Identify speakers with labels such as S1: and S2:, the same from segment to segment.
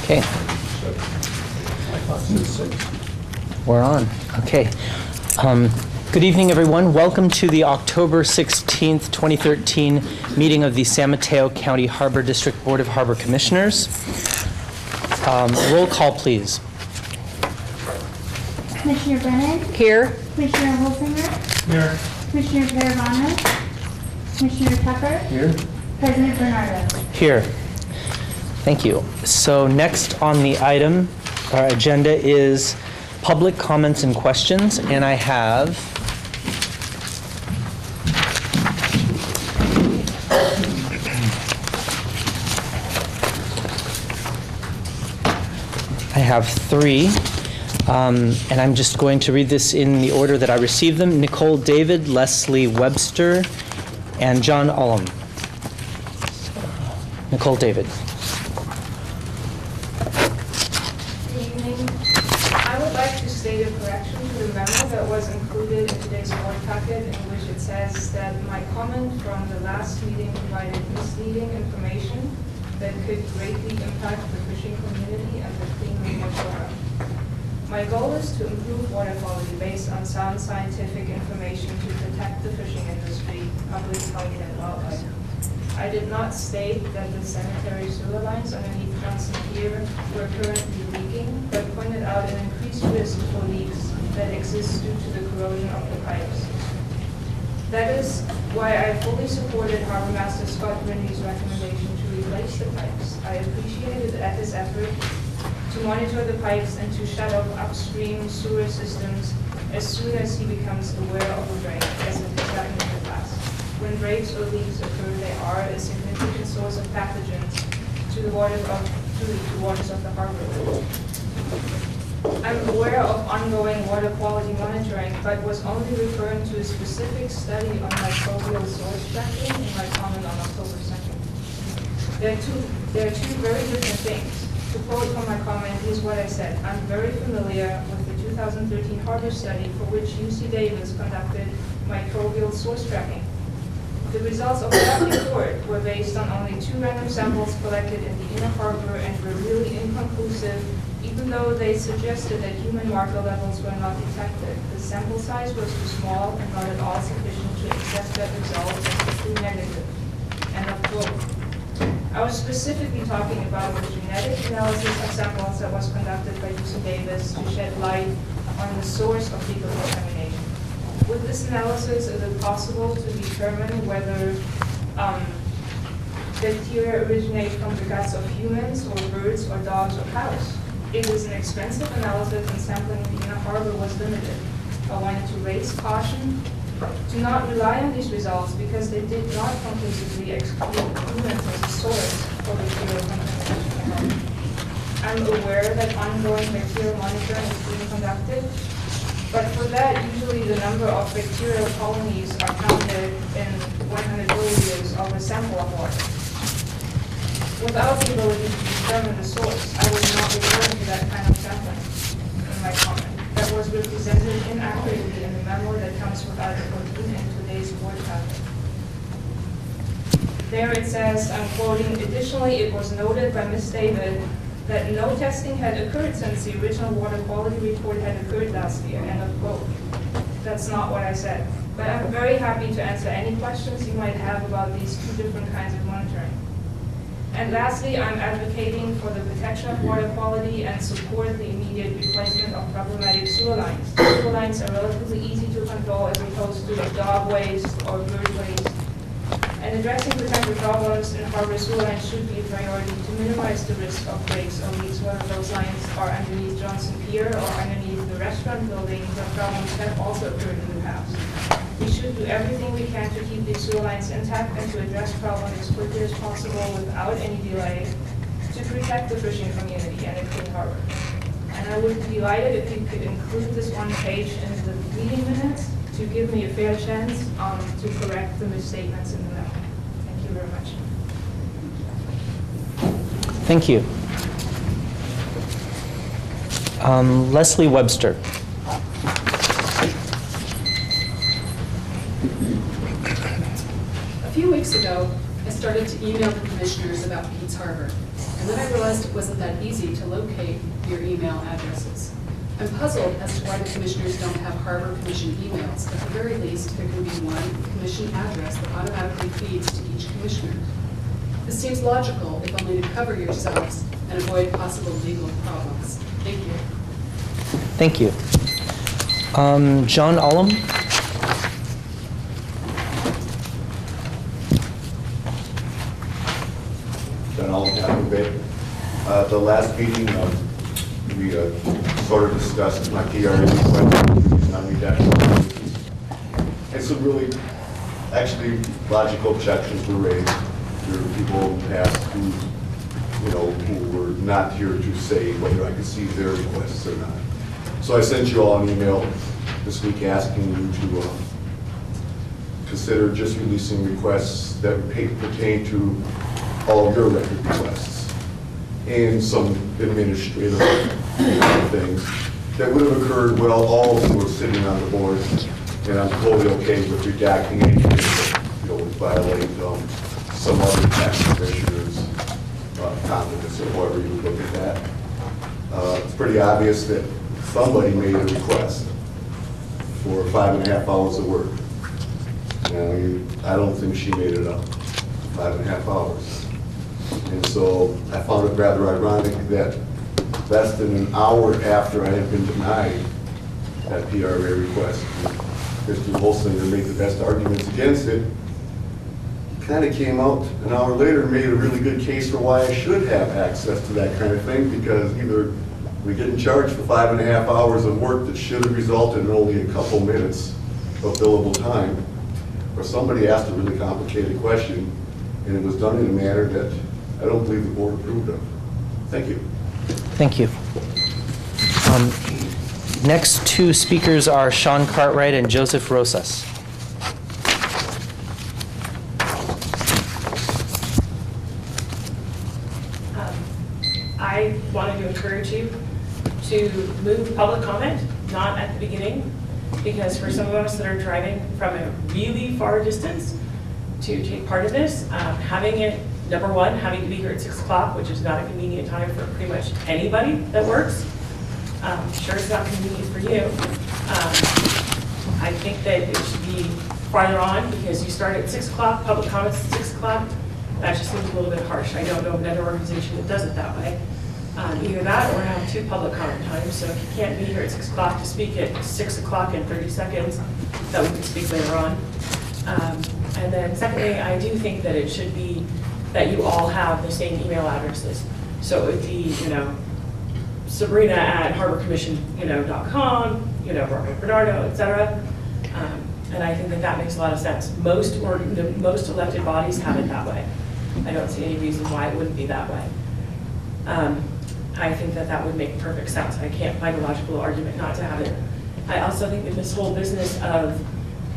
S1: Okay. We're on. Okay. Good evening, everyone. Welcome to the October 16th, 2013 meeting of the San Mateo County Harbor District Board of Harbor Commissioners. Roll call, please.
S2: Commissioner Brennan?
S1: Here.
S2: Commissioner Holsinger?
S3: Here.
S2: Commissioner Paravano? Commissioner Tucker?
S3: Here.
S2: President Bernardo?
S1: Here. Thank you. So next on the item, our agenda is public comments and questions, and I have three, and I'm just going to read this in the order that I received them. Nicole David, Leslie Webster, and John Ullum. Nicole David.
S4: I would like to state a correction to the memo that was included in today's board packet, in which it says that my comment from the last meeting provided misleading information that could greatly impact the fishing community and the clean water flora. My goal is to improve water quality based on sound scientific information to protect the fishing industry, public health, and wildlife. I did not state that the sanitary sewer lines underneath Johnson Pier were currently leaking, but pointed out an increased risk for leaks that exists due to the corrosion of the pipes. That is why I fully supported Harbor Master Scott Rennie's recommendation to replace the pipes. I appreciated his effort to monitor the pipes and to shut off upstream sewer systems as soon as he becomes aware of a break, as it has happened in the past. When breaks or leaks occur, they are a significant source of pathogens to the waters of the harbor. I'm aware of ongoing water quality monitoring, but was only referring to a specific study on microbial source tracking in my comment on October 2nd. There are two very different things. To quote from my comment, here's what I said. I'm very familiar with the 2013 harbor study for which UC Davis conducted microbial source tracking. The results of that report were based on only 2 random samples collected in the inner harbor and were really inconclusive, even though they suggested that human marker levels were not detected. The sample size was too small and not at all sufficient to accept that result as true negative. End of quote. I was specifically talking about the genetic analysis of samples that was conducted by UC Davis to shed light on the source of fecal contamination. With this analysis, is it possible to determine whether bacteria originate from the guts of humans or birds or dogs or cows? It was an expensive analysis and sampling in the inner harbor was limited. I wanted to raise caution to not rely on these results because they did not conclusively exclude humans as a source for bacterial contamination. I'm aware that ongoing bacterial monitoring is being conducted, but for that, usually the number of bacterial colonies are counted in 100 milliliters of a sample of water. Without the ability to determine the source, I was not referring to that kind of sampling in my comment. That was represented inaccurately in the memo that comes with Article 14 in today's board packet. There it says, I'm quoting, additionally, it was noted by Ms. David that no testing had occurred since the original water quality report had occurred last year, end of quote. That's not what I said. But I'm very happy to answer any questions you might have about these 2 different kinds of monitoring. And lastly, I'm advocating for the protection of water quality and support the immediate replacement of problematic sewer lines. Sewer lines are relatively easy to control as opposed to dog waste or bird waste. And addressing potential problems in harbor sewer lines should be a priority to minimize the risk of breaks or leaks, whether those lines are underneath Johnson Pier or underneath the restaurant building, where problems have also occurred in the past. We should do everything we can to keep these sewer lines intact and to address problems as quickly as possible without any delay to protect the fishing community and a clean harbor. And I would be delighted if you could include this one page in the meeting minutes to give me a fair chance to correct the misstatements in the memo. Thank you very much.
S1: Thank you. Leslie Webster.
S5: A few weeks ago, I started to email the commissioners about Pete's Harbor, and
S3: And then I realized it wasn't that easy to locate your email addresses. I'm puzzled as to why the commissioners don't have Harbor Commission emails. At the very least, there can be one commission address that automatically feeds to each commissioner. This seems logical, if only to cover yourselves and avoid possible legal problems. Thank you.
S1: Thank you. John Ullum?
S5: John Ullum, Captain Bay. The last meeting, we sort of discussed my PRA request on redaction. And some really, actually, logical objections were raised. There were people in the past who were not here to say whether I could see their requests or not. So I sent you all an email this week asking you to consider just releasing requests that pertain to all of your record requests and some administrative things that would have occurred while all of you were sitting on the board. And I'm totally okay with redacting anything that would violate some other tax commissioners' confidence or however you would look at that. It's pretty obvious that somebody made a request for 5.5 hours of work. Now, I don't think she made it up 5.5 hours. And so I found it rather ironic that less than an hour after I had been denied that PRA request, Mr. Holsinger made the best arguments against it. He kind of came out an hour later and made a really good case for why I should have access to that kind of thing, because either we didn't charge for 5.5 hours of work that should have resulted in only a couple minutes of billable time, or somebody asked a really complicated question and it was done in a manner that I don't believe the board approved of. Thank you.
S1: Thank you. Next two speakers are Sean Cartwright and Joseph Rosas.
S6: I wanted to encourage you to move public comment, not at the beginning, because for some of us that are driving from a really far distance to take part of this, having it, number one, having to be here at 6 o'clock, which is not a convenient time for pretty much anybody that works. Sure, it's not convenient for you. I think that it should be farther on, because you start at 6 o'clock, public comments at 6 o'clock. That just seems a little bit harsh. I don't know of another organization that does it that way. Either that or have 2 public comment times. So if you can't be here at 6 o'clock to speak at 6 o'clock and 30 seconds, that we can speak later on. And then secondly, I do think that it should be that you all have the same email addresses. So it would be, Sabrina@harborcommission.com, Robert Bernardo, et cetera. And I think that that makes a lot of sense. Most elected bodies have it that way. I don't see any reason why it wouldn't be that way. I think that that would make perfect sense. I can't find a logical argument not to have it. I also think that this whole business of,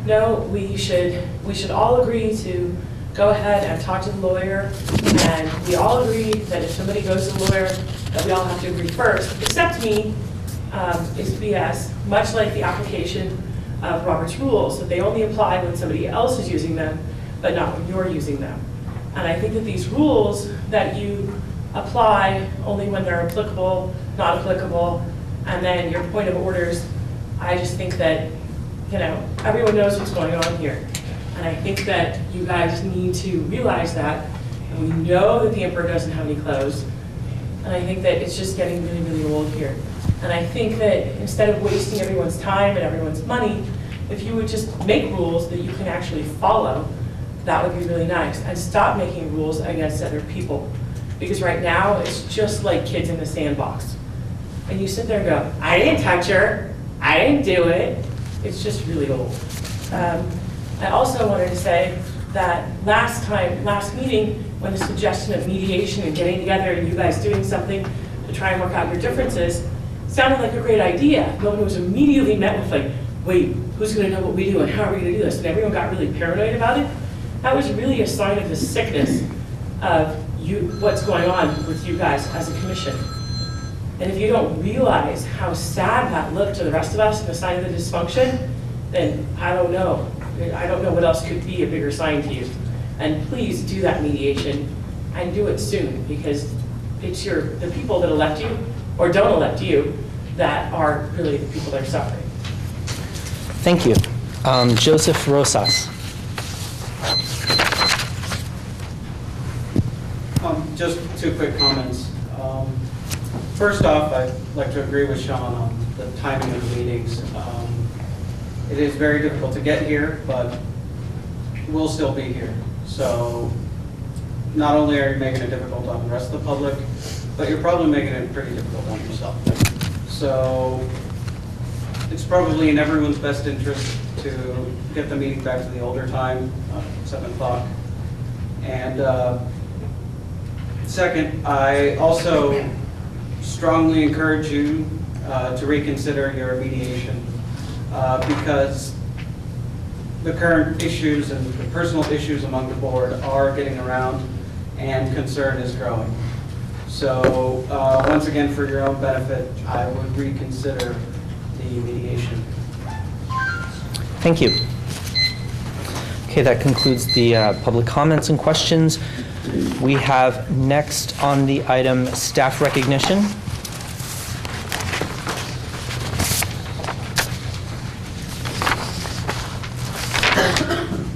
S6: no, we should all agree to go ahead and talk to the lawyer, and we all agree that if somebody goes to the lawyer, that we all have to agree first, except me, is BS, much like the application of Robert's rules, that they only apply when somebody else is using them, but not when you're using them. And I think that these rules that you apply only when they're applicable, not applicable, and then your point of orders, I just think that, everyone knows what's going on here. And I think that you guys need to realize that. And we know that the emperor doesn't have any clothes. And I think that it's just getting really, really old here. And I think that instead of wasting everyone's time and everyone's money, if you would just make rules that you can actually follow, that would be really nice. And stop making rules against other people. Because right now, it's just like kids in the sandbox. And you sit there and go, I didn't touch her. I didn't do it. It's just really old. I also wanted to say that last meeting, when the suggestion of mediation and getting together and you guys doing something to try and work out your differences sounded like a great idea. No one was immediately met with like, wait, who's gonna know what we do and how are we gonna do this? And everyone got really paranoid about it. That was really a sign of the sickness of what's going on with you guys as a commission. And if you don't realize how sad that looked to the rest of us and the sign of the dysfunction, then I don't know. I don't know what else could be a bigger sign to you. And please do that mediation and do it soon, because it's the people that elect you or don't elect you that are really the people that are suffering.
S1: Thank you. Joseph Rosas.
S7: Just two quick comments. First off, I'd like to agree with Sean on the timing of the meetings. It is very difficult to get here, but we'll still be here. So not only are you making it difficult on the rest of the public, but you're probably making it pretty difficult on yourself. So it's probably in everyone's best interest to get the meeting back to the older time, 7 o'clock. And second, I also strongly encourage you to reconsider your mediation because the current issues and the personal issues among the board are getting around and concern is growing. So once again, for your own benefit, I would reconsider the mediation.
S1: Thank you. Okay, that concludes the public comments and questions. We have next on the item staff recognition.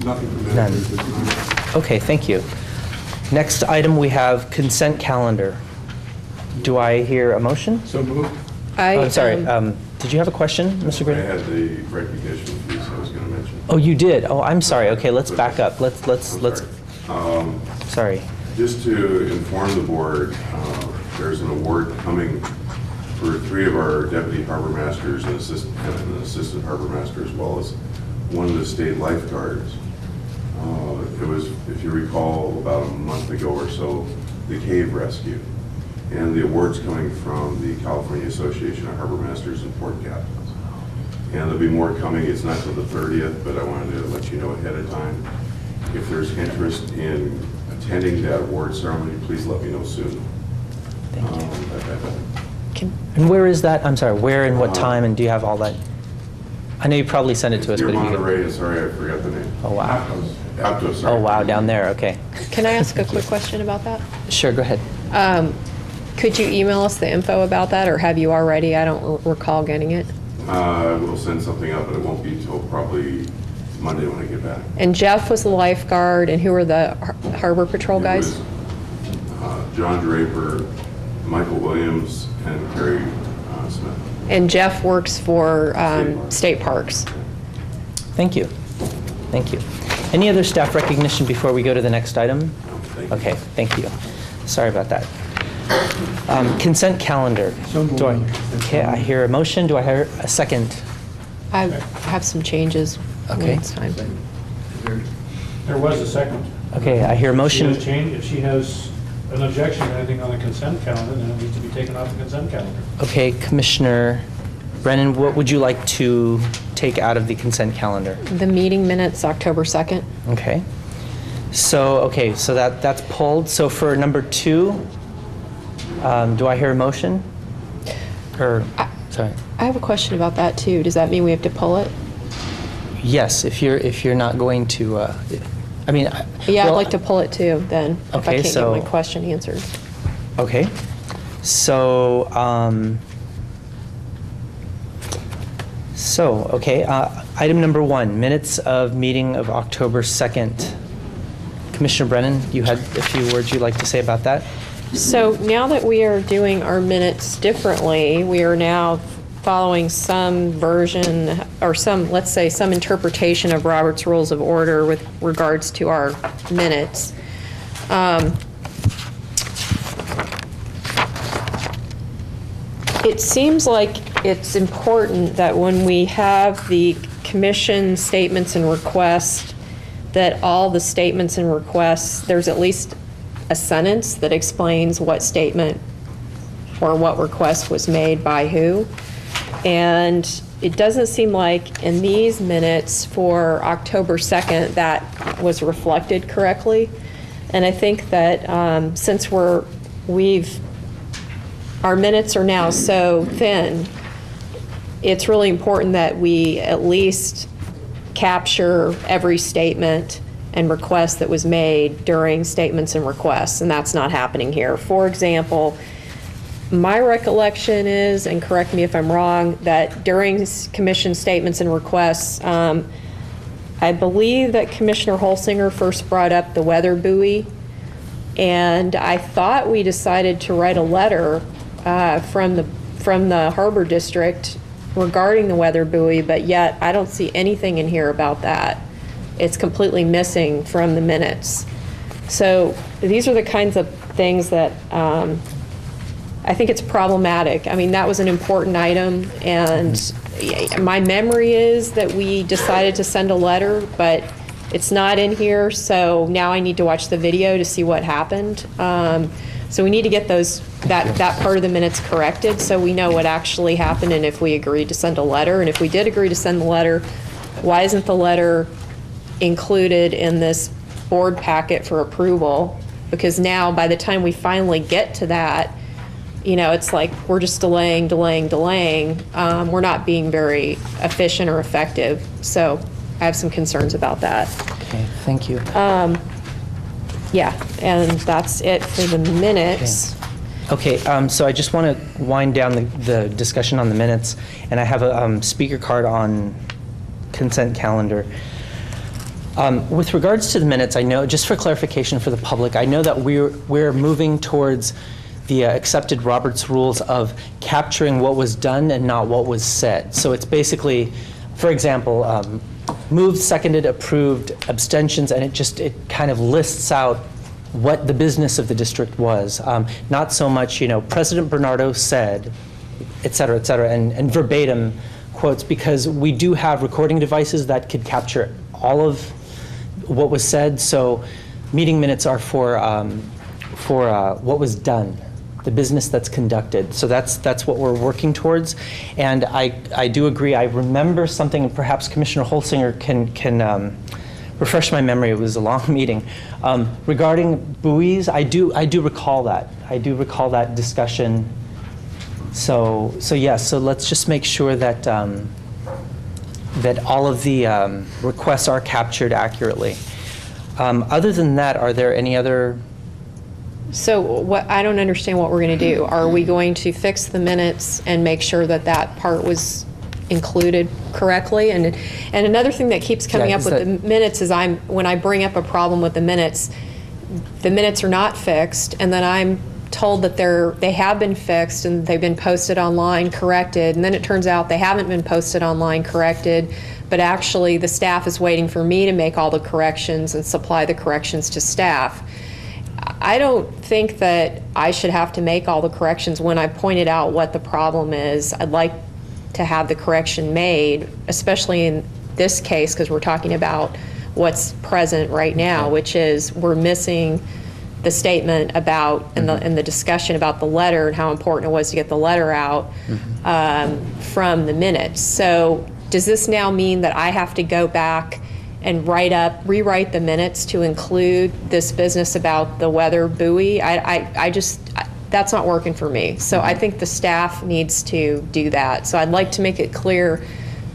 S5: Nothing from that.
S1: None. Okay, thank you. Next item, we have consent calendar. Do I hear a motion?
S8: So moved.
S1: I'm sorry. Did you have a question, Mr.
S9: I
S1: Green?
S9: had the recognition piece I was going to mention.
S1: Oh, you did. Oh, I'm sorry. Okay, let's back up. Let's. Sorry.
S9: Just to inform the board, there's an award coming for 3 of our deputy harbor masters and an assistant harbor master, as well as one of the state lifeguards. It was, if you recall, about a month ago or so, the cave rescue. And the award's coming from the California Association of Harbor Masters and Port Captains. And there'll be more coming. It's not till the 30th, but I wanted to let you know ahead of time. If there's interest in attending that award ceremony, please let me know soon.
S1: Thank you. And where is that? I'm sorry, where and what time, and do you have all that? I know you probably sent it to us,
S9: Near
S1: but if you could.
S9: Monterey, sorry, I forgot the name.
S1: Oh, wow.
S9: Aptos, sorry.
S1: Oh, wow, down there, okay.
S10: Can I ask a quick question about that?
S1: Sure, go ahead.
S10: Could you email us the info about that, or have you already? I don't recall getting it.
S9: We'll send something out, but it won't be till probably Monday when I get back.
S10: And Jeff was the lifeguard, and who were the Harbor Patrol
S9: It
S10: guys?
S9: was, John Draper, Michael Williams, and Kerry Smith.
S10: And Jeff works for State Parks.
S1: Thank you. Thank you. Any other staff recognition before we go to the next item?
S9: Thank you.
S1: Okay, thank you. Sorry about that. Consent calendar. Okay, I hear a motion. Do I hear a second?
S10: I have some changes.
S1: Okay.
S10: It's time.
S8: There was a second.
S1: Okay, I hear a motion.
S8: If she has an objection to anything on the consent calendar, then it needs to be taken off the consent calendar.
S1: Okay, Commissioner Brennan, what would you like to take out of the consent calendar?
S10: The meeting minutes, October 2nd.
S1: Okay. So that's pulled. So for number 2, do I hear a motion? Sorry.
S10: I have a question about that too. Does that mean we have to pull it?
S1: Yes, if you're not going to, I mean.
S10: Yeah,
S1: well,
S10: I'd like to pull it too then, if I
S1: Okay,
S10: can't
S1: so-
S10: get my question answered.
S1: Okay. So, item number 1, minutes of meeting of October 2nd. Commissioner Brennan, you had a few words you'd like to say about that?
S10: So now that we are doing our minutes differently, we are now following some version or let's say some interpretation of Robert's Rules of Order with regards to our minutes. It seems like it's important that when we have the commission statements and requests, that all the statements and requests, there's at least a sentence that explains what statement or what request was made by who. And it doesn't seem like in these minutes for October 2nd that was reflected correctly. And I think that since our minutes are now so thin, it's really important that we at least capture every statement and request that was made during statements and requests, and that's not happening here. For example, my recollection is, and correct me if I'm wrong, that during commission statements and requests, I believe that Commissioner Holsinger first brought up the weather buoy, and I thought we decided to write a letter from the Harbor District regarding the weather buoy, but yet I don't see anything in here about that. It's completely missing from the minutes. So these are the kinds of things that I think it's problematic. I mean, that was an important item, and my memory is that we decided to send a letter, but it's not in here, so now I need to watch the video to see what happened. So we need to get that part of the minutes corrected so we know what actually happened and if we agreed to send a letter. And if we did agree to send the letter, why isn't the letter included in this board packet for approval? Because now, by the time we finally get to that, you know, it's like we're just delaying. We're not being very efficient or effective. So I have some concerns about that.
S1: Okay, thank you.
S10: Yeah, and that's it for the minutes.
S1: Okay, so I just want to wind down the discussion on the minutes, and I have a speaker card on consent calendar. With regards to the minutes, I know, just for clarification for the public, I know that we're moving towards the accepted Roberts rules of capturing what was done and not what was said. So it's basically, for example, moved, seconded, approved, abstentions, and it kind of lists out what the business of the district was. Not so much, you know, President Bernardo said, et cetera, and verbatim quotes, because we do have recording devices that could capture all of what was said. So meeting minutes are for what was done, the business that's conducted. So that's what we're working towards. And I do agree. I remember something, and perhaps Commissioner Holsinger can refresh my memory. It was a long meeting. Regarding buoys, I do recall that. I do recall that discussion. So yes, so let's just make sure that that all of the requests are captured accurately. Other than that, are there any other?
S10: So I don't understand what we're going to do. Are we going to fix the minutes and make sure that that part was included correctly? And another thing that keeps coming up with the minutes is when I bring up a problem with the minutes are not fixed, and then I'm told that they have been fixed and they've been posted online, corrected, and then it turns out they haven't been posted online, corrected, but actually the staff is waiting for me to make all the corrections and supply the corrections to staff. I don't think that I should have to make all the corrections when I pointed out what the problem is. I'd like to have the correction made, especially in this case, because we're talking about what's present right now, which is we're missing the statement about and the discussion about the letter and how important it was to get the letter out from the minutes. So does this now mean that I have to go back and rewrite the minutes to include this business about the weather buoy? That's not working for me. So I think the staff needs to do that. So I'd like to make it clear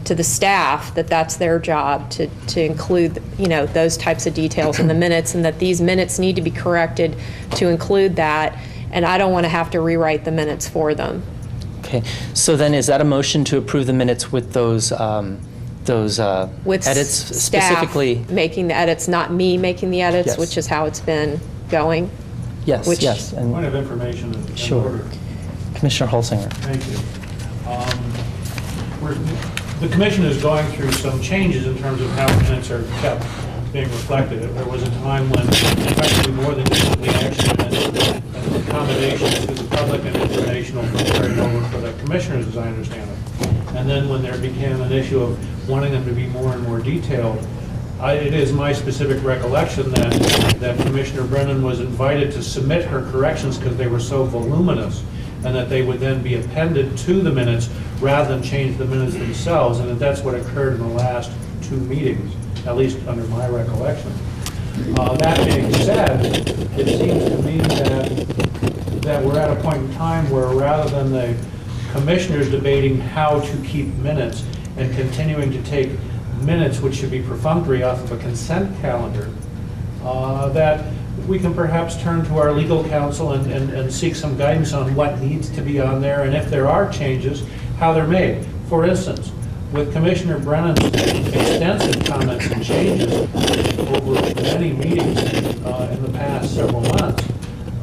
S10: to the staff that that's their job to include, you know, those types of details in the minutes, and that these minutes need to be corrected to include that, and I don't want to have to rewrite the minutes for them.
S1: Okay, so then is that a motion to approve the minutes with those
S10: with
S1: edits specifically?
S10: Staff making the edits, not me making the edits,
S1: Yes.
S10: which is how it's been going.
S1: Yes,
S10: Which-
S1: yes. And
S8: Point of information. in
S1: Sure.
S8: order.
S1: Commissioner Holsinger.
S8: Thank you. The commission is going through some changes in terms of how minutes are kept being reflected. There was a time when effectively more than just the action minutes and accommodation to the public and informational from carried over for the commissioners, as I understand it. And then when there became an issue of wanting them to be more and more detailed, it is my specific recollection that Commissioner Brennan was invited to submit her corrections because they were so voluminous, and that they would then be appended to the minutes rather than change the minutes themselves, and that's what occurred in the last two meetings, at least under my recollection. That being said, it seems to me that we're at a point in time where rather than the commissioners debating how to keep minutes and continuing to take minutes which should be perfunctory off of a consent calendar that we can perhaps turn to our legal counsel and seek some guidance on what needs to be on there, and if there are changes, how they're made. For instance, with Commissioner Brennan's extensive comments and changes over many meetings in the past several months,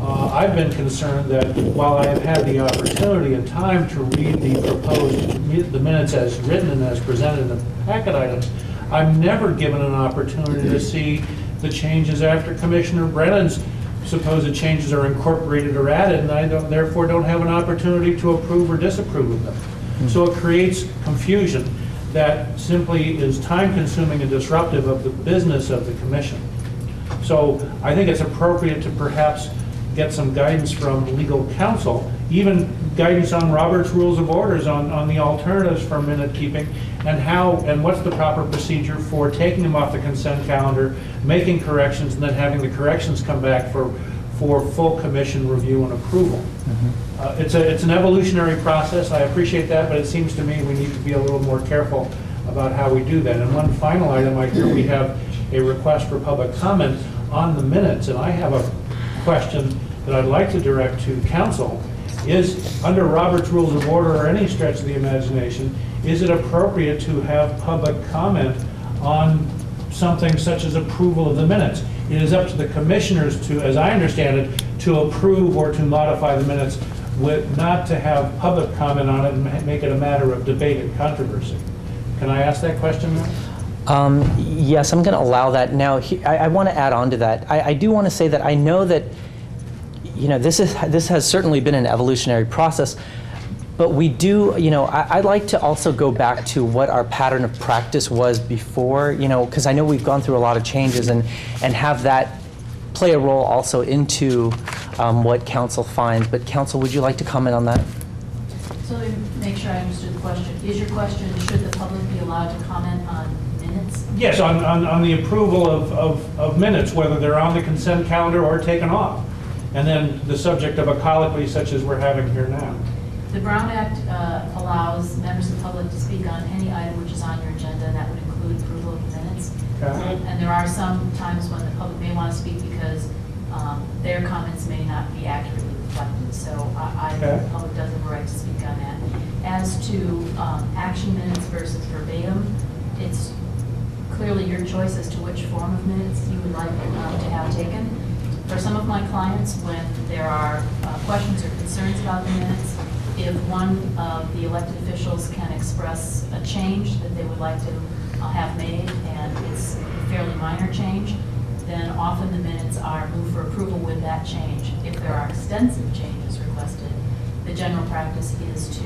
S8: I've been concerned that while I have had the opportunity and time to read the minutes as written and as presented in the packet items, I'm never given an opportunity to see the changes after Commissioner Brennan's supposed changes are incorporated or added, and I therefore don't have an opportunity to approve or disapprove of them. So it creates confusion that simply is time-consuming and disruptive of the business of the commission. So I think it's appropriate to perhaps get some guidance from legal counsel, even guidance on Robert's Rules of Orders on the alternatives for minute keeping, and what's the proper procedure for taking them off the consent calendar, making corrections, and then having the corrections come back for full commission review and approval. It's an evolutionary process. I appreciate that, but it seems to me we need to be a little more careful about how we do that. And one final item, I hear we have a request for public comment on the minutes, and I have a question that I'd like to direct to council. Is, under Robert's Rules of Order or any stretch of the imagination, is it appropriate to have public comment on something such as approval of the minutes? It is up to the commissioners to, as I understand it, to approve or to modify the minutes, not to have public comment on it and make it a matter of debate and controversy. Can I ask that question now?
S1: Yes, I'm going to allow that. Now, I want to add on to that. I do want to say that I know that, you know, this has certainly been an evolutionary process, but we do, you know, I'd like to also go back to what our pattern of practice was before, you know, because I know we've gone through a lot of changes, and have that play a role also into what council finds. But council, would you like to comment on that?
S11: So let me make sure I understood the question. Is your question, should the public be allowed to comment on minutes?
S8: Yes, on the approval of minutes, whether they're on the consent calendar or taken off. And then the subject of a colloquy such as we're having here now.
S11: The Brown Act allows members of the public to speak on any item which is on your agenda, and that would include approval of the minutes.
S8: Okay.
S11: And there are some times when the public may want to speak because their comments may not be accurately reflected. So the public does have a right to speak on that. As to action minutes versus verbatim, it's clearly your choice as to which form of minutes you would like to have taken. For some of my clients, when there are questions or concerns about the minutes, if one of the elected officials can express a change that they would like to have made, and it's a fairly minor change, then often the minutes are moved for approval with that change. If there are extensive changes requested, the general practice is to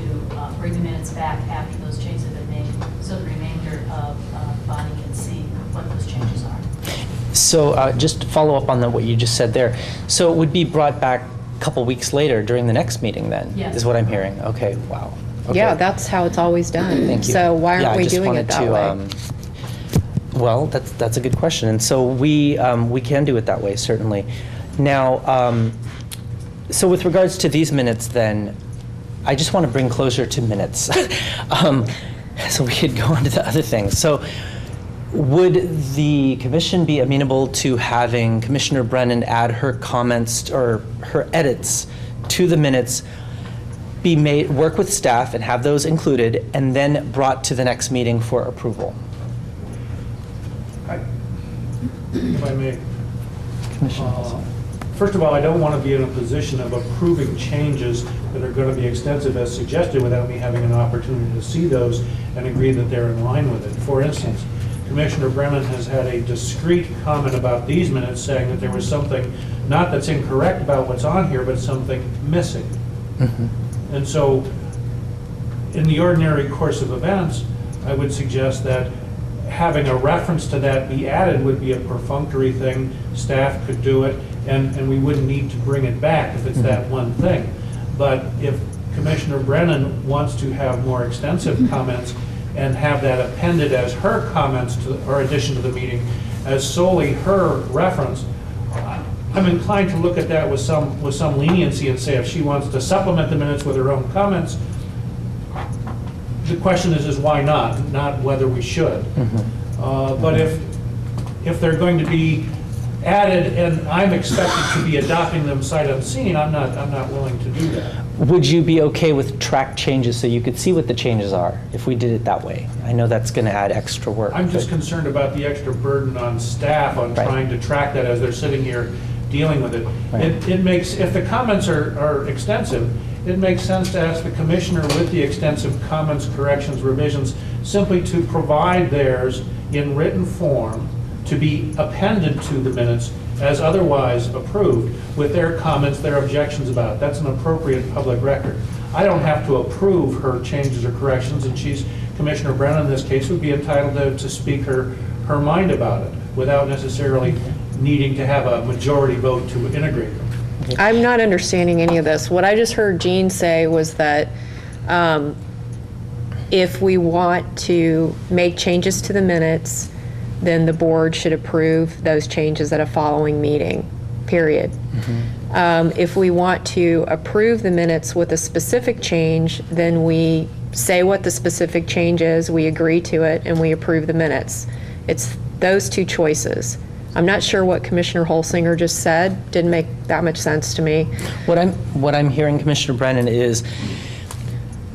S11: bring the minutes back after those changes have been made, so the remainder of the body can see what those changes are.
S1: So just to follow up on what you just said there, so it would be brought back a couple weeks later during the next meeting then?
S11: Yes.
S1: Is what I'm hearing. Okay, wow. Okay.
S10: Yeah, that's how it's always done.
S1: Thank you.
S10: So why
S1: Yeah,
S10: aren't
S1: I
S10: we
S1: just
S10: doing it that
S1: wanted
S10: way?
S1: Well, that's a good question, and so we can do it that way, certainly. Now, so with regards to these minutes then, I just want to bring closure to minutes. So we could go on to the other things. So would the commission be amenable to having Commissioner Brennan add her comments or her edits to the minutes, work with staff and have those included, and then brought to the next meeting for approval?
S8: If I may.
S1: Commissioner.
S8: First of all, I don't want to be in a position of approving changes that are going to be extensive as suggested without me having an opportunity to see those and agree that they're in line with it. For instance, Commissioner Brennan has had a discrete comment about these minutes saying that there was something, not that's incorrect about what's on here, but something missing. Mm-hmm. And so, in the ordinary course of events, I would suggest that having a reference to that be added would be a perfunctory thing. Staff could do it, and we wouldn't need to bring it back if it's that one thing. But if Commissioner Brennan wants to have more extensive comments and have that appended as her comments or addition to the meeting as solely her reference, I'm inclined to look at that with some leniency and say if she wants to supplement the minutes with her own comments, the question is why not whether we should. Mm-hmm. But if they're going to be added and I'm expected to be adopting them sight unseen, I'm not willing to do that.
S1: Would you be okay with track changes so you could see what the changes are if we did it that way? I know that's going to add extra work.
S8: I'm just
S1: but-
S8: concerned about the extra burden on staff on
S1: Right.
S8: trying to track that as they're sitting here dealing with it.
S1: Right.
S8: It makes, if the comments are extensive, it makes sense to ask the commissioner with the extensive comments, corrections, revisions, simply to provide theirs in written form to be appended to the minutes as otherwise approved with their comments, their objections about it. That's an appropriate public record. I don't have to approve her changes or corrections, and Commissioner Brennan in this case would be entitled to speak her mind about it without necessarily needing to have a majority vote to integrate them.
S10: I'm not understanding any of this. What I just heard Jean say was that if we want to make changes to the minutes, then the board should approve those changes at a following meeting, period. If we want to approve the minutes with a specific change, then we say what the specific change is, we agree to it, and we approve the minutes. It's those two choices. I'm not sure what Commissioner Holsinger just said. Didn't make that much sense to me.
S1: What I'm hearing, Commissioner Brennan, is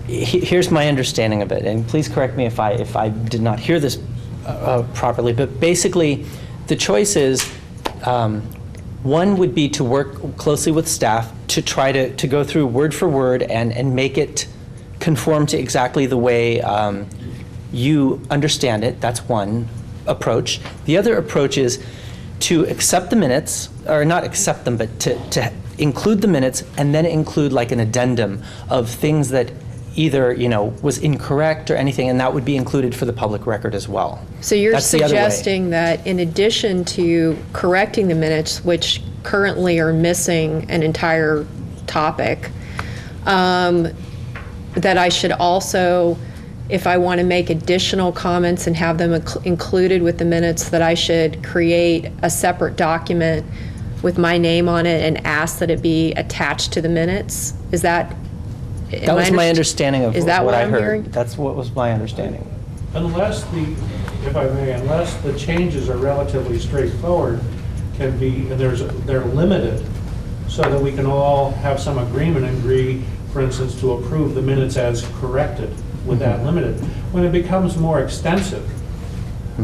S1: here's my understanding of it, and please correct me if I did not hear this properly. But basically, the choice is one would be to work closely with staff to try to go through word for word and make it conform to exactly the way you understand it. That's one approach. The other approach is to accept the minutes, or not accept them, but to include the minutes and then include like an addendum of things that either, was incorrect or anything, and that would be included for the public record as well.
S10: So you're
S1: That's the other way.
S10: suggesting that in addition to correcting the minutes, which currently are missing an entire topic, that I should also, if I want to make additional comments and have them included with the minutes, that I should create a separate document with my name on it and ask that it be attached to the minutes? Is that?
S1: That was my understanding of
S10: Is that
S1: what
S10: what
S1: I
S10: I'm
S1: heard.
S10: hearing?
S1: That's what was my understanding.
S8: Unless unless the changes are relatively straightforward, and they're limited, so that we can all have some agreement and agree, for instance, to approve the minutes as corrected with that limited. When it becomes more extensive,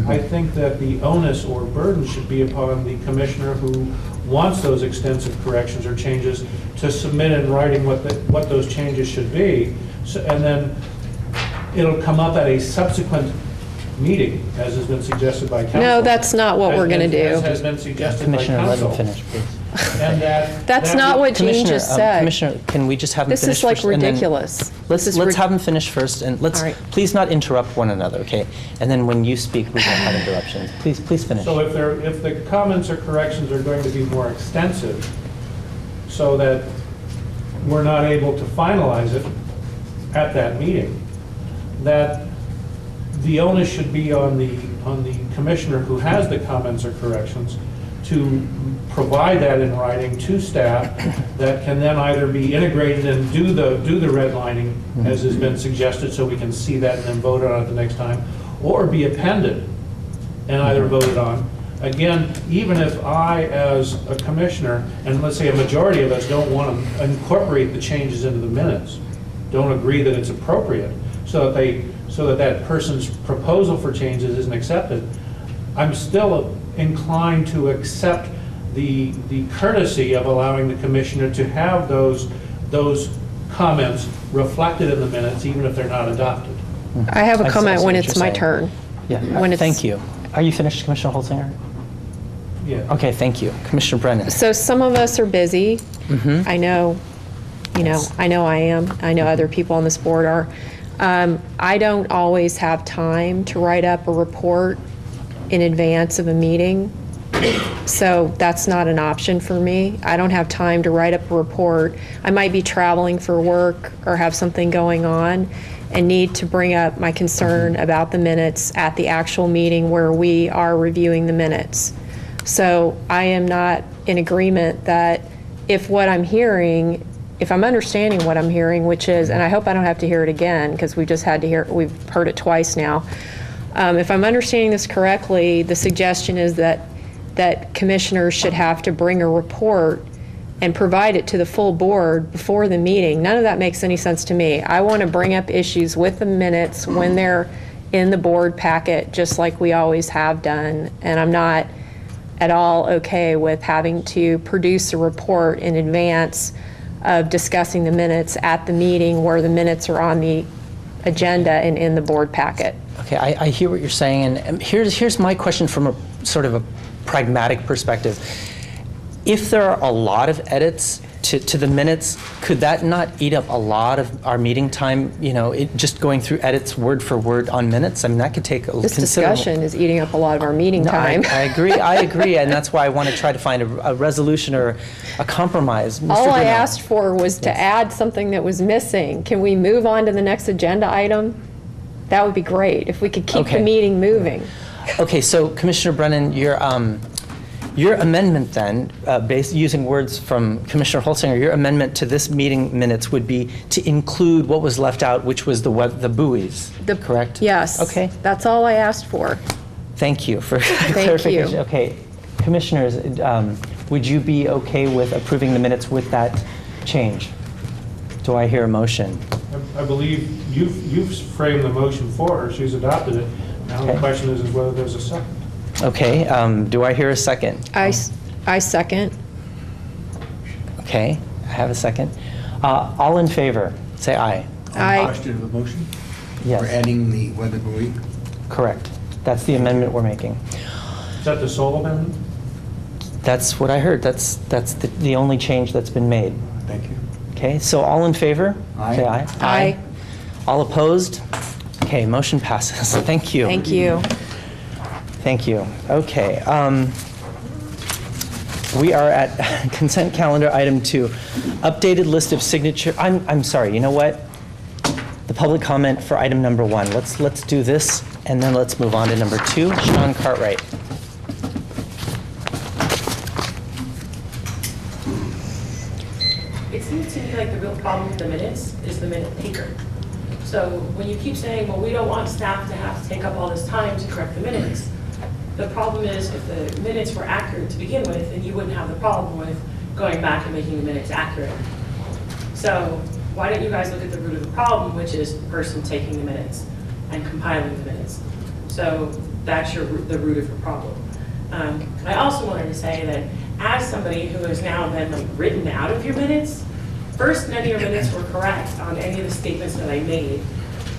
S8: I think that the onus or burden should be upon the commissioner who wants those extensive corrections or changes to submit in writing what those changes should be, and then it'll come up at a subsequent meeting, as has been suggested by council.
S10: No, that's not what we're going to do.
S8: As has been suggested by
S1: Commissioner, let him
S8: council.
S1: finish, please.
S8: And
S10: That's not what Jean
S1: Commissioner,
S10: just said.
S1: Commissioner, can we just have him
S10: This
S1: finish
S10: is like
S1: first, and then-
S10: ridiculous.
S1: Let's have him finish first, and let's,
S10: All right.
S1: please not interrupt one another, okay? And then when you speak, we won't have interruptions. Please finish.
S8: So if the comments or corrections are going to be more extensive, so that we're not able to finalize it at that meeting, that the onus should be on the commissioner who has the comments or corrections to provide that in writing to staff that can then either be integrated and do the redlining as has been suggested, so we can see that and then vote on it the next time, or be appended and either voted on. Again, even if I, as a commissioner, and let's say a majority of us don't want to incorporate the changes into the minutes, don't agree that it's appropriate, so that person's proposal for changes isn't accepted, I'm still inclined to accept the courtesy of allowing the commissioner to have those comments reflected in the minutes, even if they're not adopted.
S10: I have a
S1: I see
S10: comment
S1: what
S10: when
S1: you're
S10: it's my
S1: saying.
S10: turn.
S1: Yeah,
S10: when it's-
S1: thank you. Are you finished, Commissioner Holsinger?
S8: Yeah.
S1: Okay, thank you. Commissioner Brennan.
S10: So some of us are busy. I know,
S1: Yes.
S10: I know I am. I know other people on this board are. I don't always have time to write up a report in advance of a meeting. So that's not an option for me. I don't have time to write up a report. I might be traveling for work or have something going on and need to bring up my concern about the minutes at the actual meeting where we are reviewing the minutes. So I am not in agreement that if what I'm hearing, if I'm understanding what I'm hearing, which is, and I hope I don't have to hear it again because we've heard it twice now. If I'm understanding this correctly, the suggestion is that that commissioners should have to bring a report and provide it to the full board before the meeting. None of that makes any sense to me. I want to bring up issues with the minutes when they're in the board packet, just like we always have done. And I'm not at all okay with having to produce a report in advance of discussing the minutes at the meeting where the minutes are on the agenda and in the board packet.
S1: Okay, I hear what you're saying, and here's my question from a sort of a pragmatic perspective. If there are a lot of edits to the minutes, could that not eat up a lot of our meeting time, just going through edits word for word on minutes? I mean, that could take a
S10: This
S1: considerable...
S10: discussion is eating up a lot of our meeting time.
S1: I agree, and that's why I want to try to find a resolution or a compromise. Mr.
S10: All I
S1: Brunel.
S10: asked for was to add something that was missing. Can we move on to the next agenda item? That would be great, if we could keep the
S1: Okay.
S10: meeting moving.
S1: Okay, so Commissioner Brennan, your amendment then, using words from Commissioner Holsinger, your amendment to this meeting minutes would be to include what was left out, which was the buoys, correct?
S10: Yes.
S1: Okay.
S10: That's all I asked for.
S1: Thank you for clarification.
S10: you.
S1: Okay, commissioners, would you be okay with approving the minutes with that change? Do I hear a motion?
S8: I believe you've framed the motion for her. She's adopted it. Now the
S1: Okay.
S8: question is whether there's a second.
S1: Okay, do I hear a second?
S10: I second.
S1: Okay, I have a second. All in favor, say aye.
S10: Aye.
S12: Question of the motion?
S1: Yes.
S12: We're adding the weather buoy?
S1: Correct. That's the amendment we're making.
S8: Is that the sole amendment?
S1: That's what I heard. That's the only change that's been made.
S12: Thank you.
S1: Okay, so all in favor?
S12: Aye.
S1: Say aye.
S10: Aye.
S1: All opposed? Okay, motion passes. Thank you.
S10: Thank you.
S1: Thank you. Okay. We are at consent calendar item 2, updated list of signature. I'm sorry, you know what? The public comment for item number 1. Let's do this, and then let's move on to number 2. Sean Cartwright.
S6: It seems to me like the real problem with the minutes is the minute taker. So when you keep saying, well, we don't want staff to have to take up all this time to correct the minutes, the problem is if the minutes were accurate to begin with, then you wouldn't have the problem with going back and making the minutes accurate. So why don't you guys look at the root of the problem, which is the person taking the minutes and compiling the minutes. So that's the root of the problem. I also wanted to say that as somebody who has now been written out of your minutes, first, none of your minutes were correct on any of the statements that I made,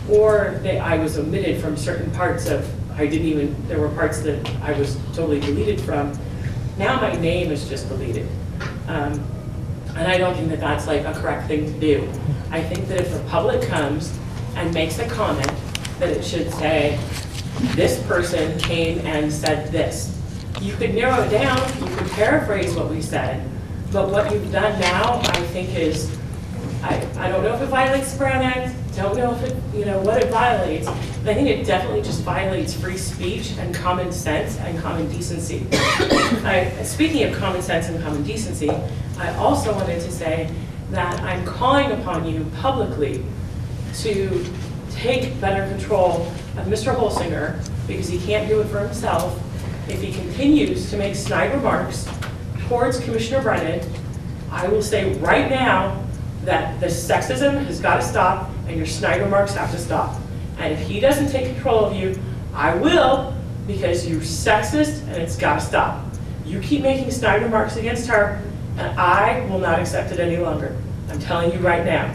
S6: or that I was omitted from certain parts of, there were parts that I was totally deleted from. Now my name is just deleted. And I don't think that that's like a correct thing to do. I think that if the public comes and makes a comment, that it should say, this person came and said this. You could narrow it down, you could paraphrase what we said, but what you've done now, I think is, I don't know if it violates the Brown Act, don't know if it, what it violates, but I think it definitely just violates free speech and common sense and common decency. Speaking of common sense and common decency, I also wanted to say that I'm calling upon you publicly to take better control of Mr. Holsinger, because he can't do it for himself. If he continues to make snide remarks towards Commissioner Brennan, I will say right now that the sexism has got to stop and your snide remarks have to stop. And if he doesn't take control of you, I will, because you're sexist and it's got to stop. You keep making snide remarks against her, and I will not accept it any longer. I'm telling you right now.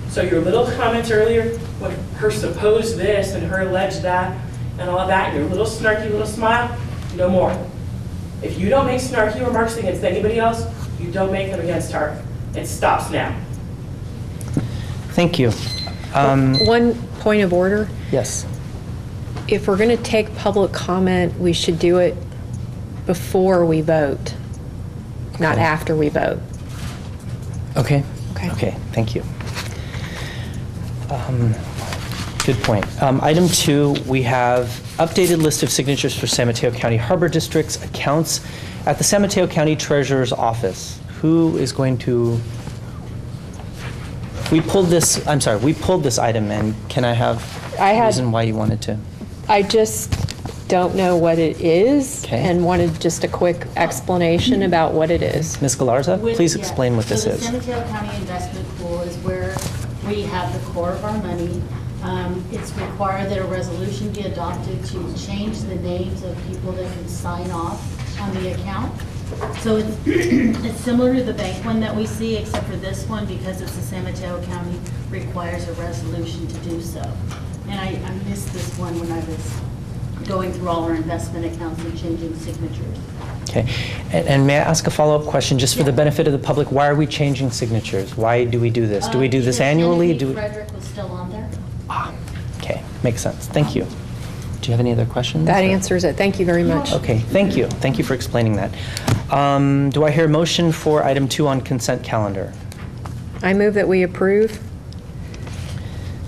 S6: So your little comments earlier, with her supposed this and her alleged that, and all of that, and your little snarky little smile, no more. If you don't make snarky remarks against anybody else, you don't make them against her. It stops now.
S1: Thank you.
S10: One point of order.
S1: Yes.
S10: If we're going to take public comment, we should do it before we vote, not after we vote.
S1: Okay.
S10: Okay.
S1: Okay, thank you. Good point. Item 2, we have updated list of signatures for San Mateo County Harbor District's accounts at the San Mateo County Treasurer's Office. Who is going to... We pulled this item, and can I have a reason why you wanted to?
S10: I just don't know what it is
S1: Okay.
S10: and wanted just a quick explanation about what it is.
S1: Ms. Galarza, please
S11: Yes.
S1: explain what this
S11: So
S1: is.
S11: the San Mateo County Investment Pool is where we have the core of our money. It's required that a resolution be adopted to change the names of people that can sign off on the account. So it's, it's similar to the bank one that we see, except for this one, because it's the San Mateo County, requires a resolution to do so. And I missed this one when I was going through all our investment accounts and changing signatures.
S1: Okay. And may I ask a follow-up question, just for the
S11: Yeah.
S1: benefit of the public? Why are we changing signatures? Why do we do this? Do we do this
S11: Because
S1: annually?
S11: Genevieve
S1: Do we?
S11: Frederick was still on there.
S1: Okay, makes sense. Thank you. Do you have any other questions?
S10: That answers it. Thank you very much.
S1: Okay, thank you. Thank you for explaining that. Do I hear a motion for item 2 on consent calendar?
S10: I move that we approve.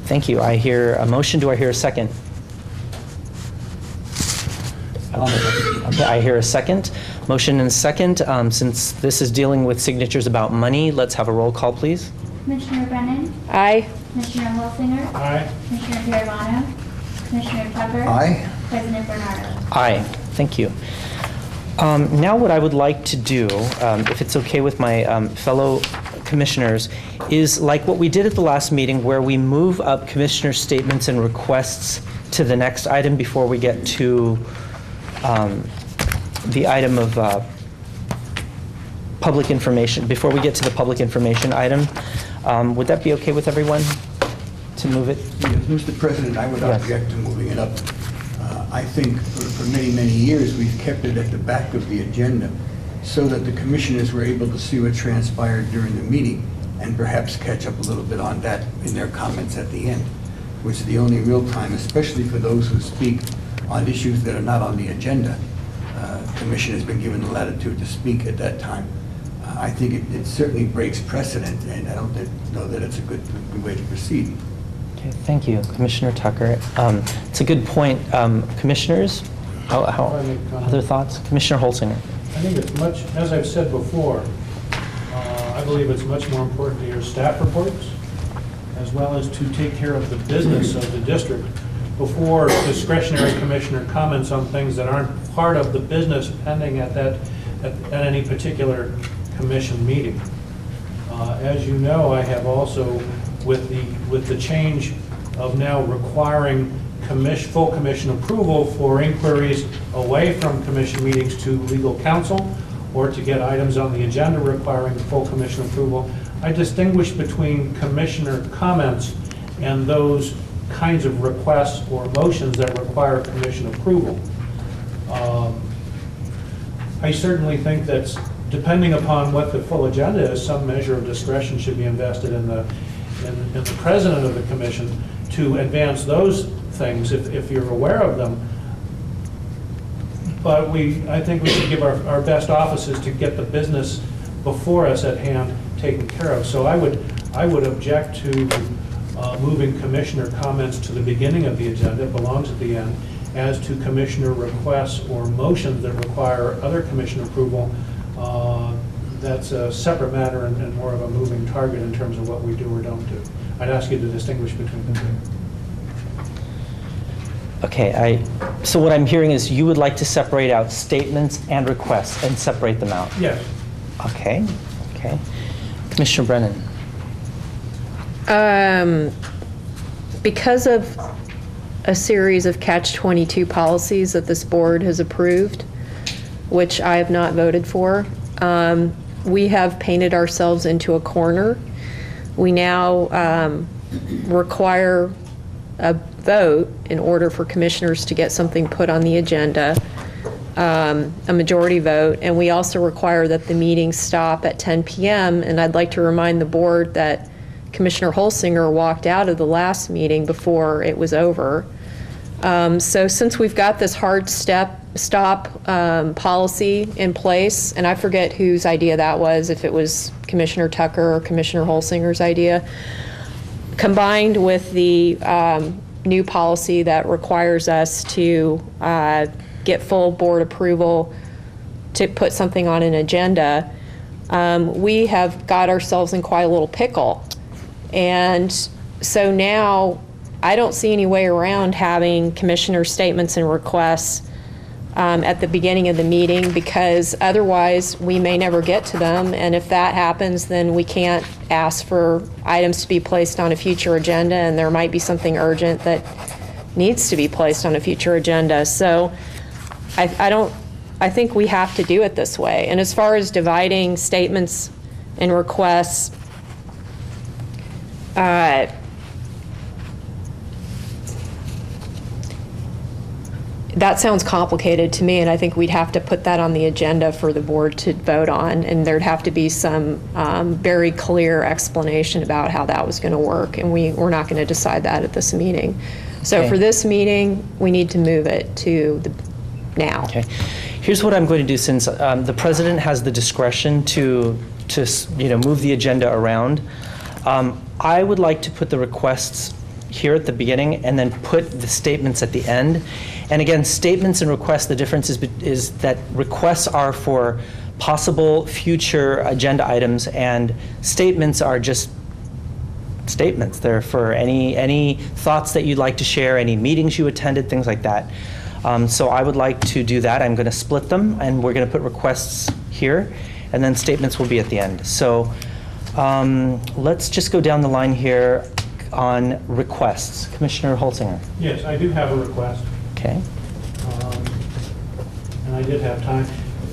S1: Thank you. I hear a motion. Do I hear a second? Okay, I hear a second. Motion and a second. Since this is dealing with signatures about money, let's have a roll call, please.
S2: Commissioner Brennan,
S10: Aye.
S2: Commissioner Holsinger,
S8: Aye.
S2: Commissioner Paravano, Commissioner Tucker.
S12: Aye.
S2: President Bernardo.
S1: Aye, thank you. Now what I would like to do, if it's okay with my fellow commissioners, is like what we did at the last meeting where we move up commissioner statements and requests to the next item before we get to the item of public information, before we get to the public information item. Would that be okay with everyone to move it?
S12: Yes, Mr. President, I would
S1: Yes.
S12: object to moving it up. I think for many, many years, we've kept it at the back of the agenda so that the commissioners were able to see what transpired during the meeting and perhaps catch up a little bit on that in their comments at the end, which is the only real time, especially for those who speak on issues that are not on the agenda. Commission has been given the latitude to speak at that time. I think it certainly breaks precedent, and I don't know that it's a good way to proceed.
S1: Okay, thank you, Commissioner Tucker. It's a good point. Commissioners, other thoughts? Commissioner Holsinger.
S8: I think it's much, as I've said before, I believe it's much more important to hear staff reports as well as to take care of the business of the district before discretionary commissioner comments on things that aren't part of the business pending at any particular commission meeting. As you know, I have also, with the change of now requiring full commission approval for inquiries away from commission meetings to legal counsel, or to get items on the agenda requiring full commission approval, I distinguish between commissioner comments and those kinds of requests or motions that require commission approval. I certainly think that depending upon what the full agenda is, some measure of discretion should be invested in the president of the commission to advance those things if you're aware of them. But I think we should give our best offices to get the business before us at hand taken care of. So I would object to moving commissioner comments to the beginning of the agenda. It belongs at the end. As to commissioner requests or motions that require other commission approval, that's a separate matter and more of a moving target in terms of what we do or don't do. I'd ask you to distinguish between the two.
S1: Okay, so what I'm hearing is you would like to separate out statements and requests and separate them out.
S8: Yes.
S1: Okay. Commissioner Brennan.
S10: Because of a series of catch-22 policies that this board has approved, which I have not voted for, we have painted ourselves into a corner. We now require a vote in order for commissioners to get something put on the agenda, a majority vote, and we also require that the meetings stop at 10 p.m. And I'd like to remind the board that Commissioner Holsinger walked out of the last meeting before it was over. So since we've got this hard stop policy in place, and I forget whose idea that was, if it was Commissioner Tucker or Commissioner Holsinger's idea, combined with the new policy that requires us to get full board approval to put something on an agenda, we have got ourselves in quite a little pickle. And so now I don't see any way around having commissioner statements and requests at the beginning of the meeting, because otherwise we may never get to them. And if that happens, then we can't ask for items to be placed on a future agenda, and there might be something urgent that needs to be placed on a future agenda. So I think we have to do it this way. And as far as dividing statements and requests, that sounds complicated to me, and I think we'd have to put that on the agenda for the board to vote on, and there'd have to be some very clear explanation about how that was going to work, and we're not going to decide that at this meeting. So
S1: Okay.
S10: for this meeting, we need to move it to now.
S1: Okay. Here's what I'm going to do, since the president has the discretion to move the agenda around. I would like to put the requests here at the beginning and then put the statements at the end. And again, statements and requests, the difference is that requests are for possible future agenda items, and statements are just statements. They're for any thoughts that you'd like to share, any meetings you attended, things like that. So I would like to do that. I'm going to split them, and we're going to put requests here, and then statements will be at the end. So let's just go down the line here on requests. Commissioner Holsinger.
S8: Yes, I do have a request,
S1: Okay.
S8: and I did have time.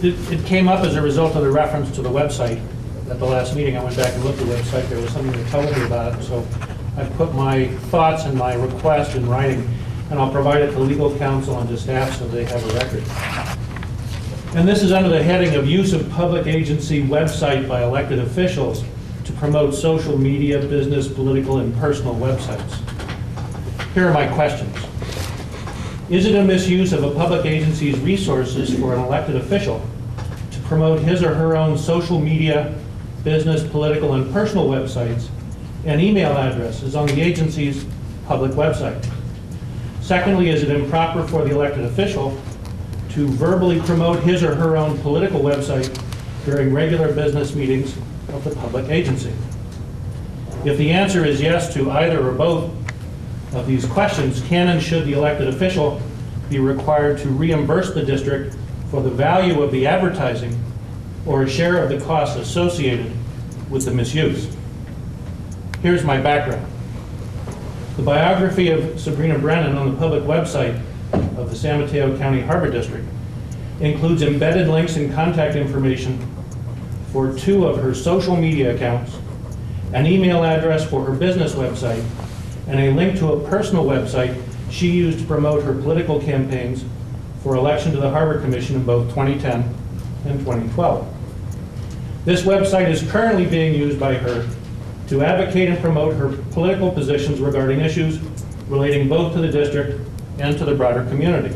S8: It came up as a result of the reference to the website. At the last meeting, I went back and looked at the website. There was something that told me about it, so I put my thoughts and my request in writing, and I'll provide it to legal counsel and to staff so they have a record. And this is under the heading of use of public agency website by elected officials to promote social media, business, political, and personal websites. Here are my questions. Is it a misuse of a public agency's resources for an elected official to promote his or her own social media, business, political, and personal websites and email addresses on the agency's public website? Secondly, is it improper for the elected official to verbally promote his or her own political website during regular business meetings of the public agency? If the answer is yes to either or both of these questions, can and should the elected official be required to reimburse the district for the value of the advertising or a share of the costs associated with the misuse? Here's my background. The biography of Sabrina Brennan on the public website of the San Mateo County Harbor District includes embedded links and contact information for 2 of her social media accounts, an email address for her business website, and a link to a personal website she used to promote her political campaigns for election to the Harbor Commission in both 2010 and 2012. This website is currently being used by her to advocate and promote her political positions regarding issues relating both to the district and to the broader community.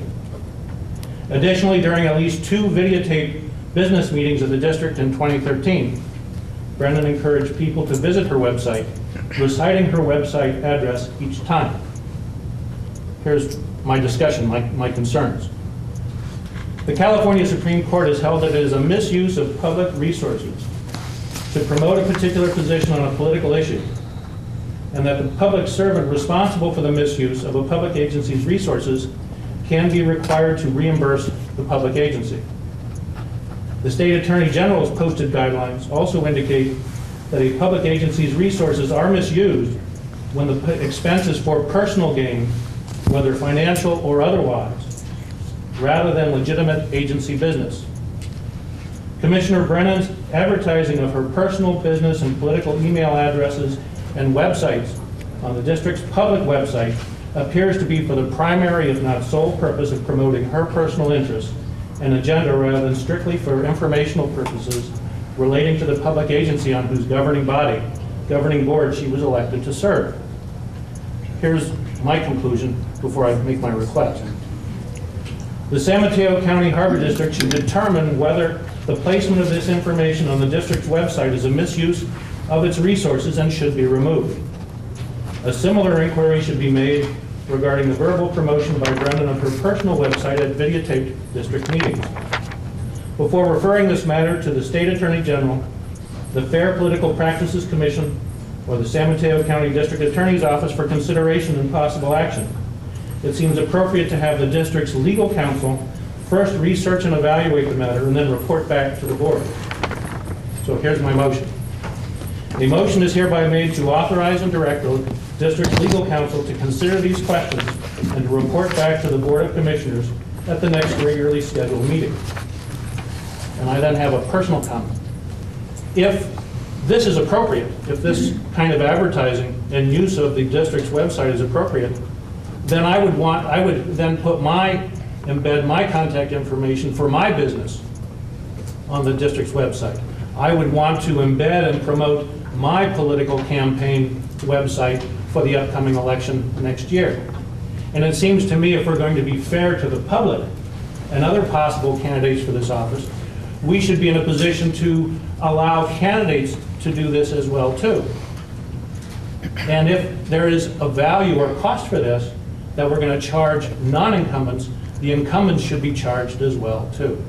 S8: Additionally, during at least 2 videotaped business meetings of the district in 2013, Brennan encouraged people to visit her website, reciting her website address each time. Here's my discussion, my concerns. The California Supreme Court has held that it is a misuse of public resources to promote a particular position on a political issue, and that the public servant responsible for the misuse of a public agency's resources can be required to reimburse the public agency. The State Attorney General's posted guidelines also indicate that a public agency's resources are misused when the expense is for personal gain, whether financial or otherwise, rather than legitimate agency business. Commissioner Brennan's advertising of her personal, business, and political email addresses and websites on the district's public website appears to be for the primary, if not sole, purpose of promoting her personal interests and agenda rather than strictly for informational purposes relating to the public agency on whose governing board she was elected to serve. Here's my conclusion before I make my request. The San Mateo County Harbor District should determine whether the placement of this information on the district's website is a misuse of its resources and should be removed. A similar inquiry should be made regarding the verbal promotion by Brennan of her personal website at videotaped district meetings. Before referring this matter to the State Attorney General, the Fair Political Practices Commission, or the San Mateo County District Attorney's Office for consideration and possible action. It seems appropriate to have the district's legal counsel first research and evaluate the matter and then report back to the board. So here's my motion. A motion is hereby made to authorize and direct the district's legal counsel to consider these questions and to report back to the Board of Commissioners at the next regularly scheduled meeting. And I then have a personal comment. If this is appropriate, if this kind of advertising and use of the district's website is appropriate, then I would then embed my contact information for my business on the district's website. I would want to embed and promote my political campaign website for the upcoming election next year. And it seems to me, if we're going to be fair to the public and other possible candidates for this office, we should be in a position to allow candidates to do this as well too. And if there is a value or cost for this that we're going to charge non-incumbents, the incumbents should be charged as well too.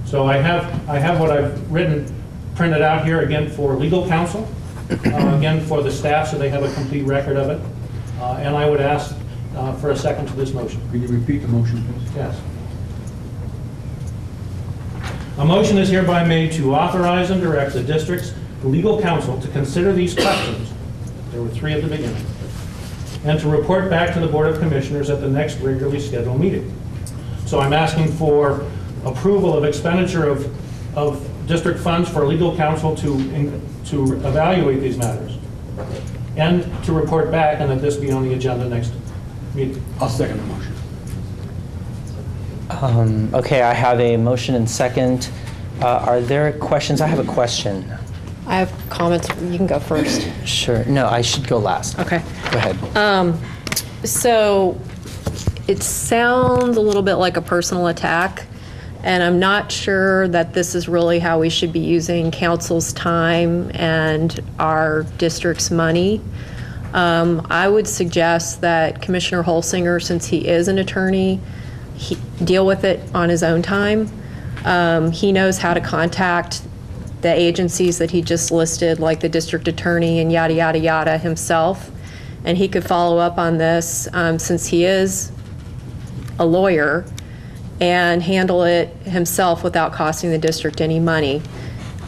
S8: So I have what I've written printed out here again for legal counsel, again for the staff so they have a complete record of it. And I would ask for a second to this motion.
S12: Can you repeat the motion, please?
S8: Yes. A motion is hereby made to authorize and direct the district's legal counsel to consider these questions, there were 3 at the beginning, and to report back to the Board of Commissioners at the next regularly scheduled meeting. So I'm asking for approval of expenditure of district funds for legal counsel to evaluate these matters, and to report back, and that this be on the agenda next meeting.
S12: I'll second the motion.
S1: Okay, I have a motion and second. Are there questions? I have a question.
S10: I have comments. You can go first.
S1: Sure. No, I should go last.
S10: Okay.
S1: Go ahead.
S10: So it sounds a little bit like a personal attack, and I'm not sure that this is really how we should be using council's time and our district's money. I would suggest that Commissioner Holsinger, since he is an attorney, he deal with it on his own time. He knows how to contact the agencies that he just listed, like the district attorney and yada, yada, yada himself. And he could follow up on this since he is a lawyer and handle it himself without costing the district any money.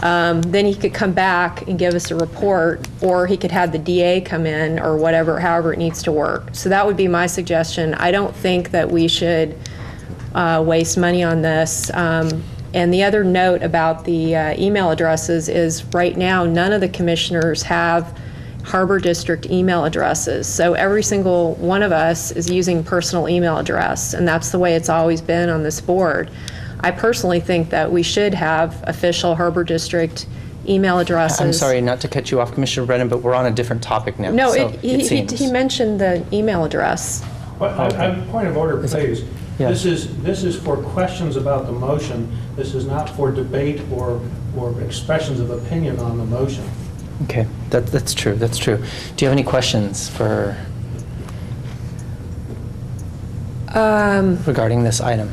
S10: Then he could come back and give us a report, or he could have the DA come in, or whatever, however it needs to work. So that would be my suggestion. I don't think that we should waste money on this. And the other note about the email addresses is right now, none of the commissioners have Harbor District email addresses. So every single one of us is using personal email address, and that's the way it's always been on this board. I personally think that we should have official Harbor District email addresses.
S1: I'm sorry not to cut you off, Commissioner Brennan, but we're on a different topic now.
S10: No,
S1: so
S10: he mentioned the email address.
S8: Point of order, please.
S1: Yeah.
S8: This is for questions about the motion. This is not for debate or expressions of opinion on the motion.
S1: Okay, that's true. That's true. Do you have any questions for regarding this item?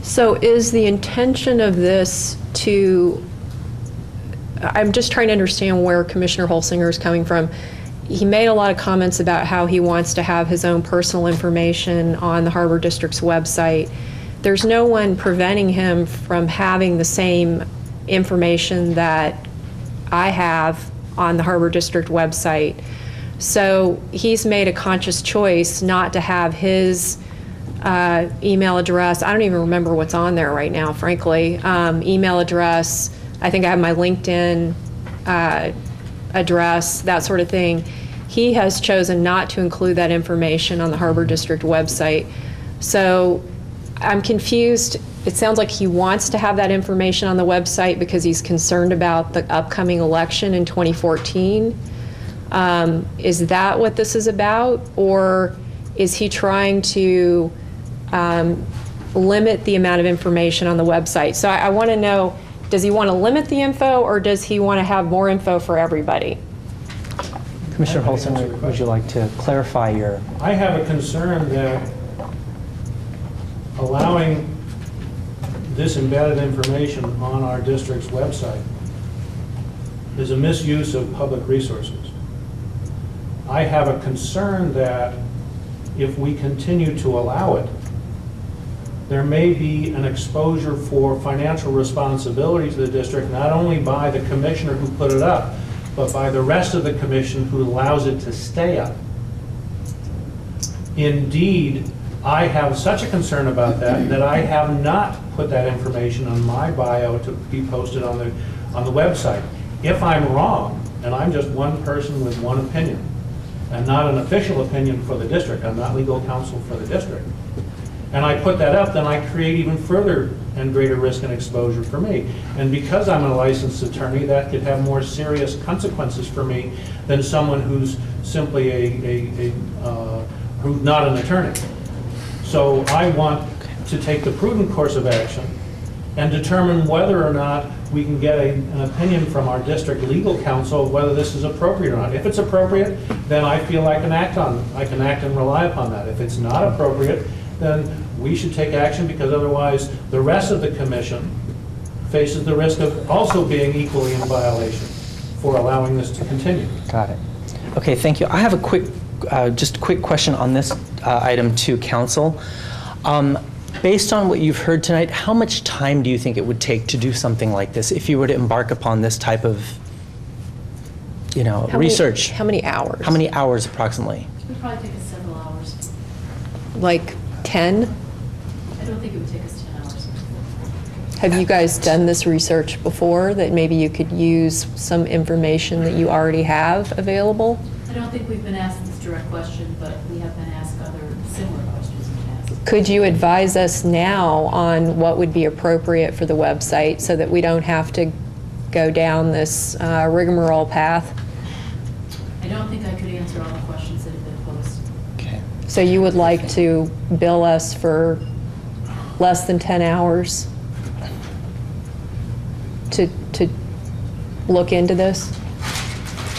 S10: So is the intention of this to, I'm just trying to understand where Commissioner Holsinger is coming from. He made a lot of comments about how he wants to have his own personal information on the Harbor District's website. There's no one preventing him from having the same information that I have on the Harbor District website. So he's made a conscious choice not to have his email address. I don't even remember what's on there right now, frankly. Email address. I think I have my LinkedIn address, that sort of thing. He has chosen not to include that information on the Harbor District website. So I'm confused. It sounds like he wants to have that information on the website because he's concerned about the upcoming election in 2014. Is that what this is about? Or is he trying to limit the amount of information on the website. So I want to know, does he want to limit the info, or does he want to have more info for everybody?
S1: Commissioner Holsinger, would you like to clarify your?
S8: I have a concern that allowing this embedded information on our district's website is a misuse of public resources. I have a concern that if we continue to allow it, there may be an exposure for financial responsibility to the district, not only by the commissioner who put it up, but by the rest of the commission who allows it to stay up. Indeed, I have such a concern about that I have not put that information on my bio to be posted on the website. If I'm wrong, and I'm just one person with one opinion, and not an official opinion for the district, I'm not legal counsel for the district, and I put that up, then I create even further and greater risk and exposure for me. And because I'm a licensed attorney, that could have more serious consequences for me than someone who's simply who's not an attorney. So I want to take the prudent course of action and determine whether or not we can get an opinion from our district legal counsel whether this is appropriate or not. If it's appropriate, then I feel I can act on it. I can act and rely upon that. If it's not appropriate, then we should take action, because otherwise the rest of the commission faces the risk of also being equally in violation for allowing this to continue.
S1: Got it. Okay, thank you. I have a quick, just a quick question on this item to council. Based on what you've heard tonight, how much time do you think it would take to do something like this if you were to embark upon this type of, research?
S10: How many hours?
S1: How many hours approximately?
S11: It would probably take us several hours.
S10: Like 10?
S11: I don't think it would take us 10 hours.
S10: Have you guys done this research before, that maybe you could use some information that you already have available?
S11: I don't think we've been asked this direct question, but we have been asked other similar questions in the past.
S10: Could you advise us now on what would be appropriate for the website so that we don't have to go down this rigmarole path?
S11: I don't think I could answer all the questions that have been posed.
S1: Okay.
S10: So you would like to bill us for less than 10 hours to look into this?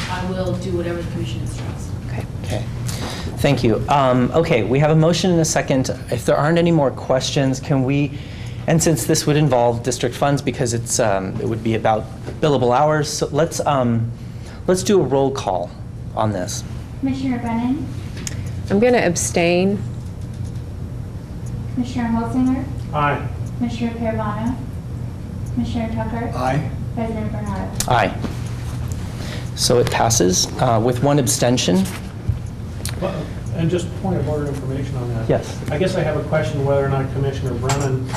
S11: I will do whatever the commission instructs.
S10: Okay.
S1: Okay. Thank you. Okay, we have a motion and a second. If there aren't any more questions, can we, and since this would involve district funds because it's it would be about billable hours, so let's do a roll call on this.
S2: Commissioner Brennan,
S10: I'm going to abstain.
S2: Commissioner Holsinger,
S8: Aye.
S2: Commissioner Carvana, Commissioner Tucker,
S12: Aye.
S2: President Bernardo.
S1: Aye. So it passes with one abstention.
S8: Well, and just point of order information on that.
S1: Yes.
S8: I guess I have a question whether or not Commissioner Brennan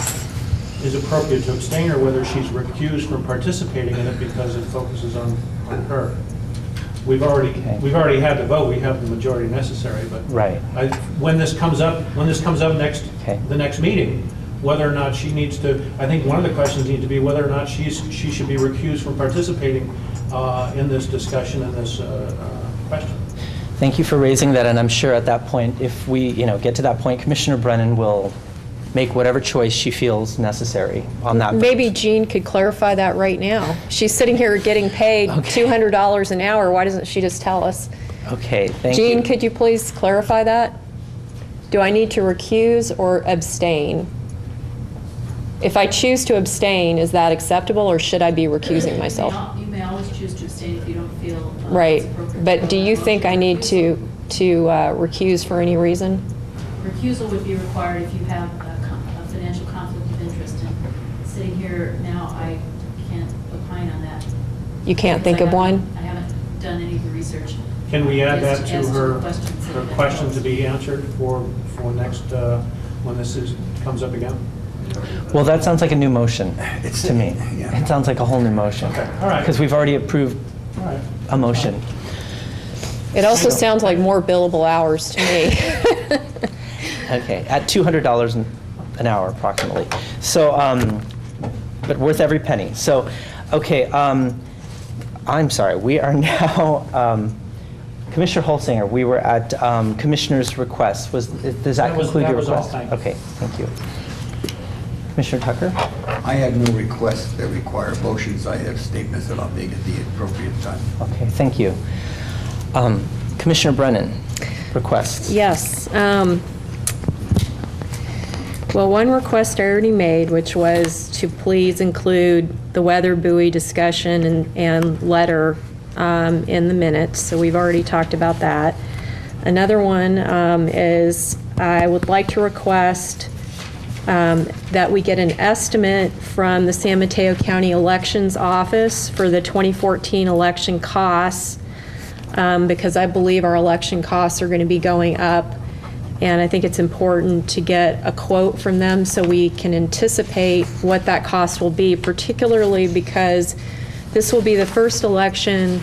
S8: is appropriate to abstain, or whether she's recused from participating in it because it focuses on her. We've already had the vote. We have the majority necessary, but
S1: Right.
S8: When this comes up next,
S1: Okay.
S8: the next meeting, whether or not she needs to, I think one of the questions need to be whether or not she should be recused from participating in this discussion and this question.
S1: Thank you for raising that, and I'm sure at that point, if we get to that point, Commissioner Brennan will make whatever choice she feels necessary on that.
S10: Maybe Jean could clarify that right now. She's sitting here getting paid
S1: Okay.
S10: $200 an hour. Why doesn't she just tell us?
S1: Okay, thank you.
S10: Jean, could you please clarify that? Do I need to recuse or abstain? If I choose to abstain, is that acceptable, or should I be recusing myself?
S11: You may always choose to abstain if you don't feel
S10: Right,
S11: it's appropriate.
S10: but do you think I need to recuse for any reason?
S11: Recusal would be required if you have a financial conflict of interest. And sitting here now, I can't opine on that.
S10: You can't
S11: Because
S10: think of one?
S11: I haven't done any of the research.
S8: Can we add
S11: as
S8: that to
S11: the
S8: her
S11: questions that have been
S8: question to
S11: posed.
S8: be answered for next, when this comes up again?
S1: Well, that sounds like a new motion
S12: It's-
S1: to me.
S12: yeah.
S1: It sounds like a whole new motion.
S8: Okay, all right.
S1: Because we've already approved
S8: All right.
S1: a motion.
S10: It also sounds like more billable hours to me.
S1: Okay, at $200 an hour approximately. So, but worth every penny. So, okay, I'm sorry, we are now, Commissioner Holsinger, we were at Commissioner's request. Does that
S8: That was-
S1: conclude
S8: that
S1: your
S8: was all,
S1: request?
S8: thank you.
S1: Okay, thank you. Commissioner Tucker?
S12: I have no requests that require motions. I have statements that I'll make at the appropriate time.
S1: Okay, thank you. Commissioner Brennan, requests?
S10: Yes. Well, one request I already made, which was to please include the weather buoy discussion and letter in the minutes, so we've already talked about that. Another one is I would like to request that we get an estimate from the San Mateo County Elections Office for the 2014 election costs, because I believe our election costs are going to be going up, and I think it's important to get a quote from them so we can anticipate what that cost will be, particularly because this will be the first election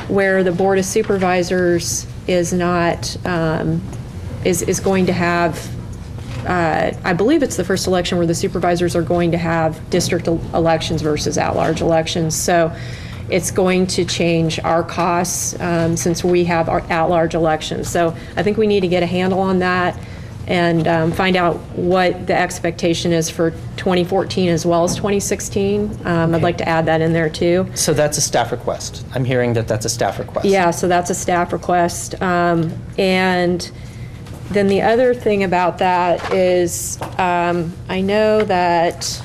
S10: where the Board of Supervisors is not, is going to have, I believe it's the first election where the supervisors are going to have district elections versus at-large elections. So it's going to change our costs since we have our at-large elections. So I think we need to get a handle on that and find out what the expectation is for 2014 as well as 2016. I'd like to add that in there too.
S1: So that's a staff request. I'm hearing that that's a staff request.
S10: Yeah, so that's a staff request. And then the other thing about that is I know that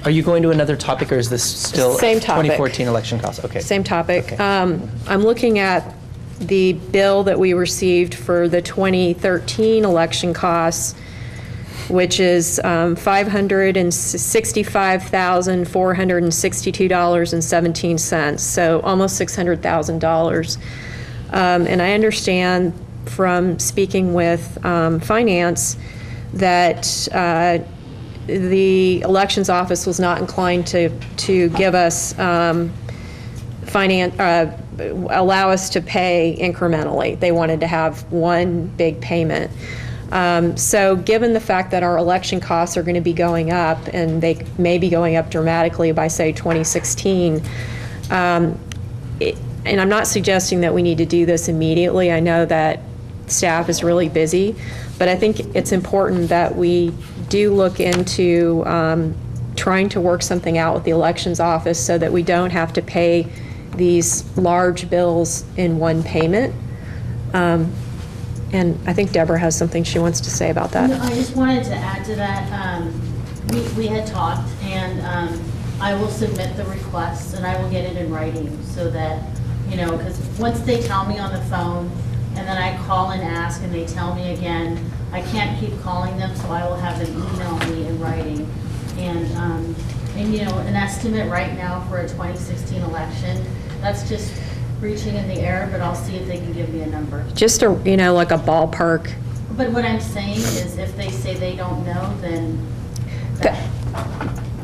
S1: Are you going to another topic, or is this still
S10: Same topic.
S1: 2014 election costs? Okay.
S10: Same topic.
S1: Okay.
S10: I'm looking at the bill that we received for the 2013 election costs, which is $565,462.17, so almost $600,000. And I understand from speaking with finance that the elections office was not inclined to give us allow us to pay incrementally. They wanted to have one big payment. So given the fact that our election costs are going to be going up, and they may be going up dramatically by, say, 2016, and I'm not suggesting that we need to do this immediately. I know that staff is really busy, but I think it's important that we do look into trying to work something out with the elections office so that we don't have to pay these large bills in one payment. And I think Deborah has something she wants to say about that.
S11: No, I just wanted to add to that. We had talked, and I will submit the requests, and I will get it in writing so that, because once they tell me on the phone, and then I call and ask, and they tell me again, I can't keep calling them, so I will have them email me in writing. And an estimate right now for a 2016 election, that's just reaching in the air, but I'll see if they can give me a number.
S10: Just a, like a ballpark.
S11: But what I'm saying is if they say they don't know, then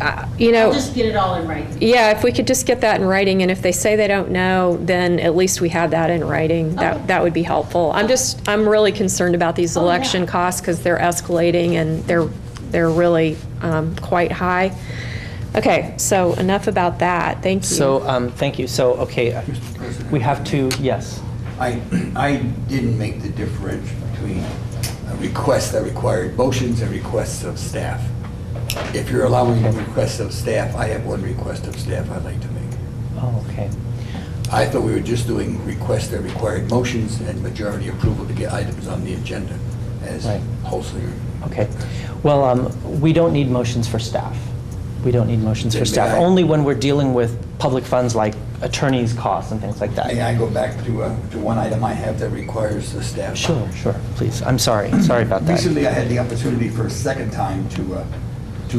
S11: I'll just get it all in writing.
S10: Yeah, if we could just get that in writing, and if they say they don't know, then at least we have that in writing. That would be helpful. I'm really concerned about these election costs because they're escalating and they're really quite high. Okay, so enough about that. Thank you.
S1: So, thank you. So, okay, we have to, yes.
S12: I didn't make the differential between requests that required motions and requests of staff. If you're allowing requests of staff, I have one request of staff I'd like to make.
S1: Oh, okay.
S12: I thought we were just doing requests that required motions and majority approval to get items on the agenda as wholesale.
S1: Okay. Well, we don't need motions for staff. We don't need motions for staff, only when we're dealing with public funds like attorneys' costs and things like that.
S12: May I go back to one item I have that requires the staff?
S1: Sure, please. I'm sorry about that.
S12: Recently, I had the opportunity for a second time to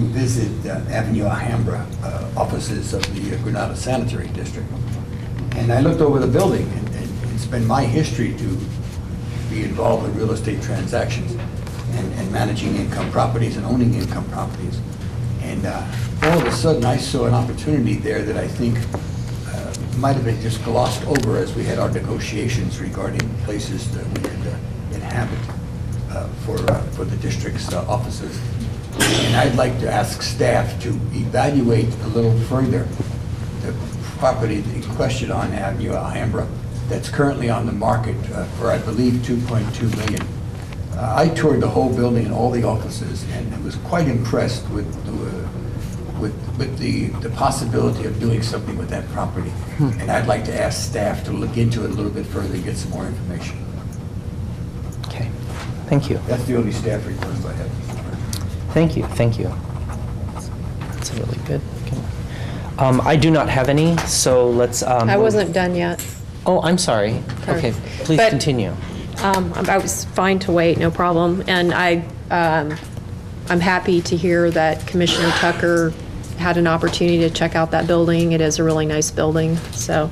S12: visit Avenue Alhambra offices of the Granada Sanitary District. And I looked over the building, and it's been my history to be involved in real estate transactions and managing income properties and owning income properties. And all of a sudden, I saw an opportunity there that I think might have been just glossed over as we had our negotiations regarding places that we could inhabit for the district's offices. And I'd like to ask staff to evaluate a little further the property in question on Avenue Alhambra that's currently on the market for, I believe, $2.2 million. I toured the whole building and all the offices, and was quite impressed with the possibility of doing something with that property. And I'd like to ask staff to look into it a little bit further and get some more information.
S1: Okay, thank you.
S12: That's the only staff request I have.
S1: Thank you, thank you. That's really good. Okay. I do not have any, so let's.
S10: I wasn't done yet.
S1: Oh, I'm sorry. Okay, please
S10: But-
S1: continue.
S10: I was fine to wait, no problem. And I'm happy to hear that Commissioner Tucker had an opportunity to check out that building. It is a really nice building, so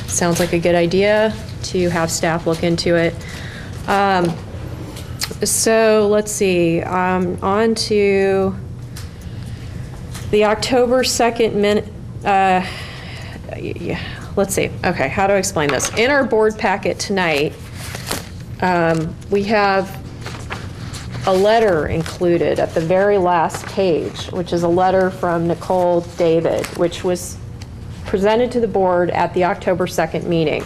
S10: sounds like a good idea to have staff look into it. So let's see, on to the October 2nd minute. Yeah, let's see. Okay, how do I explain this? In our board packet tonight, we have a letter included at the very last page, which is a letter from Nicole David, which was presented to the board at the October 2nd meeting.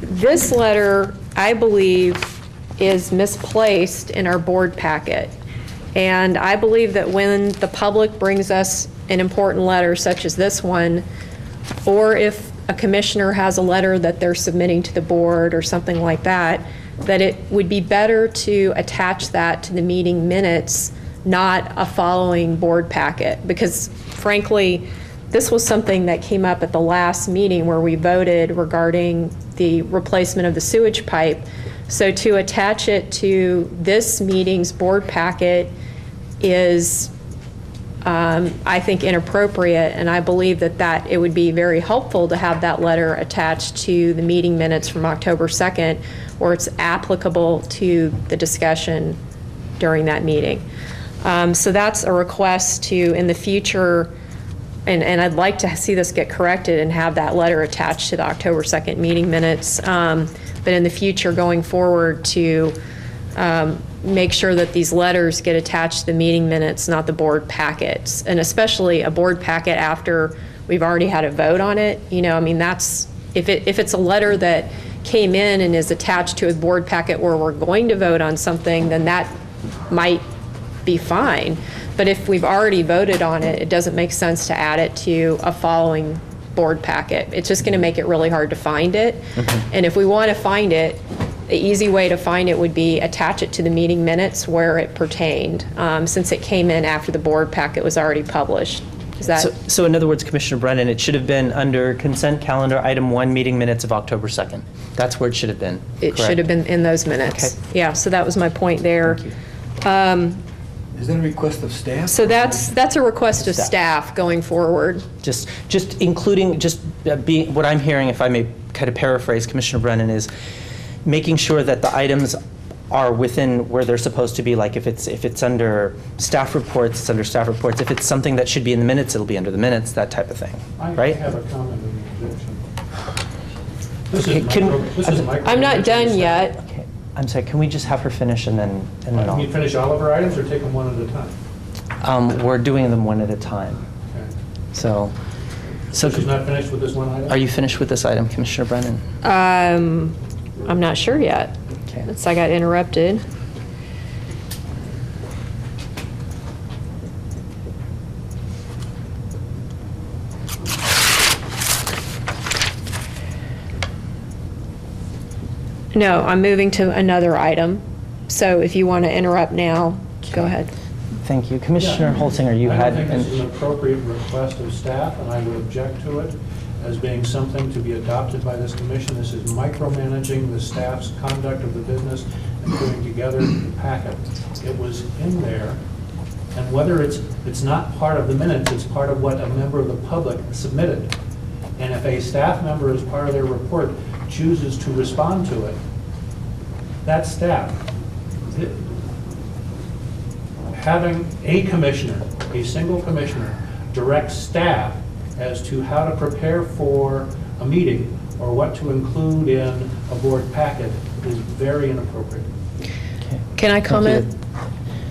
S10: This letter, I believe, is misplaced in our board packet. And I believe that when the public brings us an important letter such as this one, or if a commissioner has a letter that they're submitting to the board or something like that, that it would be better to attach that to the meeting minutes, not a following board packet. Because frankly, this was something that came up at the last meeting where we voted regarding the replacement of the sewage pipe. So to attach it to this meeting's board packet is, I think, inappropriate, and I believe that it would be very helpful to have that letter attached to the meeting minutes from October 2nd, where it's applicable to the discussion during that meeting. So that's a request to, in the future, and I'd like to see this get corrected and have that letter attached to the October 2nd meeting minutes, but in the future going forward to make sure that these letters get attached to the meeting minutes, not the board packets, and especially a board packet after we've already had a vote on it. You know, I mean, that's, if it's a letter that came in and is attached to a board packet where we're going to vote on something, then that might be fine. But if we've already voted on it, it doesn't make sense to add it to a following board packet. It's just going to make it really hard to find it. And if we want to find it, the easy way to find it would be attach it to the meeting minutes where it pertained, since it came in after the board packet was already published. Is that?
S1: So in other words, Commissioner Brennan, it should have been under consent calendar item 1, meeting minutes of October 2nd. That's where it should have been.
S10: It should have been in those minutes.
S1: Okay.
S10: Yeah, so that was my point there.
S1: Thank you.
S12: Is that a request of staff?
S10: So that's a request of staff going forward.
S1: Just including, what I'm hearing, if I may kind of paraphrase Commissioner Brennan, is making sure that the items are within where they're supposed to be. Like if it's under staff reports, it's under staff reports. If it's something that should be in the minutes, it'll be under the minutes, that type of thing, right?
S8: I have a comment in the objection.
S10: I'm not done yet.
S1: Okay, I'm sorry, can we just have her finish and then
S8: Can
S1: I'll...
S8: you finish all of our items or take them one at a time?
S1: We're doing them one at a time.
S8: Okay.
S1: So
S8: She's not finished with this one item?
S1: are you finished with this item, Commissioner Brennan?
S10: I'm not sure yet.
S1: Okay.
S10: Since I got interrupted. No, I'm moving to another item. So if you want to interrupt now, go ahead.
S1: Thank you. Commissioner Holsinger, you
S8: I
S1: had...
S8: don't think this is an appropriate request of staff, and I would object to it as being something to be adopted by this commission. This is micromanaging the staff's conduct of the business and putting together the packet. It was in there, and whether it's not part of the minutes, it's part of what a member of the public submitted. And if a staff member, as part of their report, chooses to respond to it, that's staff. Having a commissioner, a single commissioner, direct staff as to how to prepare for a meeting or what to include in a board packet is very inappropriate.
S10: Can I comment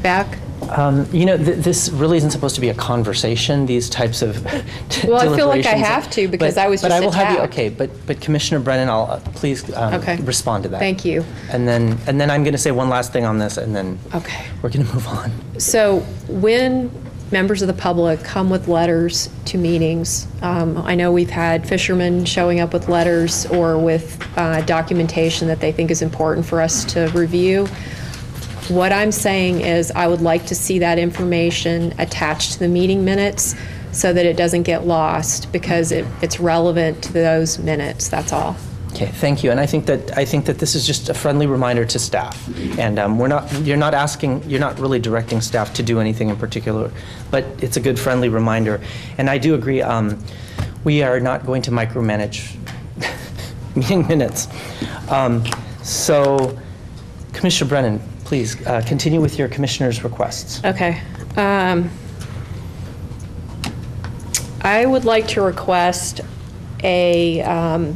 S10: back?
S1: This really isn't supposed to be a conversation, these types of
S10: Well, I feel like I
S1: deliberations.
S10: have to because I was just
S1: But I will have you,
S10: attacked.
S1: okay, but Commissioner Brennan, I'll please
S10: Okay.
S1: respond to that.
S10: Thank you.
S1: And then I'm going to say one last thing on this, and then
S10: Okay.
S1: we're going to move on.
S10: So when members of the public come with letters to meetings, I know we've had fishermen showing up with letters or with documentation that they think is important for us to review. What I'm saying is I would like to see that information attached to the meeting minutes so that it doesn't get lost because it's relevant to those minutes, that's all.
S1: Okay, thank you. And I think that this is just a friendly reminder to staff. And you're not really directing staff to do anything in particular, but it's a good friendly reminder. And I do agree, we are not going to micromanage meeting minutes. So Commissioner Brennan, please continue with your commissioner's requests.
S10: Okay. I would like to request a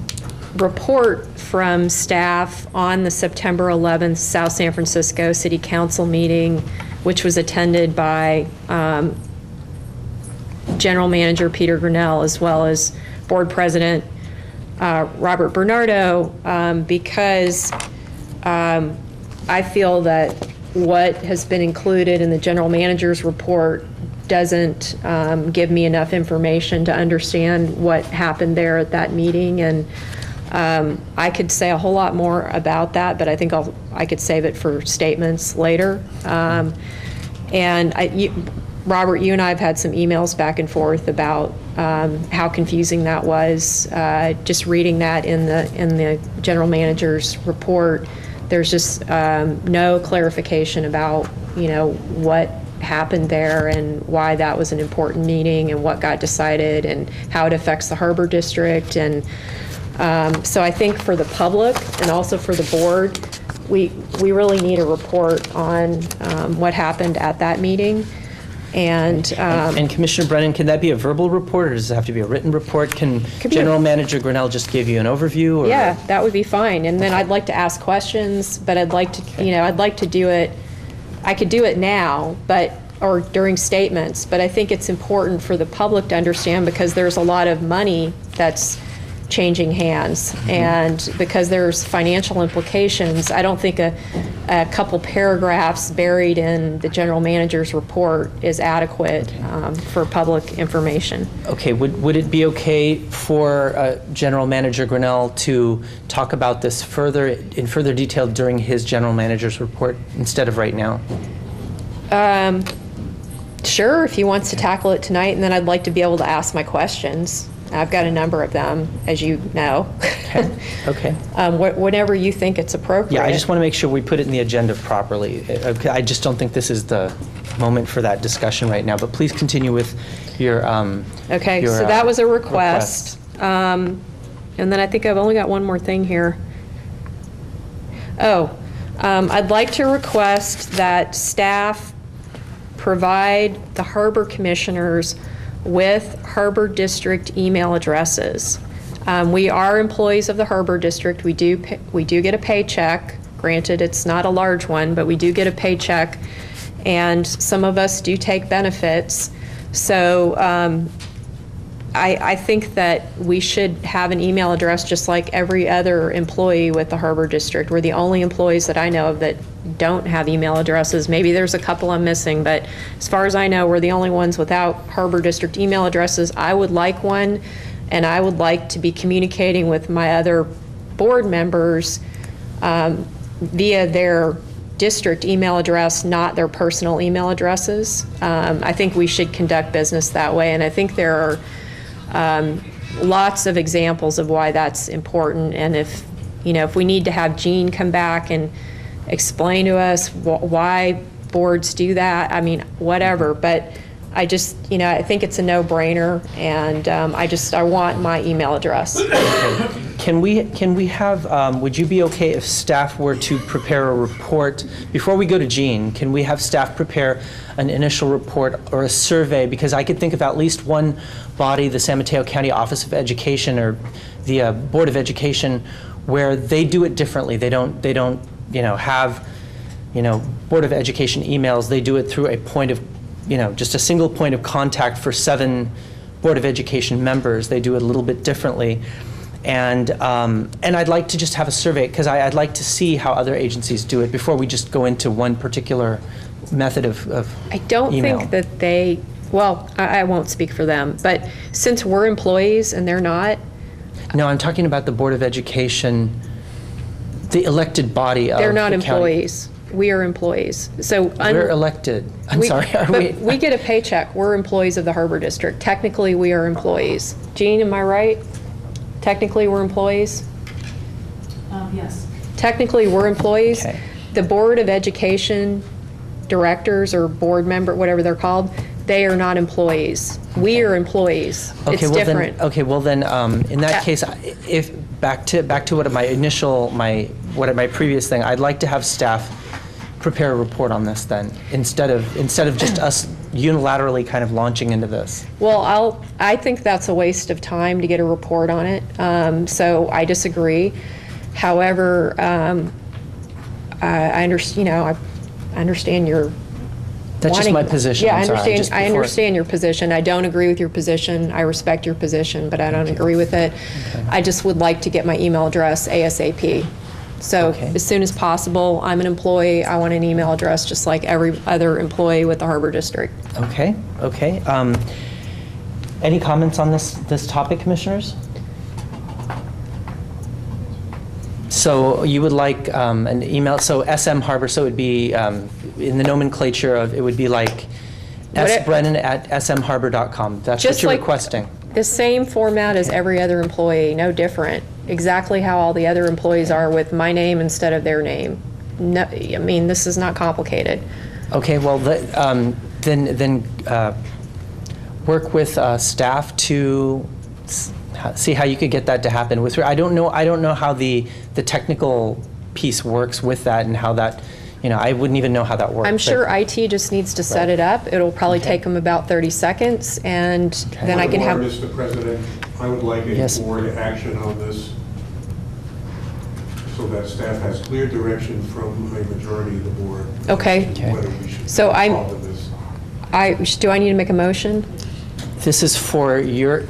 S10: report from staff on the September 11th South San Francisco City Council meeting, which was attended by General Manager Peter Grinnell as well as Board President Robert Bernardo, because I feel that what has been included in the General Manager's report doesn't give me enough information to understand what happened there at that meeting. And I could say a whole lot more about that, but I think I could save it for statements later. Robert, you and I have had some emails back and forth about how confusing that was. Just reading that in the General Manager's report, there's just no clarification about, what happened there and why that was an important meeting and what got decided and how it affects the Harbor District. And so I think for the public and also for the board, we really need a report on what happened at that meeting. And
S1: Commissioner Brennan, can that be a verbal report, or does it have to be a written report? Can General Manager Grinnell just give you an overview? Or?
S10: Yeah, that would be fine. And then I'd like to ask questions, but I'd like to, I'd like to do it. I could do it now, or during statements. But I think it's important for the public to understand because there's a lot of money that's changing hands, and because there's financial implications, I don't think a couple paragraphs buried in the General Manager's report is adequate for public information.
S1: Okay, would it be okay for General Manager Grinnell to talk about this in further detail during his General Manager's report instead of right now?
S10: Sure, if he wants to tackle it tonight, and then I'd like to be able to ask my questions. I've got a number of them, as you know.
S1: Okay.
S10: Whenever you think it's appropriate.
S1: Yeah, I just want to make sure we put it in the agenda properly. I just don't think this is the moment for that discussion right now, but please continue with your
S10: Okay, so that was a request. And then I think I've only got one more thing here. I'd like to request that staff provide the harbor commissioners with Harbor District email addresses. We are employees of the Harbor District. We do get a paycheck. Granted, it's not a large one, but we do get a paycheck, and some of us do take benefits. So I think that we should have an email address just like every other employee with the Harbor District. We're the only employees that I know of that don't have email addresses. Maybe there's a couple I'm missing, but as far as I know, we're the only ones without Harbor District email addresses. I would like one, and I would like to be communicating with my other board members via their district email address, not their personal email addresses. I think we should conduct business that way, and I think there are lots of examples of why that's important. And if we need to have Jean come back and explain to us why boards do that, I mean, whatever. But I just, I think it's a no-brainer, and I want my email address.
S1: Can we have, would you be okay if staff were to prepare a report? Before we go to Jean, can we have staff prepare an initial report or a survey? Because I could think of at least one body, the San Mateo County Office of Education or the Board of Education, where they do it differently. They don't have, Board of Education emails, they do it through a point of, just a single point of contact for 7 Board of Education members. They do it a little bit differently. And I'd like to just have a survey, because I'd like to see how other agencies do it before we just go into one particular method of
S10: I don't
S1: email.
S10: think that they, well, I won't speak for them, but since we're employees and they're not,
S1: No, I'm talking about the Board of Education, the elected body of
S10: they're not
S1: the county.
S10: employees. We are employees. So
S1: We're elected. I'm sorry, are we?
S10: But we get a paycheck. We're employees of the Harbor District. Technically, we are employees. Jean, am I right? Technically, we're employees?
S11: Yes.
S10: Technically, we're employees.
S1: Okay.
S10: The Board of Education directors or board member, whatever they're called, they are not employees. We are employees. It's
S1: well
S10: different.
S1: Then, okay, well then, in that case, if back to what my previous thing, I'd like to have staff prepare a report on this then, instead of just us unilaterally kind of launching into this.
S10: Well, I think that's a waste of time to get a report on it. So I disagree. However, I understand your
S1: That's just my position.
S10: Yeah,
S1: I'm sorry,
S10: I understand your position. I don't agree with your position. I respect your position, but I don't agree with it.
S1: Okay.
S10: I just would like to get my email address ASAP. So
S1: Okay.
S10: as soon as possible, I'm an employee. I want an email address just like every other employee with the Harbor District.
S1: Okay. Any comments on this topic, commissioners? So you would like an email, so SM Harbor, so it would be in the nomenclature of, it would be like sbrennan@smharbor.com. That's
S10: Just
S1: what you're
S10: like-
S1: requesting.
S10: The same format as every other employee, no different. Exactly how all the other employees are with my name instead of their name. No, I mean, this is not complicated.
S1: Okay, well, then work with staff to see how you could get that to happen. I don't know how the technical piece works with that and how that, I wouldn't even know how that works.
S10: I'm
S1: but-
S10: sure IT just needs to set it up. It'll probably take them about 30 seconds, and then I can have...
S13: Mr. President, I would like a
S1: Yes.
S13: board action on this so that staff has clear direction from a majority of the board.
S10: Okay.
S1: Okay.
S13: Whether we should
S10: So
S13: be involved in this.
S10: do I need to make a motion?
S1: This is for you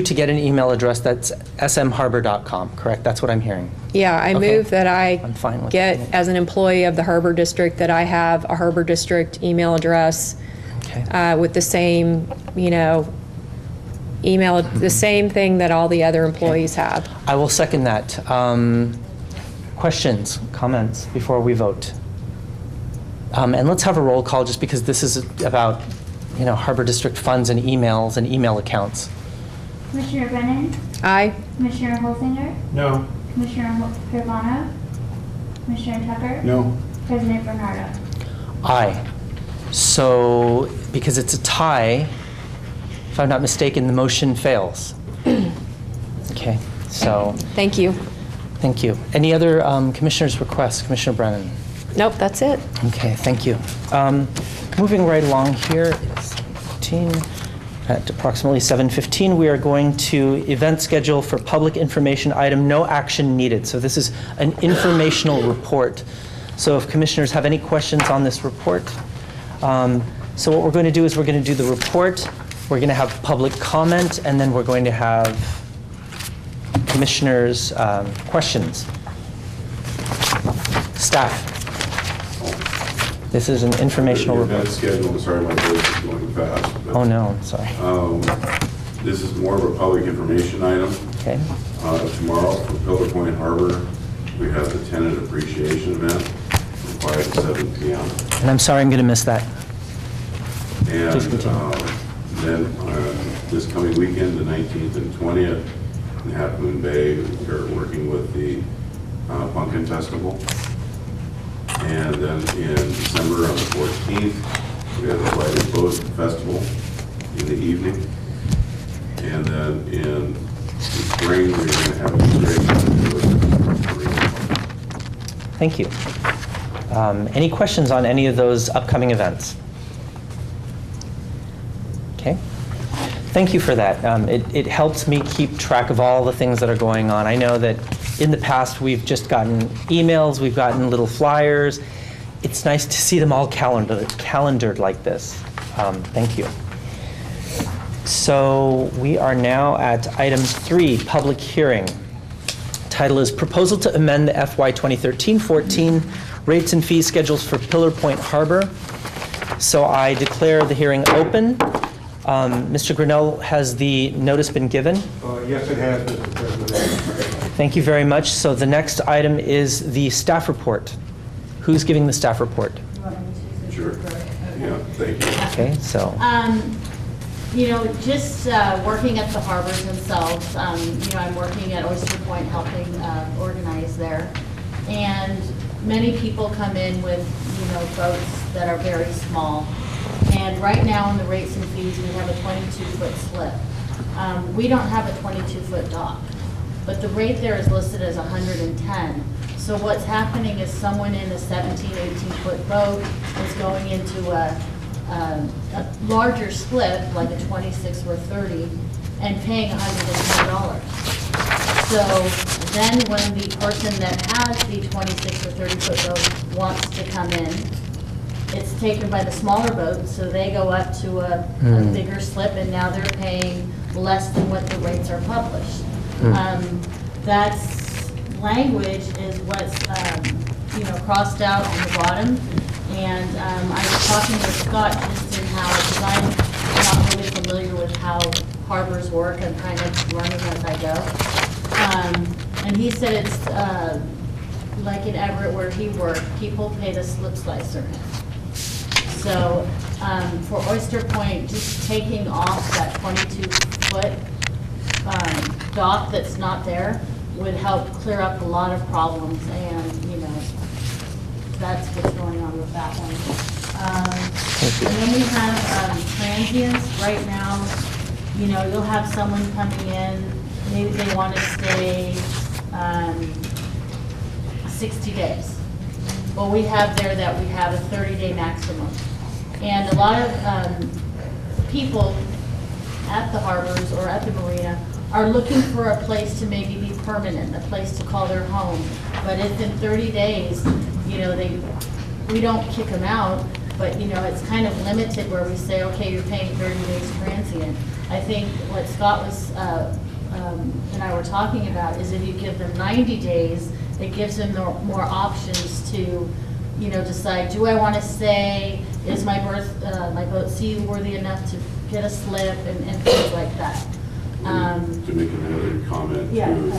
S1: to get an email address that's smharbor.com, correct? That's what I'm hearing.
S10: Yeah, I
S1: Okay.
S10: move that
S1: I'm fine with
S10: get,
S1: it.
S10: as an employee of the Harbor District, that I have a Harbor District email address
S1: Okay.
S10: with the same, email, the same thing that all the other employees have.
S1: I will second that. Questions, comments before we vote? And let's have a roll call, just because this is about, Harbor District funds and emails and email accounts.
S2: Commissioner Brennan,
S10: Aye.
S2: Commissioner Holsinger,
S8: No.
S2: Commissioner Gervano, Commissioner Tucker,
S12: No?
S2: President Bernardo.
S1: Aye. So, because it's a tie, if I'm not mistaken, the motion fails. Okay, so,
S10: Thank you.
S1: thank you. Any other commissioners' requests? Commissioner Brennan?
S10: Nope, that's it.
S1: Okay, thank you. Moving right along here, it's 15, at approximately 7:15, we are going to event schedule for public information item, no action needed. So this is an informational report. So if commissioners have any questions on this report, so what we're going to do is we're going to do the report, we're going to have public comment, and then we're going to have commissioners' questions. Staff. This is an informational
S9: The
S1: report.
S9: event schedule, sorry, my voice is going fast. but,
S1: Oh, no, I'm sorry.
S9: This is more of a public information item.
S1: Okay.
S9: Tomorrow, from Pillar Point Harbor, we have the tenant appreciation event from 5 to 7 p.m.
S1: And I'm sorry, I'm going to miss that.
S9: And
S1: Please continue.
S9: then this coming weekend, the 19th and 20th, in Half Moon Bay, we're working with the Pumpkin Festival. And then in December on the 14th, we have the Lighted Boat Festival in the evening. And then in the spring, we're going to have a parade.
S1: Thank you. Any questions on any of those upcoming events? Okay. Thank you for that. It helps me keep track of all the things that are going on. I know that in the past, we've just gotten emails, we've gotten little flyers, it's nice to see them all calendared like this. Thank you. So we are now at item 3, public hearing. Title is Proposal to Amend the FY 2013-14 Rates and Fee Schedules for Pillar Point Harbor. So I declare the hearing open. Mr. Grinnell, has the notice been given?
S13: Yes, it has, Mr. President.
S1: Thank you very much. So the next item is the staff report. Who's giving the staff report?
S9: Sure. Yeah, thank you.
S1: Okay, so.
S11: You know, just working at the harbors themselves, you know, I'm working at Oyster Point helping organize there. And many people come in with, you know, boats that are very small. And right now in the rates and fees, we have a 22-foot slip. We don't have a 22-foot dock, but the rate there is listed as 110. So what's happening is someone in a 17, 18-foot boat is going into a larger slip, like a 26 or 30, and paying $110. So then when the person that has the 26 or 30-foot boat wants to come in, it's taken by the smaller boat, so they go up to a bigger slip, and now they're paying less than what the rates are published. That's language is what's you know, crossed out on the bottom. And I was talking with Scott just in how, because I'm not really familiar with how harbors work. I'm kind of learning as I go. And he said it's like in Everett where he worked, people pay the slip slicer. So for Oyster Point, just taking off that 22-foot dock that's not there would help clear up a lot of problems, and you know, that's what's going on with that one. And then we have transients. Right now, you know, you'll have someone coming in, maybe they want to stay 60 days. Well, we have there that we have a 30-day maximum. And a lot of people at the harbors or at the marina are looking for a place to maybe be permanent, a place to call their home. But if in 30 days, you know, we don't kick them out, but you know, it's kind of limited where we say, okay, you're paying 30 days transient. I think what Scott was and I were talking about is if you give them 90 days, it gives them more options to, you know, decide, do I want to stay? Is my boat seaworthy enough to get a slip and things like that.
S9: To make another comment
S11: Yeah.
S9: too,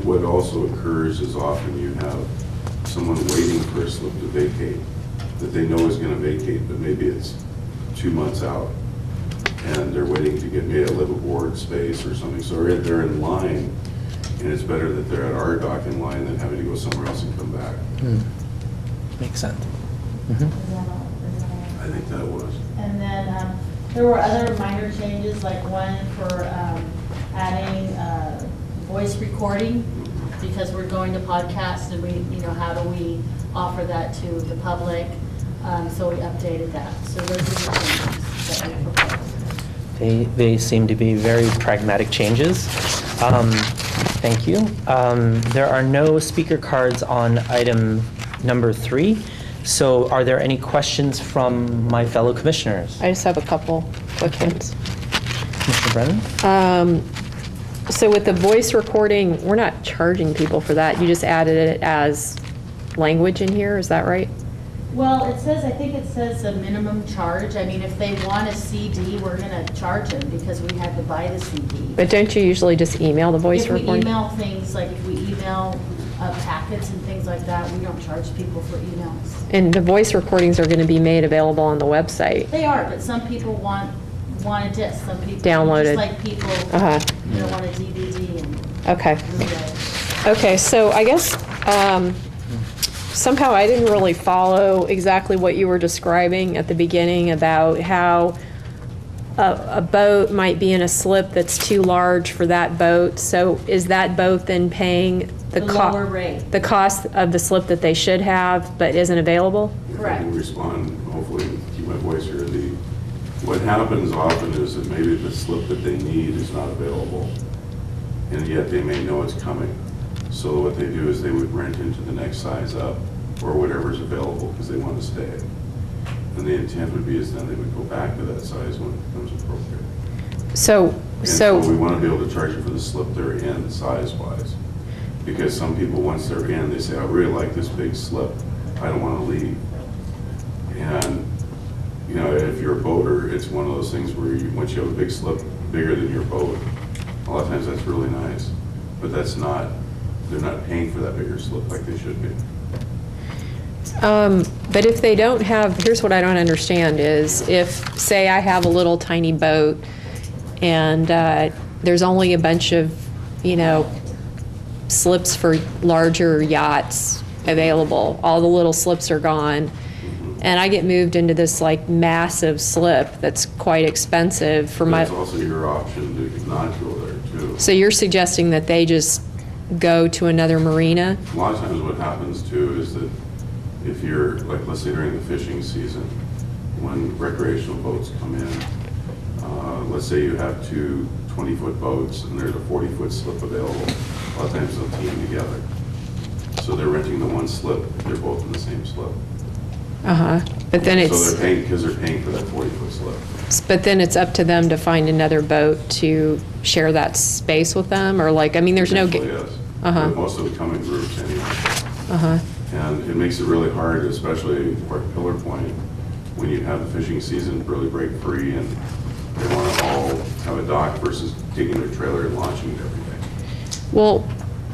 S9: what also occurs is often you have someone waiting for a slip to vacate that they know is going to vacate, but maybe it's 2 months out, and they're waiting to get maybe a live aboard space or something. So they're in line, and it's better that they're at our dock in line than having to go somewhere else and come back.
S1: Makes sense.
S9: I think that was.
S11: And then there were other minor changes, like one for adding voice recording, because we're going to podcast, and we, you know, how do we offer that to the public? So we updated that. So those are the changes that we proposed.
S1: They seem to be very pragmatic changes. Thank you. There are no speaker cards on item number 3. So are there any questions from my fellow commissioners?
S10: I just have a couple quick ones.
S1: Mr. Brennan?
S10: So with the voice recording, we're not charging people for that. You just added it as language in here, is that right?
S11: Well, it says, I think it says a minimum charge. I mean, if they want a CD, we're going to charge them because we had to buy the CD.
S10: But don't you usually just email the voice
S11: If we
S10: recording?
S11: email things, like if we email packets and things like that, we don't charge people for emails.
S10: And the voice recordings are going to be made available on the website.
S11: They are, but some people want a disc, some people.
S10: Downloaded.
S11: Just like people, you know, want a DVD and.
S10: Okay.
S11: Blu-ray.
S10: Okay, so I guess somehow I didn't really follow exactly what you were describing at the beginning about how a boat might be in a slip that's too large for that boat. So is that boat then paying the
S11: lower rate?
S10: The cost of the slip that they should have but isn't available?
S11: Correct.
S9: I can respond, hopefully, keep my voice here. What happens often is that maybe the slip that they need is not available, and yet they may know it's coming. So what they do is they would rent into the next size up or whatever's available because they want to stay. And the intent would be is then they would go back to that size when it becomes appropriate.
S10: So
S9: we want to be able to charge them for the slip they're in, size-wise. Because some people, once they're in, they say, I really like this big slip, I don't want to leave. And, you know, if you're a boater, it's one of those things where once you have a big slip bigger than your boat, a lot of times that's really nice. But that's not, they're not paying for that bigger slip like they should be.
S10: but if they don't have, here's what I don't understand is if, say I have a little tiny boat and there's only a bunch of, you know, slips for larger yachts available, all the little slips are gone, and I get moved into this like massive slip that's quite expensive for my...
S9: That's also your option to not go there too.
S10: So you're suggesting that they just go to another marina?
S9: A lot of times what happens too is that if you're, like, let's say during the fishing season, when recreational boats come in, let's say you have two 20-foot boats and there's a 40-foot slip available, a lot of times they'll team together. So they're renting the one slip, they're both in the same slip.
S10: But then it's...
S9: So they're paying, because they're paying for that 40-foot slip.
S10: But then it's up to them to find another boat to share that space with them, or like, I mean, there's no...
S9: Yes. But most of them come in groups anyway. And it makes it really hard, especially for Pillar Point, when you have the fishing season really break free and they want to all have a dock versus taking their trailer and launching it every day.
S10: Well,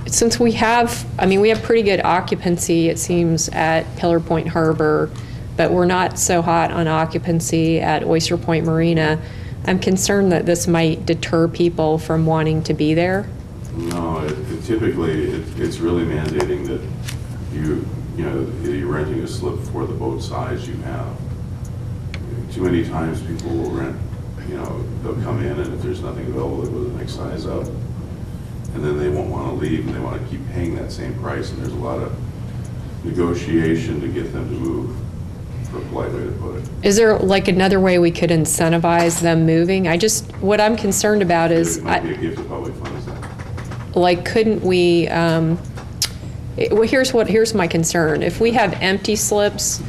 S10: since we have, I mean, we have pretty good occupancy, it seems, at Pillar Point Harbor, but we're not so hot on occupancy at Oyster Point Marina. I'm concerned that this might deter people from wanting to be there.
S9: No, typically it's really mandating that you're renting a slip for the boat size you have. Too many times people will rent, they'll come in and if there's nothing available, they go to the next size up. And then they won't want to leave and they want to keep paying that same price. And there's a lot of negotiation to get them to move, for a polite way to put it.
S10: Is there like another way we could incentivize them moving? What I'm concerned about is...
S9: It might be a gift of public funds then.
S10: Like, couldn't we, well, here's my concern. If we have empty slips,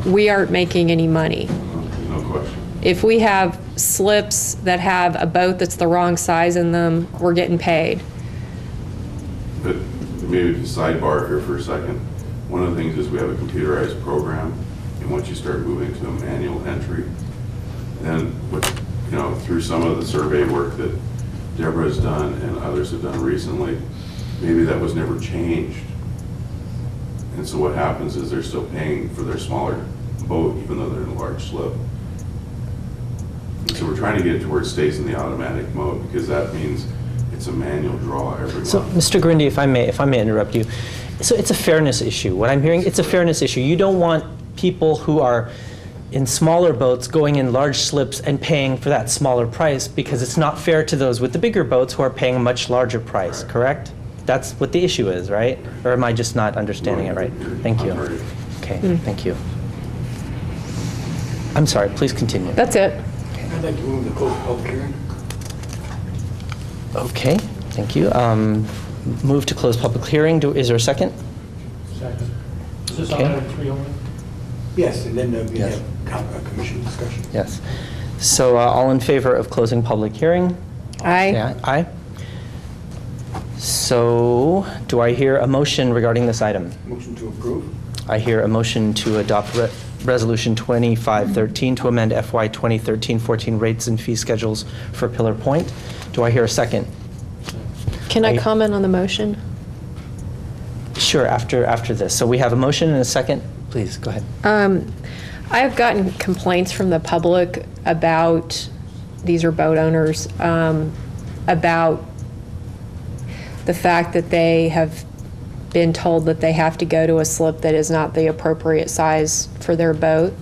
S10: we aren't making any money.
S9: No question.
S10: If we have slips that have a boat that's the wrong size in them, we're getting paid.
S9: But maybe to sidebar here for a second, one of the things is we have a computerized program, and once you start moving to a manual entry, then through some of the survey work that Deborah has done and others have done recently, maybe that was never changed. And so what happens is they're still paying for their smaller boat, even though they're in a large slip. And so we're trying to get it to where it stays in the automatic mode, because that means it's a manual draw every month.
S1: So, Mr. Grindy, if I may interrupt you. So it's a fairness issue. What I'm hearing, it's a fairness issue. You don't want people who are in smaller boats going in large slips and paying for that smaller price, because it's not fair to those with the bigger boats who are paying a much larger price,
S9: Right.
S1: correct? That's what the issue is, right? Or am I just not understanding it right? Thank you. Okay, thank you. I'm sorry, please continue.
S10: That's it.
S12: I'd like to move the close public hearing.
S1: Okay, thank you. Move to close public hearing. Is there a second?
S8: Second. Is this
S1: Okay.
S8: on item 3 only?
S12: Yes, and then we
S1: Yes.
S12: have commission discussion.
S1: Yes. So all in favor of closing public hearing?
S10: Aye.
S1: Yeah, aye. So do I hear a motion regarding this item?
S12: Motion to approve.
S1: I hear a motion to adopt Resolution 2513 to amend FY 2013-14 rates and fee schedules for Pillar Point. Do I hear a second?
S10: Can I comment on the motion?
S1: Sure, after this. So we have a motion and a second. Please, go ahead.
S10: I have gotten complaints from the public about, these are boat owners, about the fact that they have been told that they have to go to a slip that is not the appropriate size for their boat,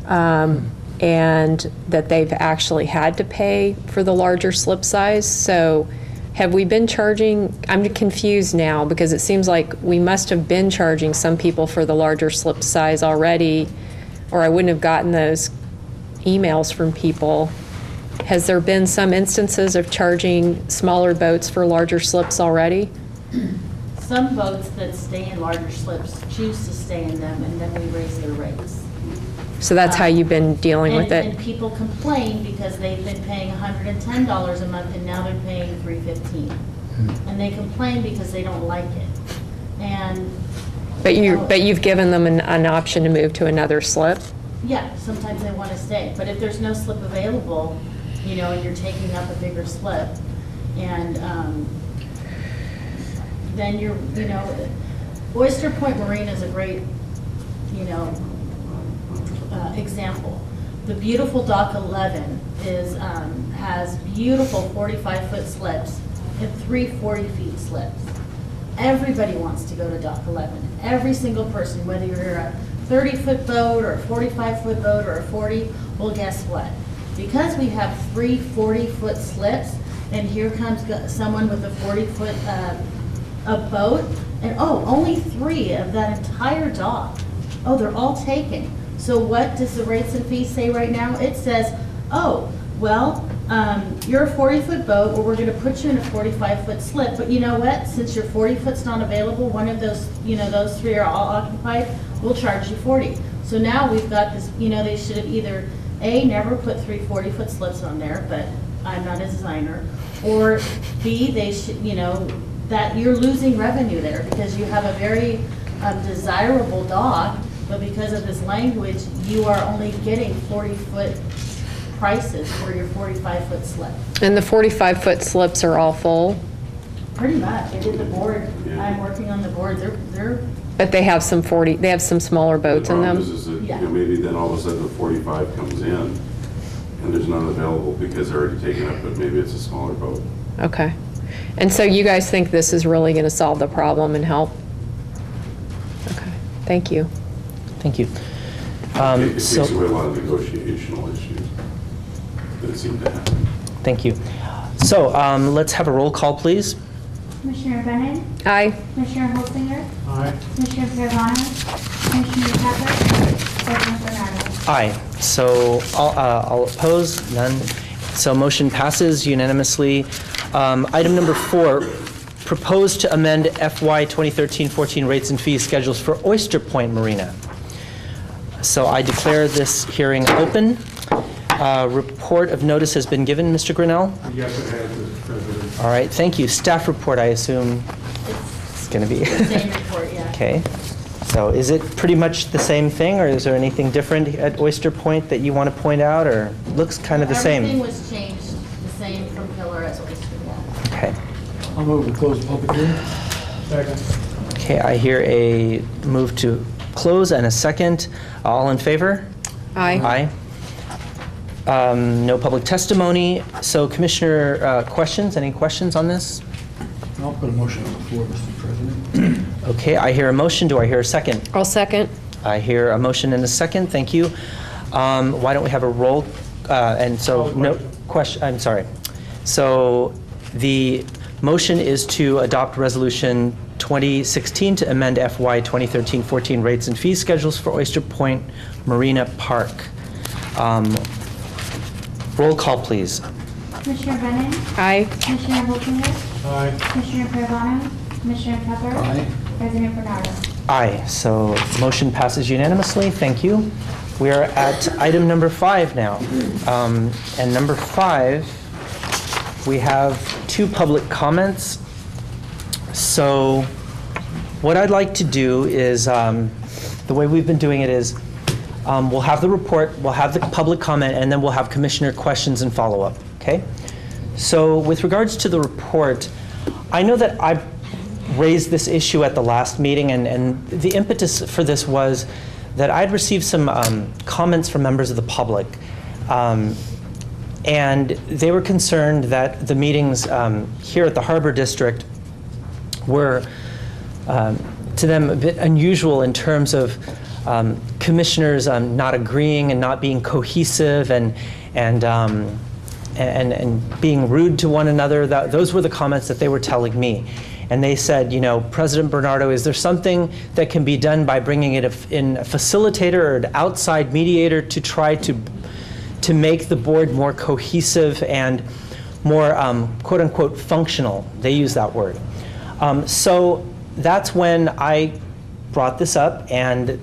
S10: and that they've actually had to pay for the larger slip size. So have we been charging, I'm confused now, because it seems like we must have been charging some people for the larger slip size already, or I wouldn't have gotten those emails from people. Has there been some instances of charging smaller boats for larger slips already?
S11: some boats that stay in larger slips choose to stay in them, and then we raise their rates.
S10: So that's how you've been dealing with
S11: And
S10: it?
S11: people complain because they've been paying $110 a month, and now they're paying $315. And they complain because they don't like it. And.
S10: But
S11: you know,
S10: you've given them an option to move to another slip?
S11: Yeah, sometimes they want to stay, but if there's no slip available, you know, and you're taking up a bigger slip, and then you're, you know, Oyster Point Marina is a great, you know, example. The beautiful Dock 11 is, has beautiful 45-foot slips and 3 40-feet slips. Everybody wants to go to Dock 11. Every single person, whether you're a 30-foot boat or a 45-foot boat or a 40, well, guess what? Because we have 3 40-foot slips, and here comes someone with a 40-foot a boat, and oh, only 3 of that entire dock. Oh, they're all taken. So what does the rates and fees say right now? It says, oh, well, you're a 40-foot boat, well, we're going to put you in a 45-foot slip, but you know what? Since your 40-foot's not available, one of those, you know, those 3 are all occupied, we'll charge you 40. So now we've got this, you know, they should have either, A, never put 3 40-foot slips on there, but I'm not a designer, or B, they should, you know, that you're losing revenue there because you have a very desirable dock, but because of this language, you are only getting 40-foot prices for your 45-foot slip.
S10: And the 45-foot slips are all full?
S11: Pretty much. I did the board. I'm working on the board. They're.
S10: But they have some they have some smaller boats in them?
S9: The problem is that, you know, maybe then all of a sudden the 45 comes in and there's none available because they're already taken up, but maybe it's a smaller boat.
S10: Okay. And so you guys think this is really going to solve the problem and help? Okay. Thank you.
S1: Thank you.
S9: It takes away a lot of negotiational issues that seem to happen.
S1: Thank you. So let's have a roll call, please.
S2: Commissioner Brennan?
S10: Aye.
S2: Commissioner Holsinger?
S8: Aye.
S2: Commissioner Pervano? Commissioner Tucker? President Bernardo?
S1: Aye. So all opposed? None. So motion passes unanimously. Item number 4, proposed to amend FY 2013-14 rates and fees schedules for Oyster Point Marina. So I declare this hearing open. Report of notice has been given, Mr. Grinnell?
S13: Yes, it has, Mr. President.
S1: All right, thank you. Staff report, I assume it's going to be.
S11: Same report, yeah.
S1: Okay. So is it pretty much the same thing, or is there anything different at Oyster Point that you want to point out, or looks kind of the same?
S11: Everything was changed the same from Pillar as Oyster Point.
S1: Okay.
S12: I'll move to close the public hearing.
S8: Second.
S1: Okay, I hear a move to close and a second. All in favor?
S10: Aye.
S1: Aye. No public testimony. So Commissioner, questions? Any questions on this?
S12: I'll put a motion on the floor, Mr. President.
S1: Okay, I hear a motion. Do I hear a second?
S10: I'll second.
S1: I hear a motion and a second. Thank you. Why don't we have a roll? And so, no question. I'm sorry. So the motion is to adopt Resolution 2016 to amend FY 2013-14 rates and fee schedules for Oyster Point Marina Park. Roll call, please.
S2: Commissioner Brennan?
S10: Aye.
S2: Commissioner Holsinger?
S8: Aye.
S2: Commissioner Pervano? Commissioner Tucker?
S12: Aye.
S2: President Bernardo?
S1: Aye. So motion passes unanimously. Thank you. We are at item number 5 now. And number 5, we have 2 public comments. So what I'd like to do is, the way we've been doing it is, we'll have the report, we'll have the public comment, and then we'll have commissioner questions and follow-up, okay? So with regards to the report, I know that I raised this issue at the last meeting, and the impetus for this was that I'd received some comments from members of the public, and they were concerned that the meetings here at the Harbor District were, to them, a bit unusual in terms of commissioners not agreeing and not being cohesive and being rude to one another. Those were the comments that they were telling me. And they said, you know, President Bernardo, is there something that can be done by bringing it in a facilitator or an outside mediator to try to make the board more cohesive and more quote unquote functional? They use that word. So that's when I brought this up, and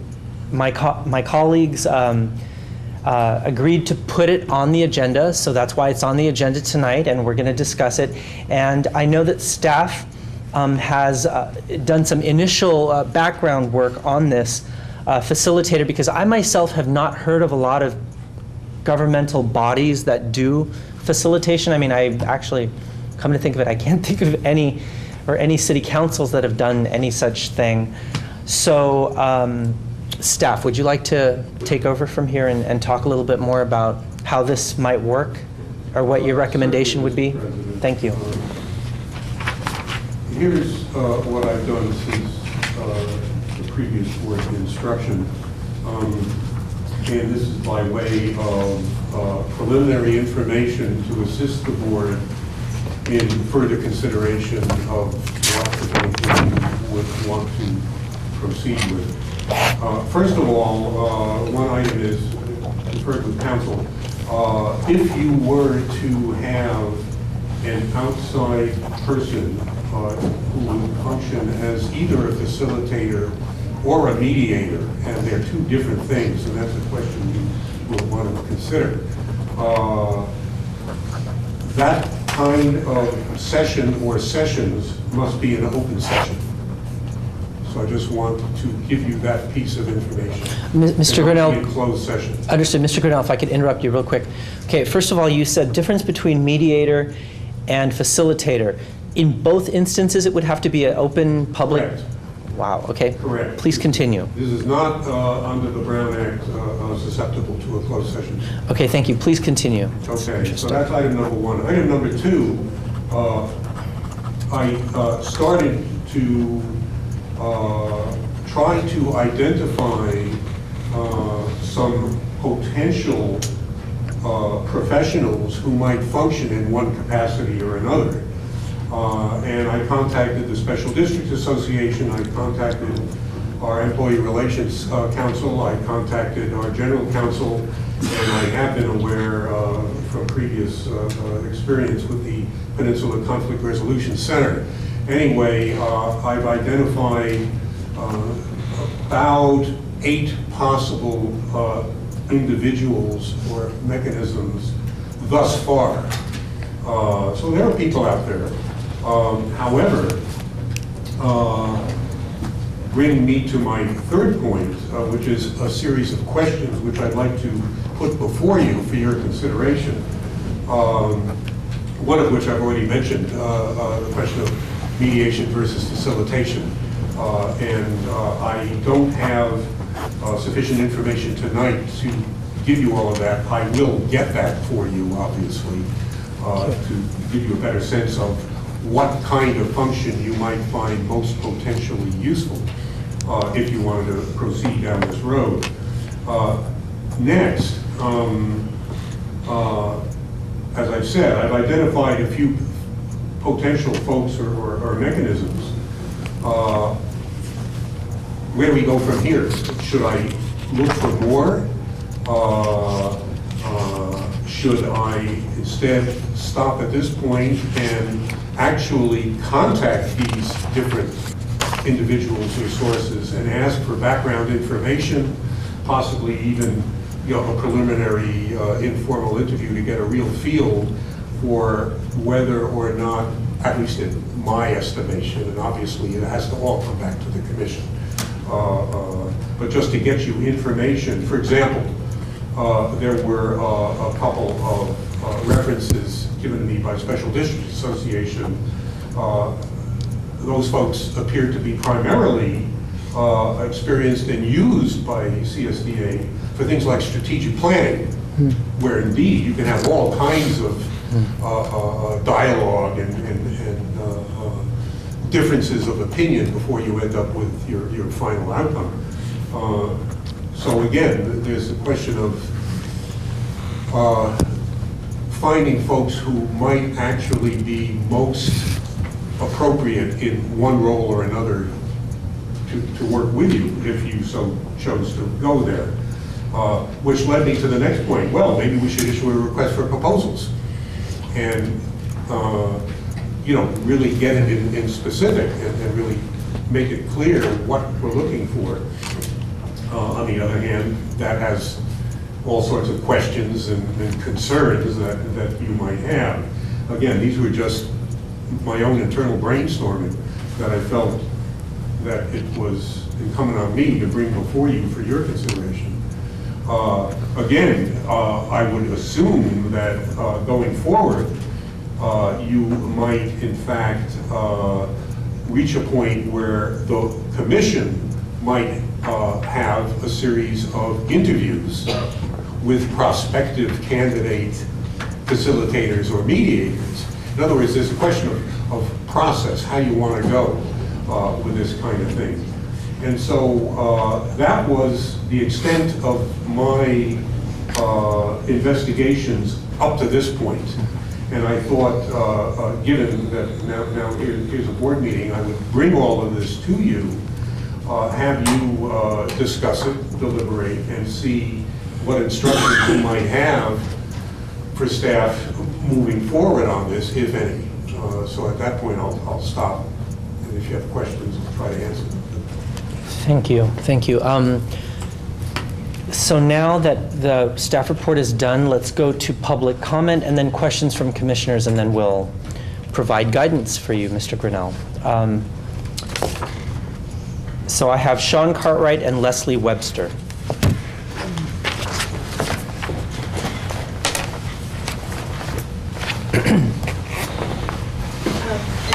S1: my colleagues agreed to put it on the agenda, so that's why it's on the agenda tonight, and we're going to discuss it. And I know that staff has done some initial background work on this facilitator, because I myself have not heard of a lot of governmental bodies that do facilitation. I mean, I actually, come to think of it, I can't think of any city councils that have done any such thing. So staff, would you like to take over from here and talk a little bit more about how this might work, or what your recommendation would be? Thank you.
S13: Here's what I've done since the previous board's instruction. And this is by way of preliminary information to assist the board in further consideration of what the board would want to proceed with. First of all, one item is conferred with council. If you were to have an outside person who would function as either a facilitator or a mediator, and they're two different things, and that's a question you will want to consider. That kind of session or sessions must be an open session. So I just want to give you that piece of information.
S1: Mr. Grinnell,
S13: in closed session.
S1: Understood. Mr. Grinnell, if I could interrupt you real quick. Okay, first of all, you said difference between mediator and facilitator. In both instances, it would have to be an open public?
S13: Correct.
S1: Wow, okay.
S13: Correct.
S1: Please continue.
S13: This is not under the Brown Act susceptible to a closed session.
S1: Okay, thank you. Please continue.
S13: Okay, so that's item number one. Item number two, I started to try to identify some potential professionals who might function in one capacity or another. And I contacted the Special Districts Association, I contacted our Employee Relations Council, I contacted our General Counsel, and I have been aware from previous experience with the Peninsula Conflict Resolution Center. Anyway, I've identified about 8 possible individuals or mechanisms thus far. So there are people out there. However, bringing me to my third point, which is a series of questions which I'd like to put before you for your consideration. One of which I've already mentioned, the question of mediation versus facilitation. And I don't have sufficient information tonight to give you all of that. I will get that for you, obviously, to give you a better sense of what kind of function you might find most potentially useful if you wanted to proceed down this road. Next, as I've said, I've identified a few potential folks or mechanisms. Where do we go from here? Should I look for more? Should I instead stop at this point and actually contact these different individuals or sources and ask for background information, possibly even a preliminary informal interview to get a real feel for whether or not, at least in my estimation, and obviously it has to all come back to the commission, but just to get you information. For example, there were a couple of references given to me by Special Districts Association. Those folks appear to be primarily experienced and used by CSDA for things like strategic planning, where indeed you can have all kinds of dialogue and differences of opinion before you end up with your final outcome. So again, there's the question of finding folks who might actually be most appropriate in one role or another to work with you if you so chose to go there. Which led me to the next point. Well, maybe we should issue a request for proposals and really get it in specific and really make it clear what we're looking for. On the other hand, that has all sorts of questions and concerns that you might have. Again, these were just my own internal brainstorming that I felt that it was incumbent on me to bring before you for your consideration. Again, I would assume that going forward, you might in fact reach a point where the commission might have a series of interviews with prospective candidate facilitators or mediators. In other words, there's a question of process, how you want to go with this kind of thing. And so that was the extent of my investigations up to this point. And I thought, given that now here's a board meeting, I would bring all of this to you, have you discuss it, deliberate, and see what instructions you might have for staff moving forward on this, if any. So at that point, I'll stop. And if you have questions, I'll try to answer them.
S1: Thank you. Thank you. So now that the staff report is done, let's go to public comment and then questions from commissioners, and then we'll provide guidance for you, Mr. Grinnell. So I have Sean Cartwright and Leslie Webster.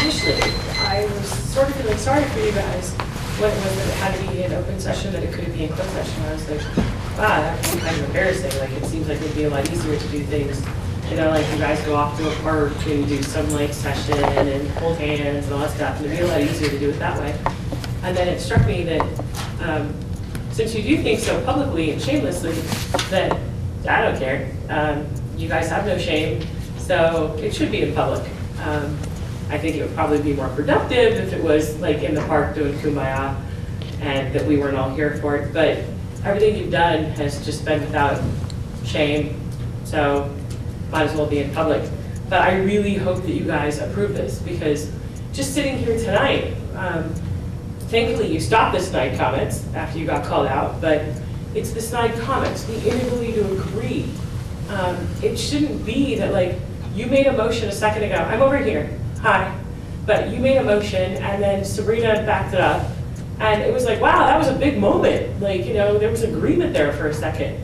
S6: Initially, I was sort of feeling sorry for you guys when it was that it had to be in open session, that it couldn't be in closed session. I was like, wow, that's kind of embarrassing. Like, it seems like it'd be a lot easier to do things. You know, like you guys go off to a park and do some like session and hold hands and all that stuff. And it'd be a lot easier to do it that way. And then it struck me that since you do things so publicly and shamelessly, that I don't care. You guys have no shame, so it should be in public. I think it would probably be more productive if it was like in the park doing kumbaya and that we weren't all here for it. But everything you've done has just been without shame, so might as well be in public. But I really hope that you guys approve this, because just sitting here tonight, thankfully you stopped the snide comments after you got called out, but it's the snide comments, the inability to agree. It shouldn't be that, like, you made a motion a second ago, I'm over here, hi, but you made a motion and then Sabrina backed it up, and it was like, wow, that was a big moment. Like, you know, there was agreement there for a second.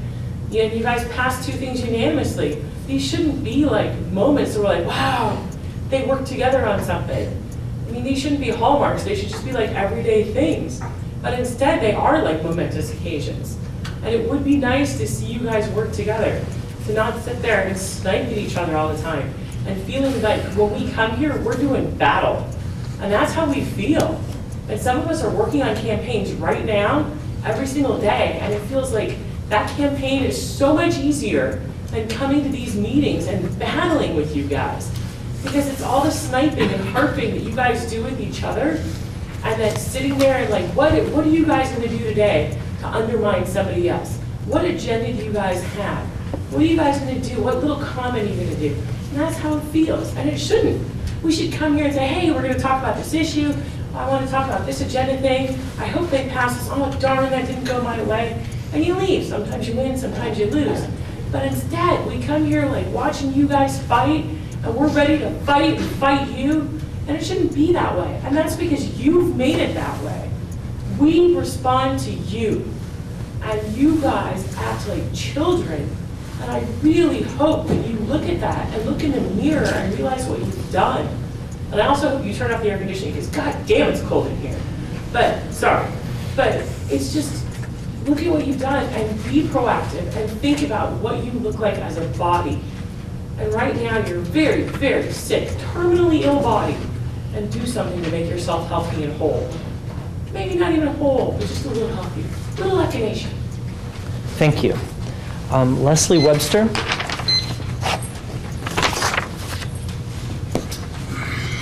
S6: You know, you guys passed two things unanimously. These shouldn't be like moments that we're like, wow, they worked together on something. I mean, these shouldn't be hallmarks. They should just be like everyday things. But instead, they are like momentous occasions. And it would be nice to see you guys work together, to not sit there and snipe at each other all the time, and feeling like when we come here, we're doing battle. And that's how we feel. And some of us are working on campaigns right now, every single day, and it feels like that campaign is so much easier than coming to these meetings and battling with you guys. Because it's all the sniping and harping that you guys do with each other, and then sitting there and like, what are you guys gonna do today to undermine somebody else? What agenda do you guys have? What are you guys gonna do? What little comment are you gonna do? And that's how it feels, and it shouldn't. We should come here and say, hey, we're gonna talk about this issue. I wanna talk about this agenda thing. I hope they pass this. Oh, darn, that didn't go my way. And you leave. Sometimes you win, sometimes you lose. But instead, we come here like watching you guys fight, and we're ready to fight and fight you, and it shouldn't be that way. And that's because you've made it that way. We respond to you, and you guys act like children. And I really hope that you look at that and look in the mirror and realize what you've done. And I also hope you turn off the air conditioning, because god damn, it's cold in here. But, sorry. But it's just, look at what you've done and be proactive and think about what you look like as a body. And right now, you're very, very sick, terminally ill body, and do something to make yourself healthy and whole. Maybe not even whole, but just a little healthier. A little echinacea.
S1: Thank you. Leslie Webster.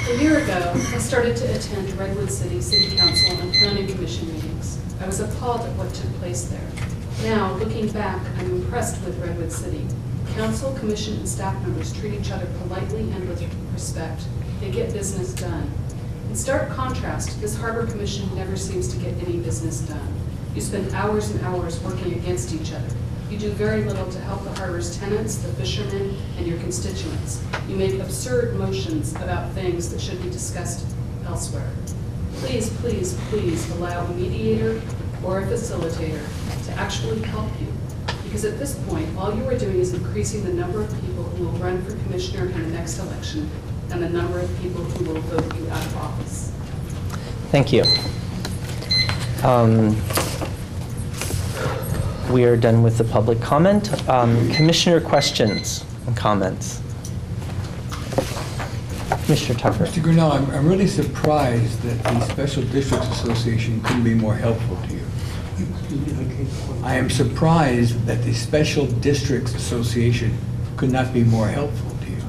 S3: A year ago, I started to attend Redwood City City Council and Planning Commission meetings. I was appalled at what took place there. Now, looking back, I'm impressed with Redwood City. Council, commission, and staff members treat each other politely and with respect. They get business done. In stark contrast, this Harbor Commission never seems to get any business done. You spend hours and hours working against each other. You do very little to help the harbor's tenants, the fishermen, and your constituents. You make absurd motions about things that should be discussed elsewhere. Please, please, please allow a mediator or a facilitator to actually help you. Because at this point, all you are doing is increasing the number of people who will run for commissioner in the next election and the number of people who will vote you out of office.
S1: Thank you. We are done with the public comment. Commissioner questions and comments. Commissioner Tucker.
S12: Mr. Grinnell, I'm really surprised that the Special Districts Association couldn't be more helpful to you. I am surprised that the Special Districts Association could not be more helpful to you.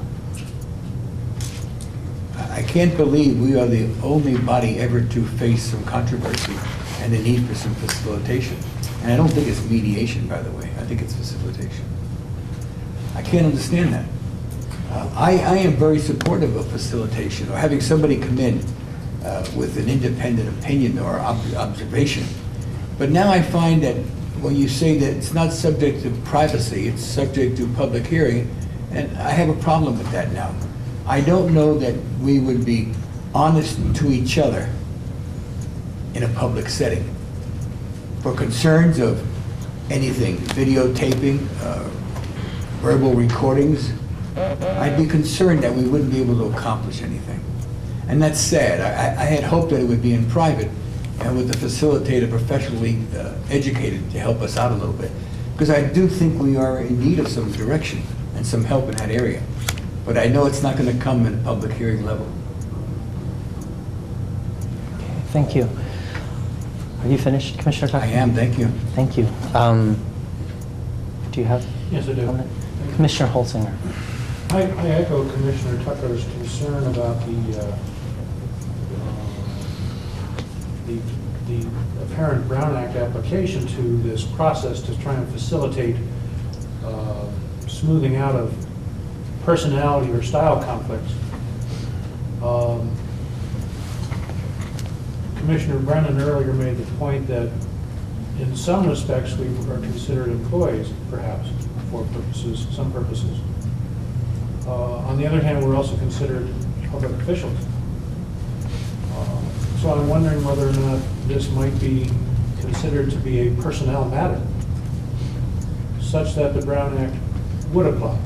S12: I can't believe we are the only body ever to face some controversy and the need for some facilitation. And I don't think it's mediation, by the way. I think it's facilitation. I can't understand that. I am very supportive of facilitation, or having somebody come in with an independent opinion or observation. But now I find that when you say that it's not subject to privacy, it's subject to public hearing, and I have a problem with that now. I don't know that we would be honest to each other in a public setting. For concerns of anything, videotaping, verbal recordings, I'd be concerned that we wouldn't be able to accomplish anything. And that's sad. I had hoped that it would be in private and with the facilitator professionally educated to help us out a little bit. Because I do think we are in need of some direction and some help in that area. But I know it's not going to come at a public hearing level.
S1: Okay, thank you. Are you finished, Commissioner Tucker?
S12: I am, thank you.
S1: Thank you. Do you have?
S8: Yes, I do.
S1: Comment? Commissioner Holsinger.
S8: I echo Commissioner Tucker's concern about the apparent Brown Act application to this process to try and facilitate smoothing out of personality or style conflicts. Commissioner Brennan earlier made the point that in some respects we are considered employees, perhaps, for purposes, some purposes. On the other hand, we're also considered public officials. So I'm wondering whether or not this might be considered to be a personnel matter, such that the Brown Act would apply.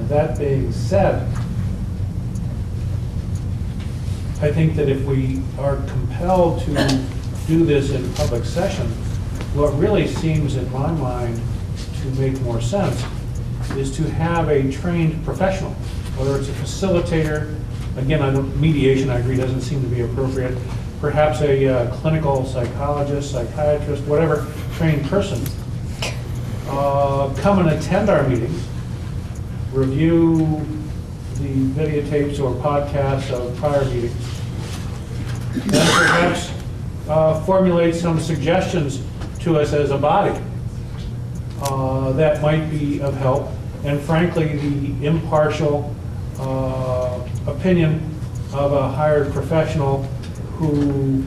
S8: That being said, I think that if we are compelled to do this in public session, what really seems in my mind to make more sense is to have a trained professional, whether it's a facilitator, again, mediation, I agree, doesn't seem to be appropriate, perhaps a clinical psychologist, psychiatrist, whatever trained person, come and attend our meetings, review the videotapes or podcasts of prior meetings, and perhaps formulate some suggestions to us as a body that might be of help, and frankly, the impartial opinion of a hired professional who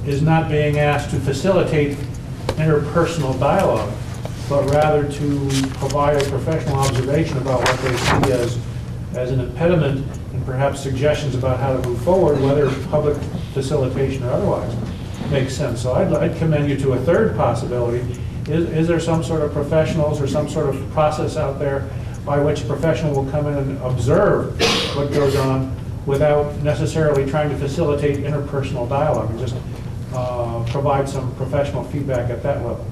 S8: is not being asked to facilitate interpersonal dialogue, but rather to provide a professional observation about what they see as an impediment and perhaps suggestions about how to move forward, whether public facilitation or otherwise makes sense. So I'd commend you to a third possibility. Is there some sort of professionals or some sort of process out there by which a professional will come in and observe what goes on without necessarily trying to facilitate interpersonal dialogue, and just provide some professional feedback at that level?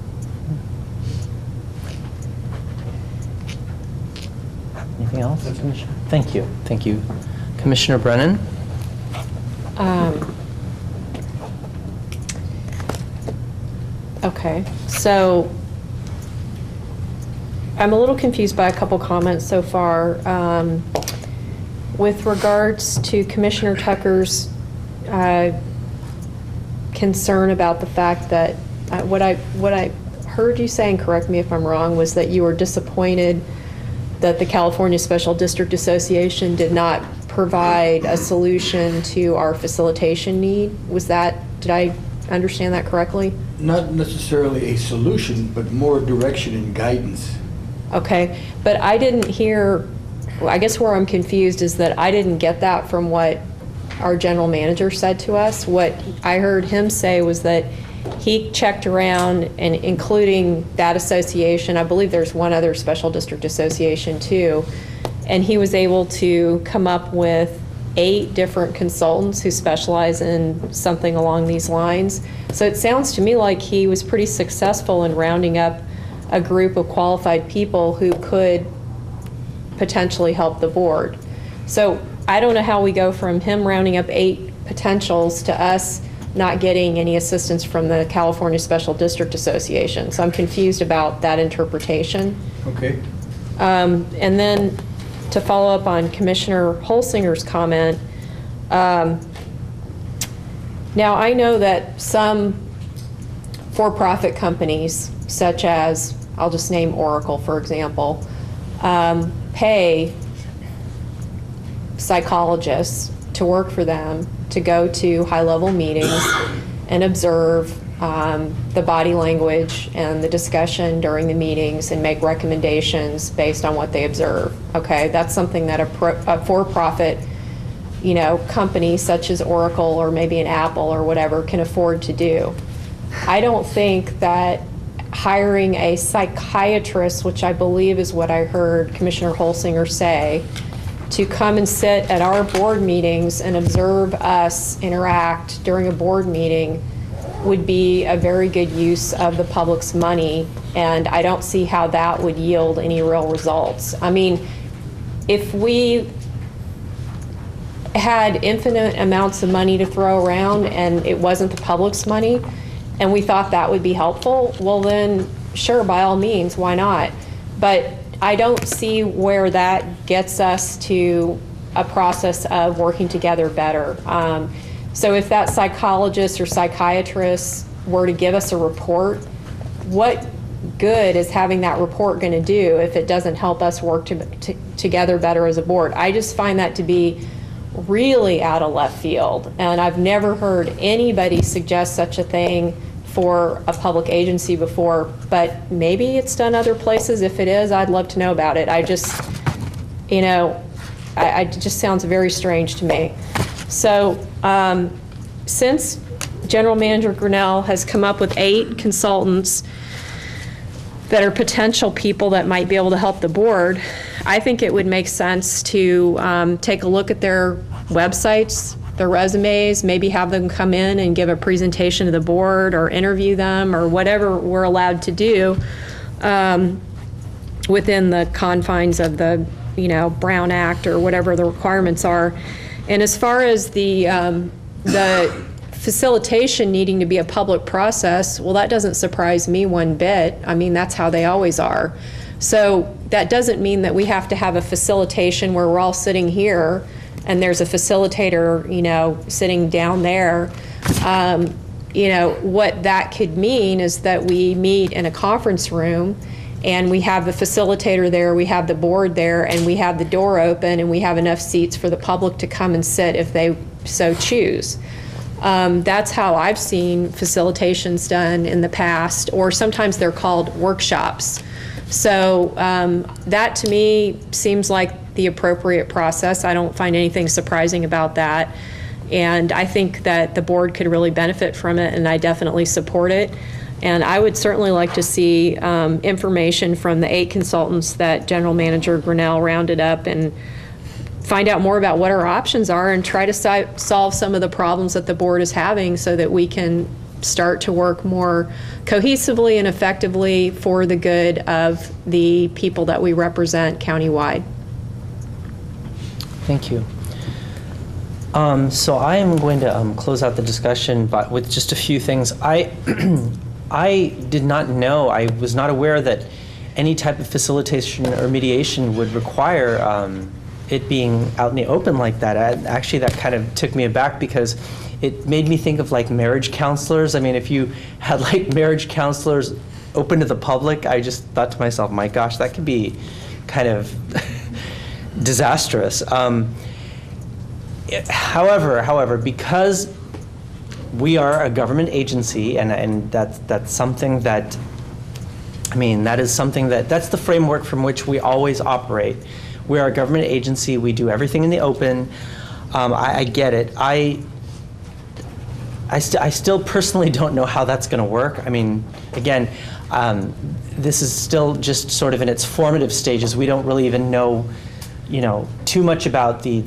S1: Anything else? Thank you. Thank you. Commissioner Brennan?
S10: Okay, so I'm a little confused by a couple comments so far. With regards to Commissioner Tucker's concern about the fact that, what I heard you say, and correct me if I'm wrong, was that you were disappointed that the California Special District Association did not provide a solution to our facilitation need. Did I understand that correctly?
S12: Not necessarily a solution, but more direction and guidance.
S10: Okay, but I didn't hear, I guess where I'm confused is that I didn't get that from what our general manager said to us. What I heard him say was that he checked around, and including that association, I believe there's one other special district association too, and he was able to come up with 8 different consultants who specialize in something along these lines. So it sounds to me like he was pretty successful in rounding up a group of qualified people who could potentially help the board. So I don't know how we go from him rounding up 8 potentials to us not getting any assistance from the California Special District Association. So I'm confused about that interpretation.
S12: Okay.
S10: And then to follow up on Commissioner Holsinger's comment, now I know that some for-profit companies, such as, I'll just name Oracle, for example, pay psychologists to work for them to go to high-level meetings and observe the body language and the discussion during the meetings and make recommendations based on what they observe. Okay, that's something that a for-profit, company such as Oracle or maybe an Apple or whatever can afford to do. I don't think that hiring a psychiatrist, which I believe is what I heard Commissioner Holsinger say, to come and sit at our board meetings and observe us interact during a board meeting would be a very good use of the public's money, and I don't see how that would yield any real results. I mean, if we had infinite amounts of money to throw around and it wasn't the public's money, and we thought that would be helpful, well then, sure, by all means, why not? But I don't see where that gets us to a process of working together better. So if that psychologist or psychiatrist were to give us a report, what good is having that report going to do if it doesn't help us work together better as a board? I just find that to be really out of left field, and I've never heard anybody suggest such a thing for a public agency before, but maybe it's done other places. If it is, I'd love to know about it. I just, it just sounds very strange to me. So since General Manager Grinnell has come up with 8 consultants that are potential people that might be able to help the board, I think it would make sense to take a look at their websites, their resumes, maybe have them come in and give a presentation to the board or interview them or whatever we're allowed to do within the confines of the Brown Act or whatever the requirements are. And as far as the facilitation needing to be a public process, well, that doesn't surprise me one bit. I mean, that's how they always are. So that doesn't mean that we have to have a facilitation where we're all sitting here and there's a facilitator, sitting down there. What that could mean is that we meet in a conference room and we have the facilitator there, we have the board there, and we have the door open and we have enough seats for the public to come and sit if they so choose. That's how I've seen facilitations done in the past, or sometimes they're called workshops. So that to me seems like the appropriate process. I don't find anything surprising about that. And I think that the board could really benefit from it, and I definitely support it. And I would certainly like to see information from the 8 consultants that General Manager Grinnell rounded up and find out more about what our options are and try to solve some of the problems that the board is having so that we can start to work more cohesively and effectively for the good of the people that we represent countywide.
S1: Thank you. So I am going to close out the discussion with just a few things. I did not know, I was not aware that any type of facilitation or mediation would require it being out in the open like that. Actually, that kind of took me aback because it made me think of like marriage counselors. I mean, if you had like marriage counselors open to the public, I just thought to myself, my gosh, that could be kind of disastrous. However, because we are a government agency, and that's something that, I mean, that is something that's the framework from which we always operate. We are a government agency. We do everything in the open. I get it. I still personally don't know how that's going to work. I mean, again, this is still just sort of in its formative stages. We don't really even know, too much about the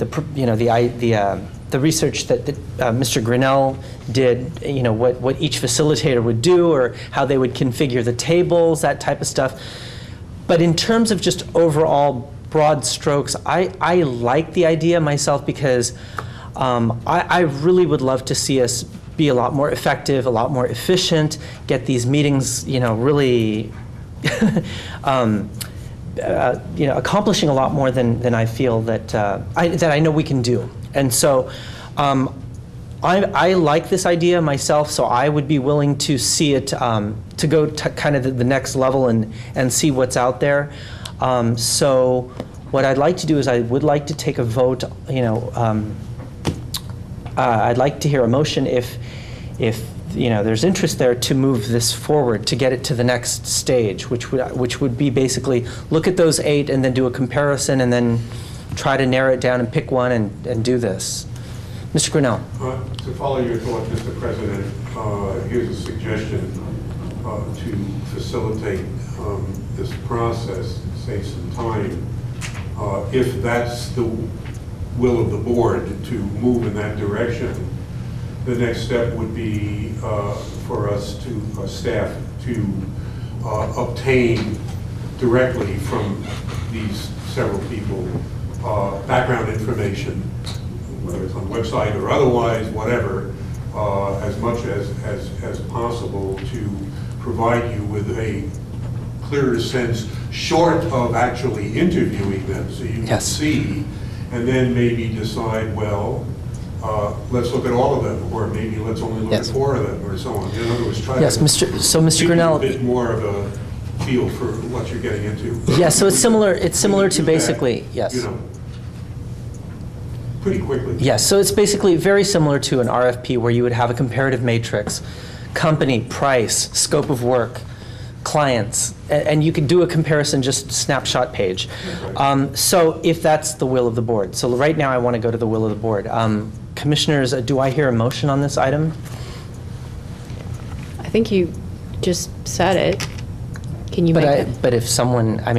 S1: research that Mr. Grinnell did. What each facilitator would do, or how they would configure the tables, that type of stuff. But in terms of just overall broad strokes, I like the idea myself, because I really would love to see us be a lot more effective, a lot more efficient, get these meetings, really, accomplishing a lot more than I feel that I know we can do. And so I like this idea myself, so I would be willing to see it, to go to kind of the next level and see what's out there. So what I'd like to do is I would like to take a vote, I'd like to hear a motion if there's interest there to move this forward, to get it to the next stage, which would be basically look at those 8 and then do a comparison and then try to narrow it down and pick one and do this. Mr. Grinnell.
S13: To follow your thought, Mr. President, here's a suggestion to facilitate this process, save some time. If that's the will of the board to move in that direction, the next step would be for us staff to obtain directly from these several people background information, whether it's on the website or otherwise, whatever, as much as possible, to provide you with a clearer sense, short of actually interviewing them, so you can see, and then maybe decide, well, let's look at all of them, or maybe let's only look at 4 of them, or so on. In other words, try to
S1: Mr. Grinnell,
S13: a bit more of a feel for what you're getting into.
S1: Yeah, so it's similar to basically,
S13: pretty quickly.
S1: Yes, so it's basically very similar to an RFP, where you would have a comparative matrix, company, price, scope of work, clients, and you could do a comparison, just snapshot page. So if that's the will of the board. So right now I want to go to the will of the board. Commissioners, do I hear a motion on this item?
S10: I think you just said it. Can you make it?
S1: But if someone, I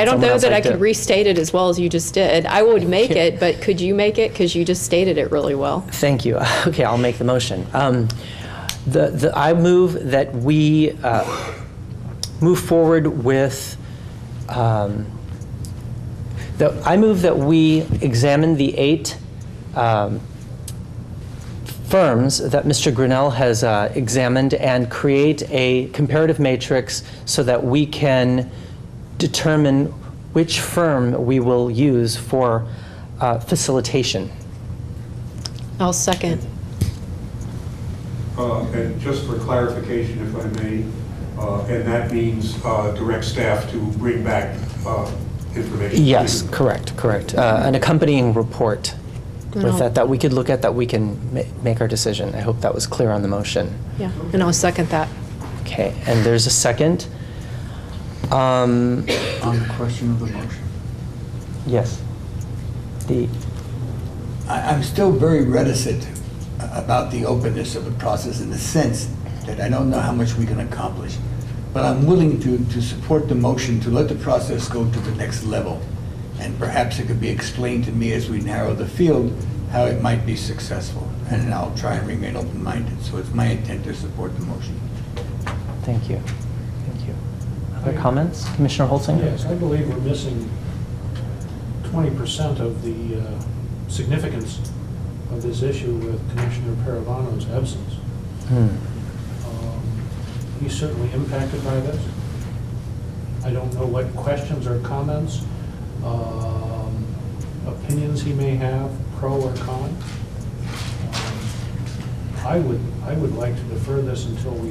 S10: don't know that I could restate it as well as you just did. I would make it, but could you make it? Because you just stated it really well.
S1: Thank you. Okay, I'll make the motion. I move that we move forward with, I move that we examine the 8 firms that Mr. Grinnell has examined and create a comparative matrix so that we can determine which firm we will use for facilitation.
S10: I'll second.
S13: And just for clarification, if I may, and that means direct staff to bring back information.
S1: Yes, correct. An accompanying report with that we could look at, that we can make our decision. I hope that was clear on the motion.
S10: Yeah, and I'll second that.
S1: Okay, and there's a second.
S12: On the question of the motion.
S1: Yes.
S12: I'm still very reticent about the openness of the process, in the sense that I don't know how much we can accomplish. But I'm willing to support the motion to let the process go to the next level. And perhaps it could be explained to me as we narrow the field how it might be successful. And I'll try and remain open-minded. So it's my intent to support the motion.
S1: Thank you. Other comments? Commissioner Holsinger?
S8: Yes, I believe we're missing 20% of the significance of this issue with Commissioner Paravano's absence. He's certainly impacted by this. I don't know what questions or comments, opinions he may have, pro or con. I would like to defer this until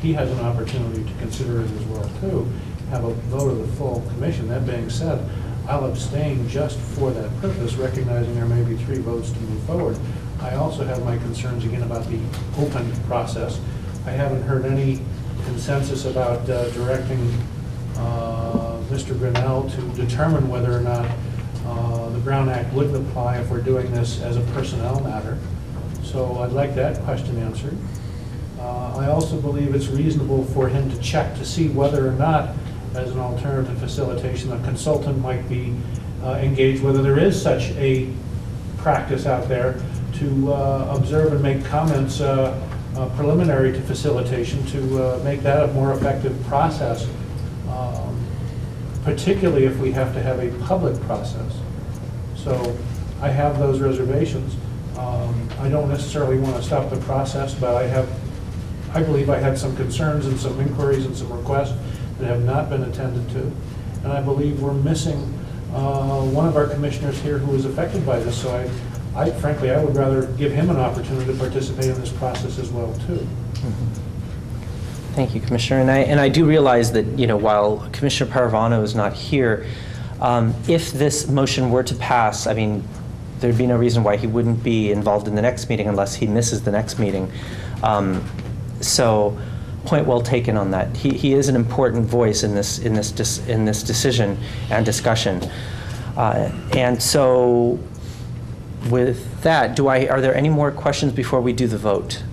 S8: he has an opportunity to consider it as well too, have a vote of the full commission. That being said, I'll abstain just for that purpose, recognizing there may be 3 votes to move forward. I also have my concerns again about the open process. I haven't heard any consensus about directing Mr. Grinnell to determine whether or not the Brown Act would apply if we're doing this as a personnel matter. So I'd like that question answered. I also believe it's reasonable for him to check to see whether or not, as an alternative facilitation, a consultant might be engaged, whether there is such a practice out there to observe and make comments preliminary to facilitation to make that a more effective process, particularly if we have to have a public process. So I have those reservations. I don't necessarily want to stop the process, but I believe I had some concerns and some inquiries and some requests that have not been attended to. And I believe we're missing one of our commissioners here who was affected by this. So frankly, I would rather give him an opportunity to participate in this process as well, too.
S1: Thank you, Commissioner. And I do realize that, while Commissioner Paravano is not here, if this motion were to pass, I mean, there'd be no reason why he wouldn't be involved in the next meeting unless he misses the next meeting. So, point well taken on that. He is an important voice in this decision and discussion. And so, with that, are there any more questions before we do the vote?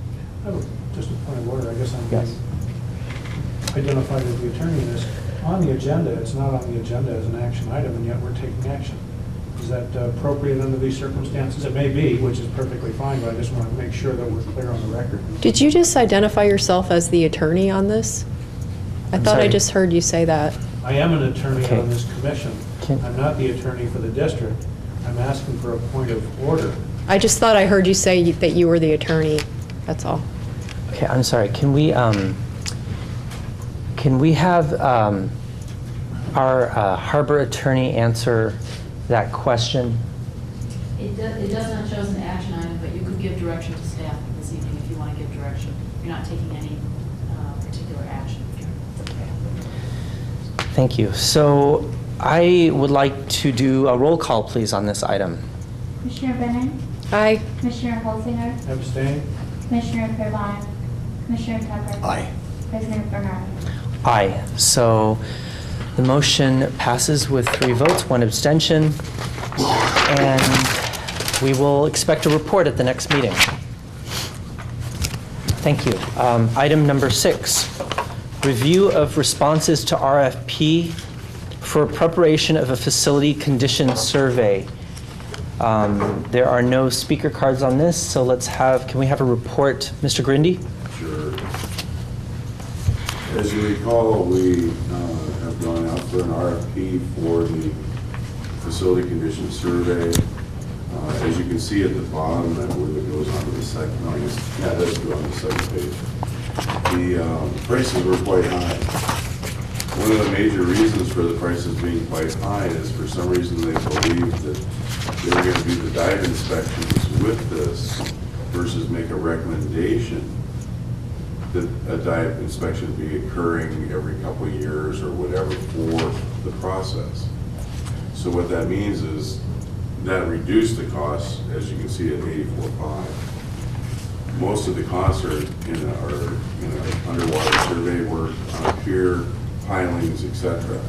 S8: Just a point of order. I guess I'm
S1: Yes.
S8: identified as the attorney in this. On the agenda, it's not on the agenda as an action item, and yet we're taking action. Is that appropriate under these circumstances? It may be, which is perfectly fine, but I just want to make sure that we're clear on the record.
S10: Did you just identify yourself as the attorney on this? I
S1: I'm
S10: thought I
S1: sorry.
S10: just heard you say that.
S8: I am an attorney
S1: Okay.
S8: on this commission. I'm not the attorney for the district. I'm asking for a point of order.
S10: I just thought I heard you say that you were the attorney, that's all.
S1: Okay, I'm sorry. Can we have our harbor attorney answer that question?
S11: It does not show as an action item, but you could give direction to staff this evening if you want to give direction. You're not taking any particular action.
S1: Thank you. So I would like to do a roll call, please, on this item.
S2: Commissioner Bennett,
S10: Aye.
S2: Commissioner Holsinger,
S8: Abstain?
S2: Commissioner Paravano, Commissioner Pepper.
S12: Aye.
S2: President Bernardo.
S1: Aye. So the motion passes with 3 votes, 1 abstention, and we will expect a report at the next meeting. Thank you. Item number 6, review of responses to RFP for preparation of a facility condition survey. There are no speaker cards on this, so can we have a report? Mr. Grindy?
S9: Sure. As you recall, we have gone out for an RFP for the facility condition survey. As you can see at the bottom, I believe it goes on to the second, it does go on the second page. The prices were quite high. One of the major reasons for the prices being quite high is for some reason they believed that they were going to do the dive inspections with this versus make a recommendation that a dive inspection be occurring every couple of years or whatever for the process. So what that means is that reduced the costs, as you can see, at $84,500. Most of the costs are in our underwater survey work, on a pier, pilings, etc.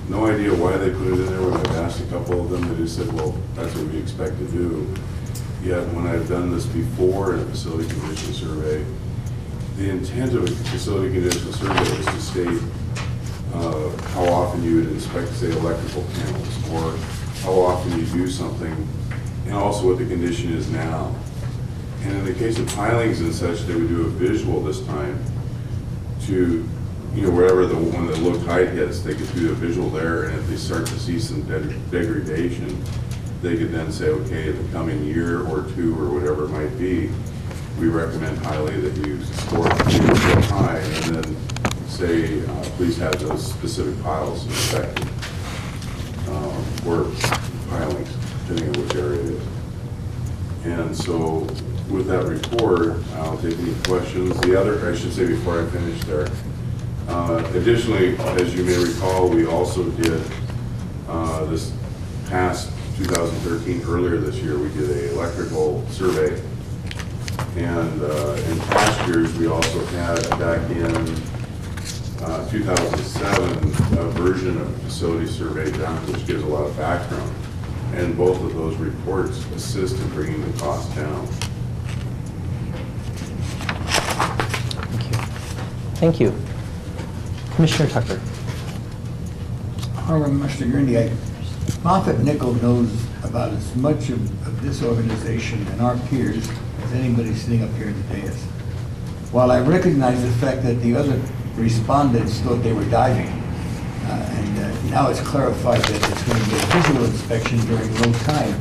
S9: No idea why they put it in there. When I've asked a couple of them, they just said, well, that's what we expect to do. Yet when I've done this before in a facility condition survey, the intent of a facility condition survey is to state how often you would inspect, say, electrical panels, or how often you do something, and also what the condition is now. And in the case of pilings and such, they would do a visual this time to, wherever when the low tide hits, they could do a visual there, and if they start to see some degradation, they could then say, okay, in the coming year or 2 or whatever it might be, we recommend highly that you score it high, and then say, please have those specific piles inspected, or pilings, depending on which area it is. And so with that report, I'll take any questions. The other, I should say before I finish there, additionally, as you may recall, we also did This past 2013, earlier this year, we did an electrical survey. And in past years, we also had back in 2007 a version of a facility survey done, which gives a lot of background. And both of those reports assist in bringing the cost down.
S1: Thank you. Commissioner Tucker.
S12: Mr. Grindy, Moffitt Nickel knows about as much of this organization and our peers as anybody sitting up here in the dais. While I recognize the fact that the other respondents thought they were diving, and now it's clarified that it's going to be a visual inspection during low tide,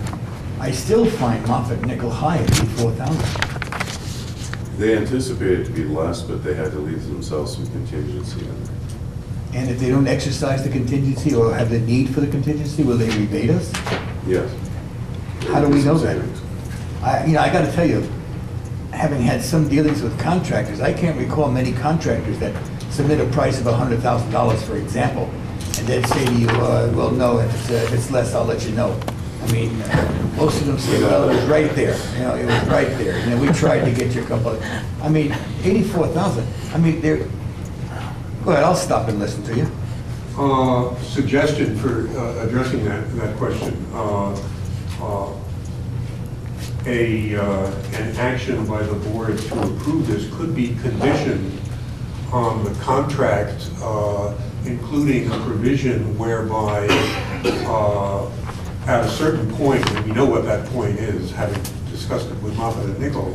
S12: I still find Moffitt Nickel high at 84,000.
S9: They anticipated it to be less, but they had to leave themselves some contingency in there.
S12: And if they don't exercise the contingency or have the need for the contingency, will they rebate us?
S9: Yes.
S12: How do we know that? I got to tell you, having had some dealings with contractors, I can't recall many contractors that submit a price of $100,000, for example, and then say to you, well, no, if it's less, I'll let you know. I mean, most of them say, well, it was right there. It was right there. We tried to get you a couple of, 84,000. They're, go ahead, I'll stop and listen to you.
S13: Suggestion for addressing that question. An action by the board to approve this could be conditioned on the contract, including a provision whereby at a certain point, and we know what that point is, having discussed it with Moffitt and Nickel,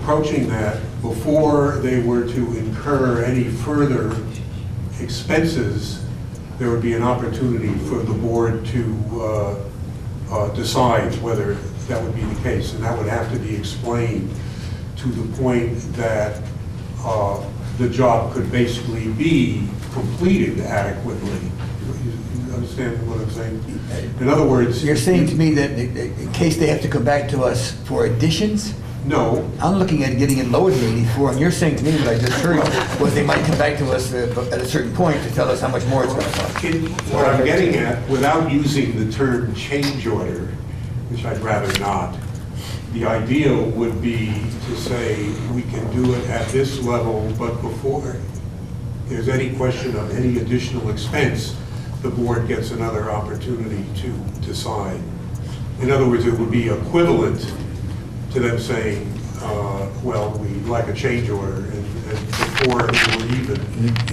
S13: approaching that before they were to incur any further expenses, there would be an opportunity for the board to decide whether that would be the case, and that would have to be explained to the point that the job could basically be completed adequately. You understand what I'm saying? In other words...
S12: You're saying to me that in case they have to come back to us for additions?
S13: No.
S12: I'm looking at getting it lowered to 84, and you're saying to me what I just heard was they might come back to us at a certain point to tell us how much more it's going to cost.
S13: What I'm getting at, without using the term change order, which I'd rather not, the ideal would be to say we can do it at this level, but before there's any question of any additional expense, the board gets another opportunity to decide. In other words, it would be equivalent to them saying, well, we'd like a change order, and before they were even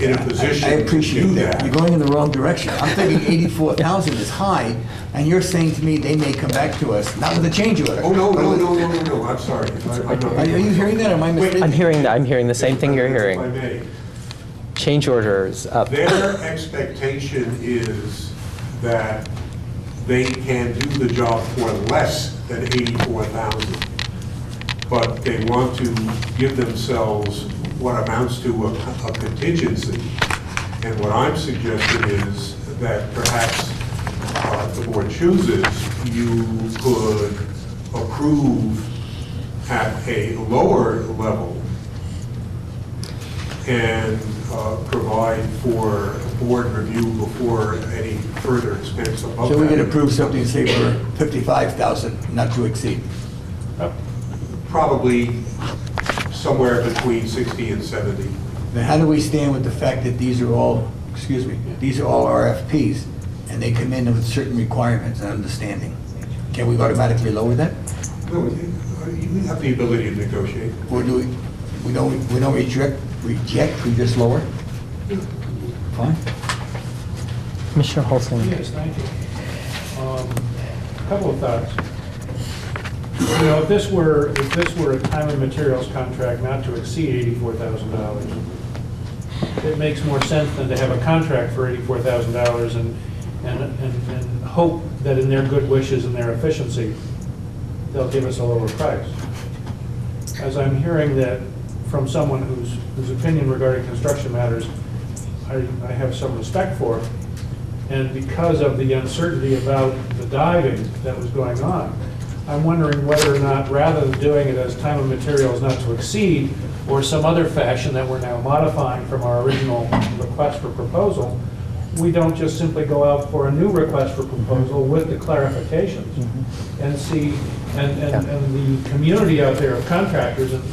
S13: in a position
S12: I appreciate
S13: to do
S12: that. You're going in the wrong direction. I'm thinking 84,000 is high, and you're saying to me they may come back to us, not with a change order.
S13: Oh, no, I'm sorry.
S12: Are you hearing that, or am I mistaken?
S1: I'm hearing that. I'm hearing the same thing you're hearing.
S13: If I may.
S1: Change orders up.
S13: Their expectation is that they can do the job for less than 84,000, but they want to give themselves what amounts to a contingency. And what I'm suggesting is that perhaps if the board chooses, you could approve at a lower level and provide for board review before any further expense above that.
S12: So we could approve something, say, for 55,000, not to exceed?
S13: Probably somewhere between 60 and 70.
S12: Then how do we stand with the fact that these are all, these are all RFPs, and they come in with certain requirements and understanding? Can we automatically lower that?
S13: No, you have the ability to negotiate.
S12: Or do we don't reject, we just lower? Fine.
S1: Commissioner Holstein.
S8: Yes, thank you. A couple of thoughts. If this were a time and materials contract not to exceed $84,000, it makes more sense than to have a contract for $84,000 and hope that in their good wishes and their efficiency, they'll give us a lower price. As I'm hearing that from someone whose opinion regarding construction matters I have some respect for, and because of the uncertainty about the diving that was going on, I'm wondering whether or not, rather than doing it as time and materials not to exceed, or some other fashion that we're now modifying from our original request for proposal, we don't just simply go out for a new request for proposal with the clarifications and see, and the community out there of contractors and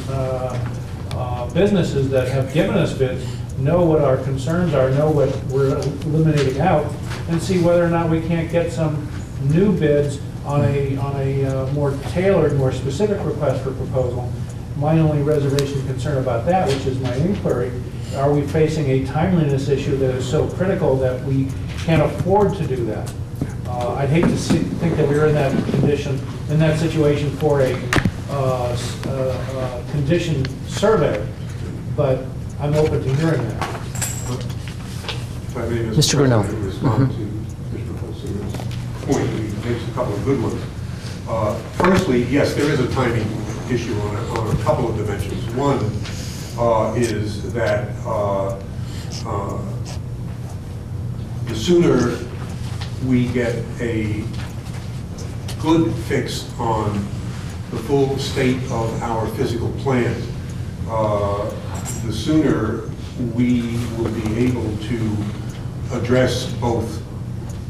S8: businesses that have given us bids know what our concerns are, know what we're eliminating out, and see whether or not we can't get some new bids on a more tailored, more specific request for proposal. My only reservation concern about that, which is my inquiry, are we facing a timeliness issue that is so critical that we can't afford to do that? I'd hate to think that we're in that condition, in that situation for a condition survey, but I'm open to hearing that.
S13: If I may,
S1: Mr. Grinnell.
S13: Respond to Mr. Holsinger's point. He makes a couple of good ones. Firstly, yes, there is a timing issue on a couple of dimensions. One is that the sooner we get a good fix on the full state of our physical plant, the sooner we will be able to address both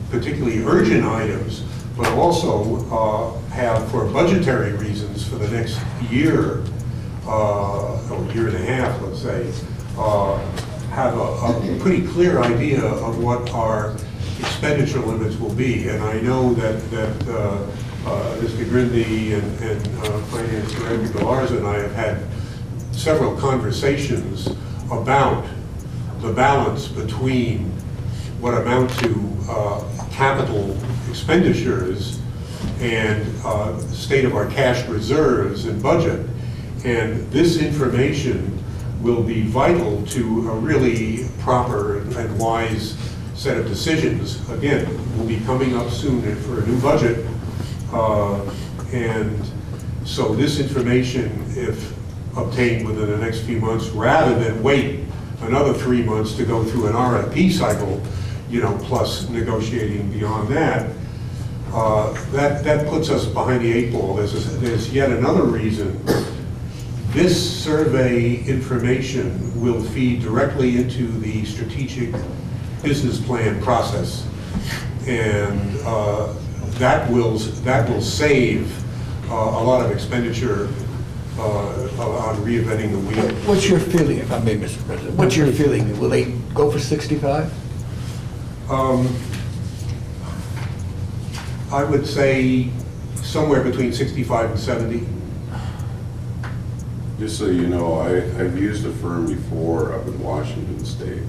S13: particularly urgent items, but also have, for budgetary reasons, for the next year, or year and a half, let's say, have a pretty clear idea of what our expenditure limits will be. And I know that Mr. Grindy and Finance Director Galarza and I have had several conversations about the balance between what amount to capital expenditures and state of our cash reserves and budget. And this information will be vital to a really proper and wise set of decisions. Again, we'll be coming up soon for a new budget. And so this information, if obtained within the next few months, rather than wait another 3 months to go through an RFP cycle, you know, plus negotiating beyond that, that puts us behind the 8 ball. There's yet another reason. This survey information will feed directly into the strategic business plan process, and that will save a lot of expenditure on reinventing the wheel.
S12: What's your feeling, if I may, Mr. President? What's your feeling? Will they go for 65?
S13: I would say somewhere between 65 and 70.
S9: Just so you know, I've used a firm before up in Washington State.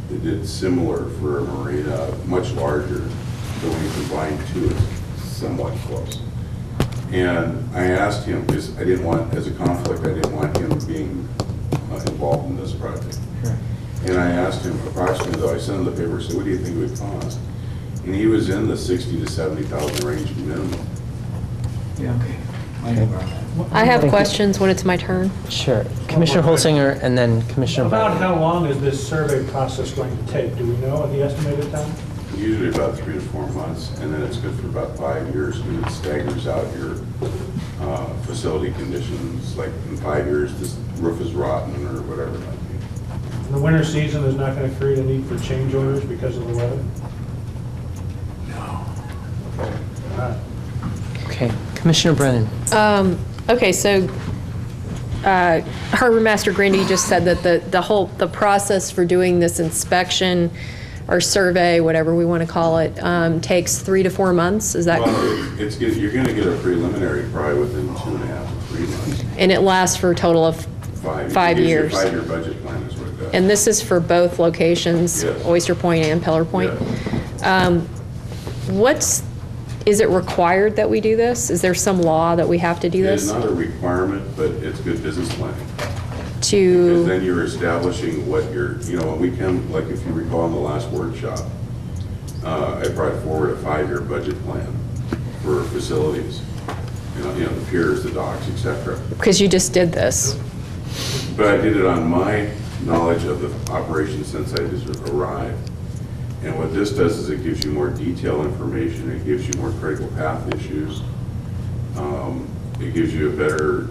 S9: They did similar for a marina, much larger, so when you combine two, it's somewhat close. And I asked him, because I didn't want, as a conflict, I didn't want him being involved in this project.
S1: Sure.
S9: And I asked him approximately, though, I sent him the paper, so what do you think it would cost? And he was in the 60 to 70,000 range minimum.
S12: Yeah, okay. I know about that.
S10: I have questions when it's my turn.
S1: Sure. Commissioner Holsinger and then Commissioner
S8: About
S1: Brown.
S8: how long is this survey process going to take? Do we know the estimated time?
S9: Usually about 3 to 4 months, and then it's good for about 5 years, because it staggers out your facility conditions. Like in 5 years, this roof is rotten or whatever it might be.
S8: And the winter season is not going to create a need for change orders because of the weather?
S12: No.
S8: All right.
S1: Okay. Commissioner Brennan.
S10: Okay, so Harbor Master Grindy just said that the process for doing this inspection or survey, whatever we want to call it, takes 3 to 4 months. Is that?
S9: Well, you're going to get a preliminary probably within 2.5 to 3 months.
S10: And it lasts for a total of 5 years.
S9: 5-year budget plan is what it does.
S10: And this is for both locations,
S9: Yes.
S10: Oyster Point and Pillar Point.
S9: Yeah.
S10: Is it required that we do this? Is there some law that we have to do
S9: It is
S10: this?
S9: not a requirement, but it's good business planning. Because
S10: To,
S9: then you're establishing what you're, when we come, like if you recall in the last workshop, I brought forward a 5-year budget plan for facilities. The piers, the docks, et cetera.
S10: because you just did this.
S9: But I did it on my knowledge of the operation since I just arrived. And what this does is it gives you more detailed information, it gives you more critical path issues. It gives you a better,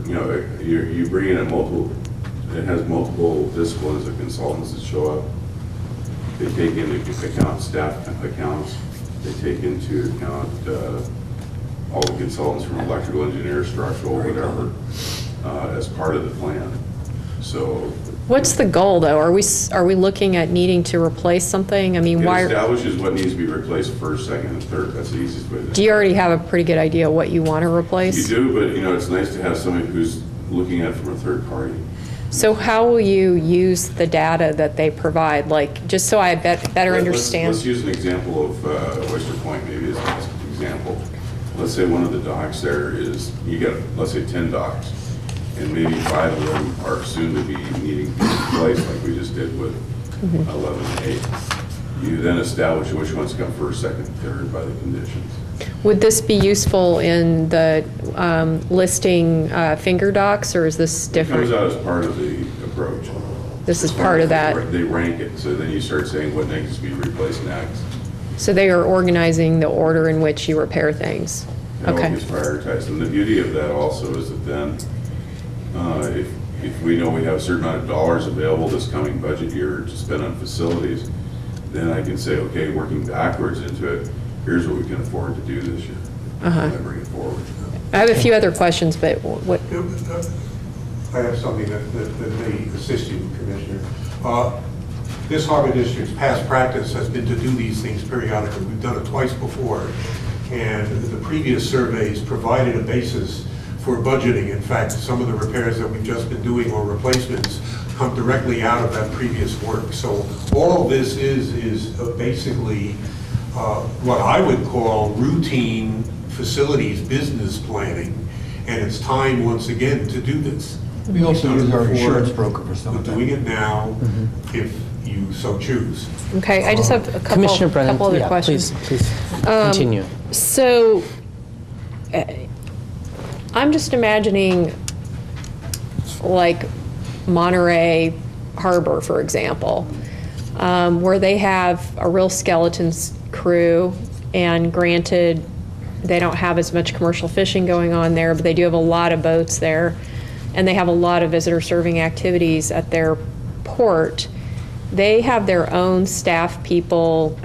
S9: you bring in it has multiple disciplines of consultants that show up. They take into account staff accounts. They take into account all the consultants from electrical engineers, structural, whatever, as part of the plan. So
S10: What's the goal, though? Are we looking at needing to replace something? I mean,
S9: it
S10: why?
S9: establishes what needs to be replaced first, second, and third. That's the easiest way to do it.
S10: Do you already have a pretty good idea what you want to replace?
S9: You do, but it's nice to have somebody who's looking at it from a third party.
S10: So how will you use the data that they provide? Like, just so I better understand.
S9: Let's use an example of Oyster Point, maybe as an example. Let's say one of the docks there is, you got, let's say 10 docks, and maybe 5 of them are soon to be needing to be replaced, like we just did with 11 and 8. You then establish which ones come first, second, third by the conditions.
S10: Would this be useful in the listing finger docks, or is this
S9: It
S10: different?
S9: comes out as part of the approach.
S10: This is part of that.
S9: They rank it, so then you start saying what needs to be replaced next.
S10: So they are organizing the order in which you repair things.
S9: It all
S10: Okay.
S9: gets prioritized. And the beauty of that also is that then, if we know we have a certain amount of dollars available this coming budget year to spend on facilities, then I can say, okay, working backwards into it, here's what we can afford to do this year. And I bring it forward.
S10: I have a few other questions, but what?
S13: I have something that may assist you, Commissioner. This Harbor District's past practice has been to do these things periodically. We've done it twice before, and the previous surveys provided a basis for budgeting. In fact, some of the repairs that we've just been doing or replacements come directly out of that previous work. So all of this is basically what I would call routine facilities business planning, and it's time once again to do this.
S12: We also
S13: We've done
S12: use
S13: it
S12: our
S13: before.
S12: insurance broker for some
S13: We're
S12: of that.
S13: doing it now, if you so choose.
S10: Okay, I just have a
S1: Commissioner Brennan,
S10: couple other
S1: yeah,
S10: questions.
S1: please continue.
S10: So, I'm just imagining, like, Monterey Harbor, for example, where they have a real skeleton crew, and granted, they don't have as much commercial fishing going on there, but they do have a lot of boats there, and they have a lot of visitor-serving activities at their port. They have their own staff people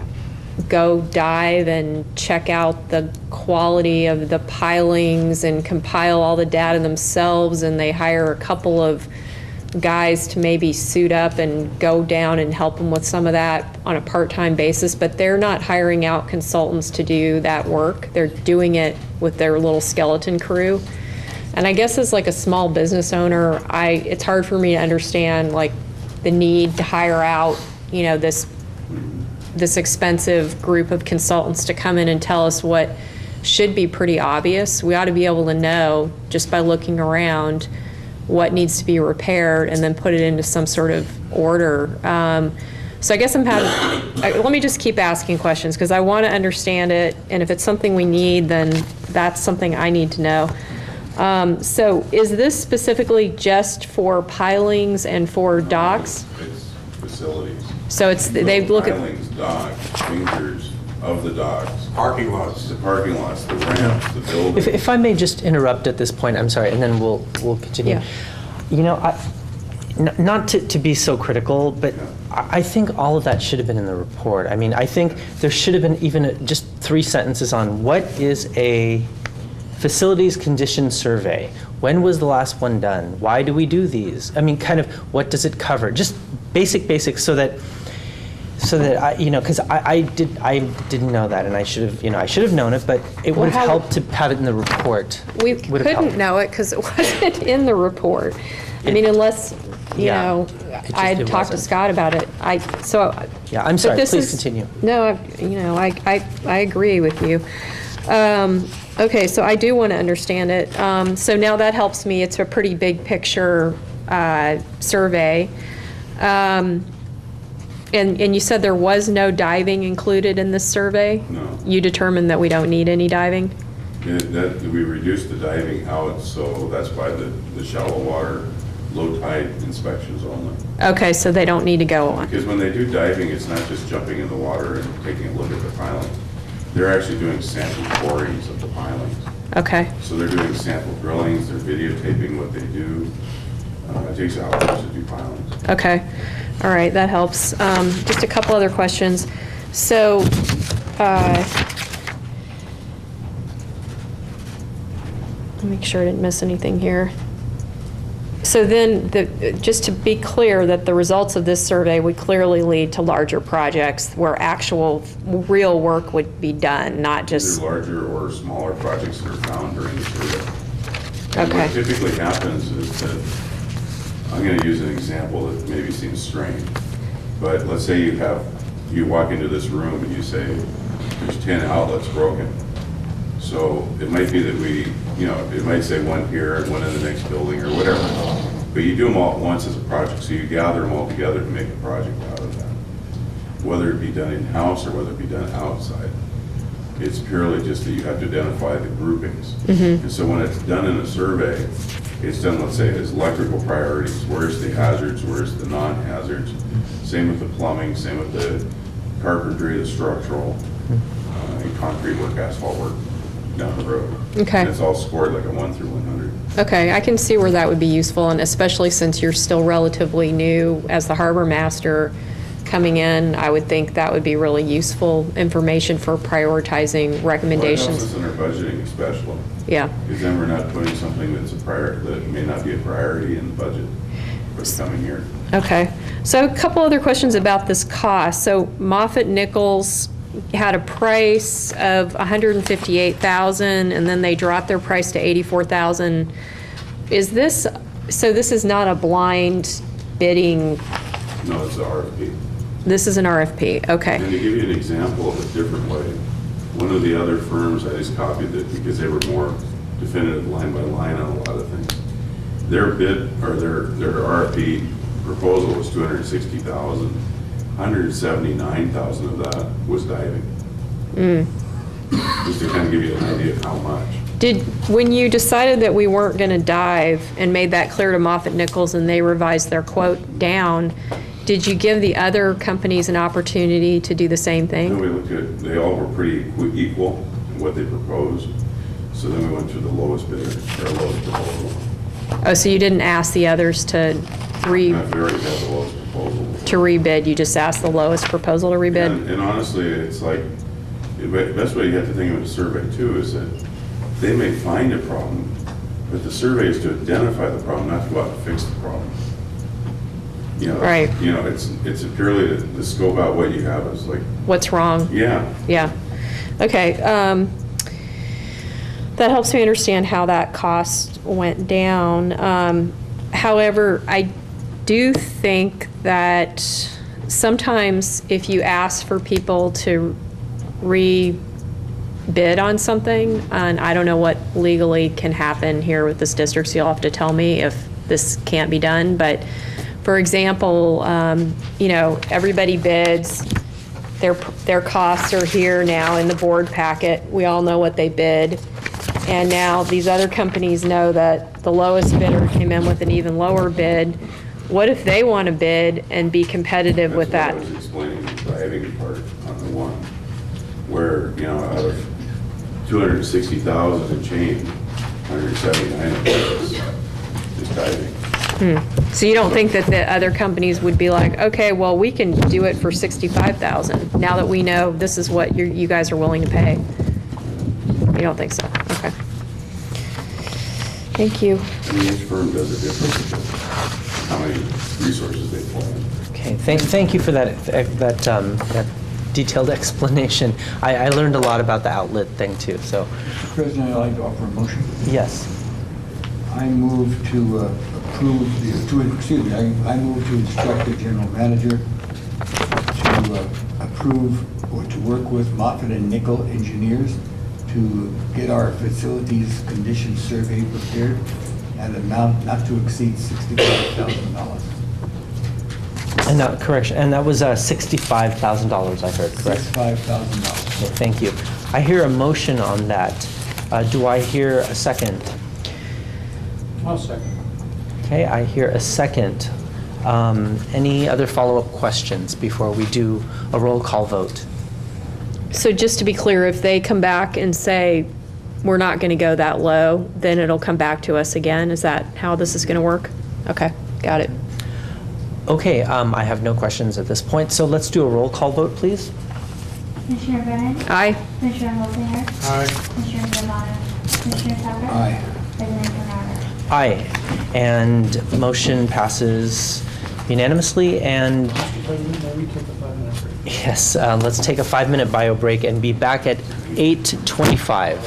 S10: go dive and check out the quality of the pilings and compile all the data themselves, and they hire a couple of guys to maybe suit up and go down and help them with some of that on a part-time basis, but they're not hiring out consultants to do that work. They're doing it with their little skeleton crew. And I guess as like a small business owner, it's hard for me to understand like the need to hire out, this expensive group of consultants to come in and tell us what should be pretty obvious. We ought to be able to know just by looking around what needs to be repaired and then put it into some sort of order. So I guess let me just keep asking questions because I want to understand it, and if it's something we need, then that's something I need to know. So is this specifically just for pilings and for docks?
S9: It's facilities.
S10: So they look at...
S9: Pilings, docks, fingers of the docks.
S13: Parking lots.
S9: The parking lots, the ramps, the buildings.
S1: If I may just interrupt at this point, I'm sorry, and then we'll continue.
S10: Yeah.
S1: Not to be so critical, but I think all of that should have been in the report. I mean, I think there should have been even just 3 sentences on what is a facilities condition survey. When was the last one done? Why do we do these? I mean, kind of what does it cover? Just basic so that I, because I didn't know that, and I should have known it, but it would have helped to have it in the report.
S10: We
S1: Would have
S10: couldn't
S1: helped.
S10: know it because it wasn't in the report. I mean, unless,
S1: Yeah.
S10: I'd
S1: It
S10: talked to
S1: wasn't.
S10: Scott about it.
S1: Yeah, I'm
S10: but
S1: sorry,
S10: this
S1: please
S10: is-
S1: continue.
S10: No, I agree with you. Okay, so I do want to understand it. So now that helps me. It's a pretty big picture survey. And you said there was no diving included in this survey?
S9: No.
S10: You determined that we don't need any diving?
S9: We reduced the diving out, so that's why the shallow water, low tide inspections only.
S10: Okay, so they don't need to go on.
S9: Because when they do diving, it's not just jumping in the water and taking a look at the pilings. They're actually doing sample borings of the pilings.
S10: Okay.
S9: So they're doing sample drillings, they're videotaping what they do. It takes hours to do filings.
S10: Okay, all right, that helps. Just a couple other questions. So, make sure I didn't miss anything here. So then, just to be clear, that the results of this survey would clearly lead to larger projects where actual, real work would be done, not just...
S9: Either larger or smaller projects that are found during the survey. And
S10: Okay.
S9: what typically happens is that, I'm going to use an example that maybe seems strange, but let's say you walk into this room and you say, there's 10 outlets broken. So it might be that it might say one here and one in the next building or whatever. But you do them all at once as a project, so you gather them all together to make a project out of that. Whether it be done in-house or whether it be done outside. It's purely just that you have to identify the groupings. And so when it's done in a survey, it's done, let's say, as electrical priorities. Where's the hazards, where's the non-hazards? Same with the plumbing, same with the carpentry, the structural, and concrete work, asphalt work down the road.
S10: Okay.
S9: And it's all scored like a 1 through 100.
S10: Okay, I can see where that would be useful, and especially since you're still relatively new as the harbor master coming in, I would think that would be really useful information for prioritizing recommendations.
S9: Well, it helps us in our budgeting especially.
S10: Yeah.
S9: Because then we're not putting something that may not be a priority in the budget for the coming year.
S10: Okay, so a couple other questions about this cost. So Moffitt Nichols had a price of $158,000, and then they dropped their price to $84,000. So this is not a blind bidding?
S9: No, it's an RFP.
S10: This is an RFP, okay.
S9: And to give you an example of a different way, one of the other firms, I just copied it because they were more definitive line by line on a lot of things. Their bid, or their RFP proposal was $260,000. $179,000 of that was diving. Just to kind of give you an idea of how much.
S10: When you decided that we weren't going to dive and made that clear to Moffitt Nichols and they revised their quote down, did you give the other companies an opportunity to do the same thing?
S9: Then we looked at, they all were pretty equal in what they proposed. So then we went to the lowest bidder, or lowest proposal.
S10: Oh, so you didn't ask the others to
S9: We already had the lowest proposal.
S10: rebid, you just asked the lowest proposal to rebid?
S9: And honestly, it's like, the best way you have to think of a survey too is that they may find a problem, but the survey is to identify the problem, not to go out and fix the problem.
S10: Right.
S9: It's purely to scope out what you have as like.
S10: What's wrong?
S9: Yeah.
S10: Yeah. Okay. That helps me understand how that cost went down. However, I do think that sometimes if you ask for people to re-bid on something, and I don't know what legally can happen here with this district, so you'll have to tell me if this can't be done, but for example, everybody bids, their costs are here now in the board packet. We all know what they bid. And now these other companies know that the lowest bidder came in with an even lower bid. What if they want to bid and be competitive with that?
S9: That's what I was explaining the driving part on the one, where, out of 260,000 and change, 179 of it is diving.
S10: So you don't think that the other companies would be like, okay, well, we can do it for $65,000 now that we know this is what you guys are willing to pay? You don't think so? Okay. Thank you.
S9: Each firm does it differently, how many resources they pull in.
S1: Okay, thank you for that detailed explanation. I learned a lot about the outlet thing too, so.
S12: Mr. President, I'd like to offer a motion.
S1: Yes.
S12: I move to I move to instruct the general manager to approve or to work with Moffitt and Nichol engineers to get our facilities condition survey prepared at an amount not to exceed $65,000.
S1: And correction, and that was $65,000 I heard, correct?
S12: $65,000.
S1: Okay, thank you. I hear a motion on that. Do I hear a second?
S8: I'll second.
S1: Okay, I hear a second. Any other follow-up questions before we do a roll call vote?
S10: So just to be clear, if they come back and say, we're not going to go that low, then it'll come back to us again? Is that how this is going to work? Okay, got it.
S1: Okay, I have no questions at this point, so let's do a roll call vote, please.
S2: Commissioner Brennan?
S10: Aye.
S2: Commissioner Holsinger?
S8: Aye.
S2: Commissioner Germano? Commissioner Tucker?
S12: Aye.
S2: President Bernardo?
S1: Aye, and motion passes unanimously, and
S8: Mr. President, may we take a 5-minute break?
S1: yes, let's take a 5-minute bio break and be back at 8:25.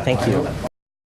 S1: Thank you.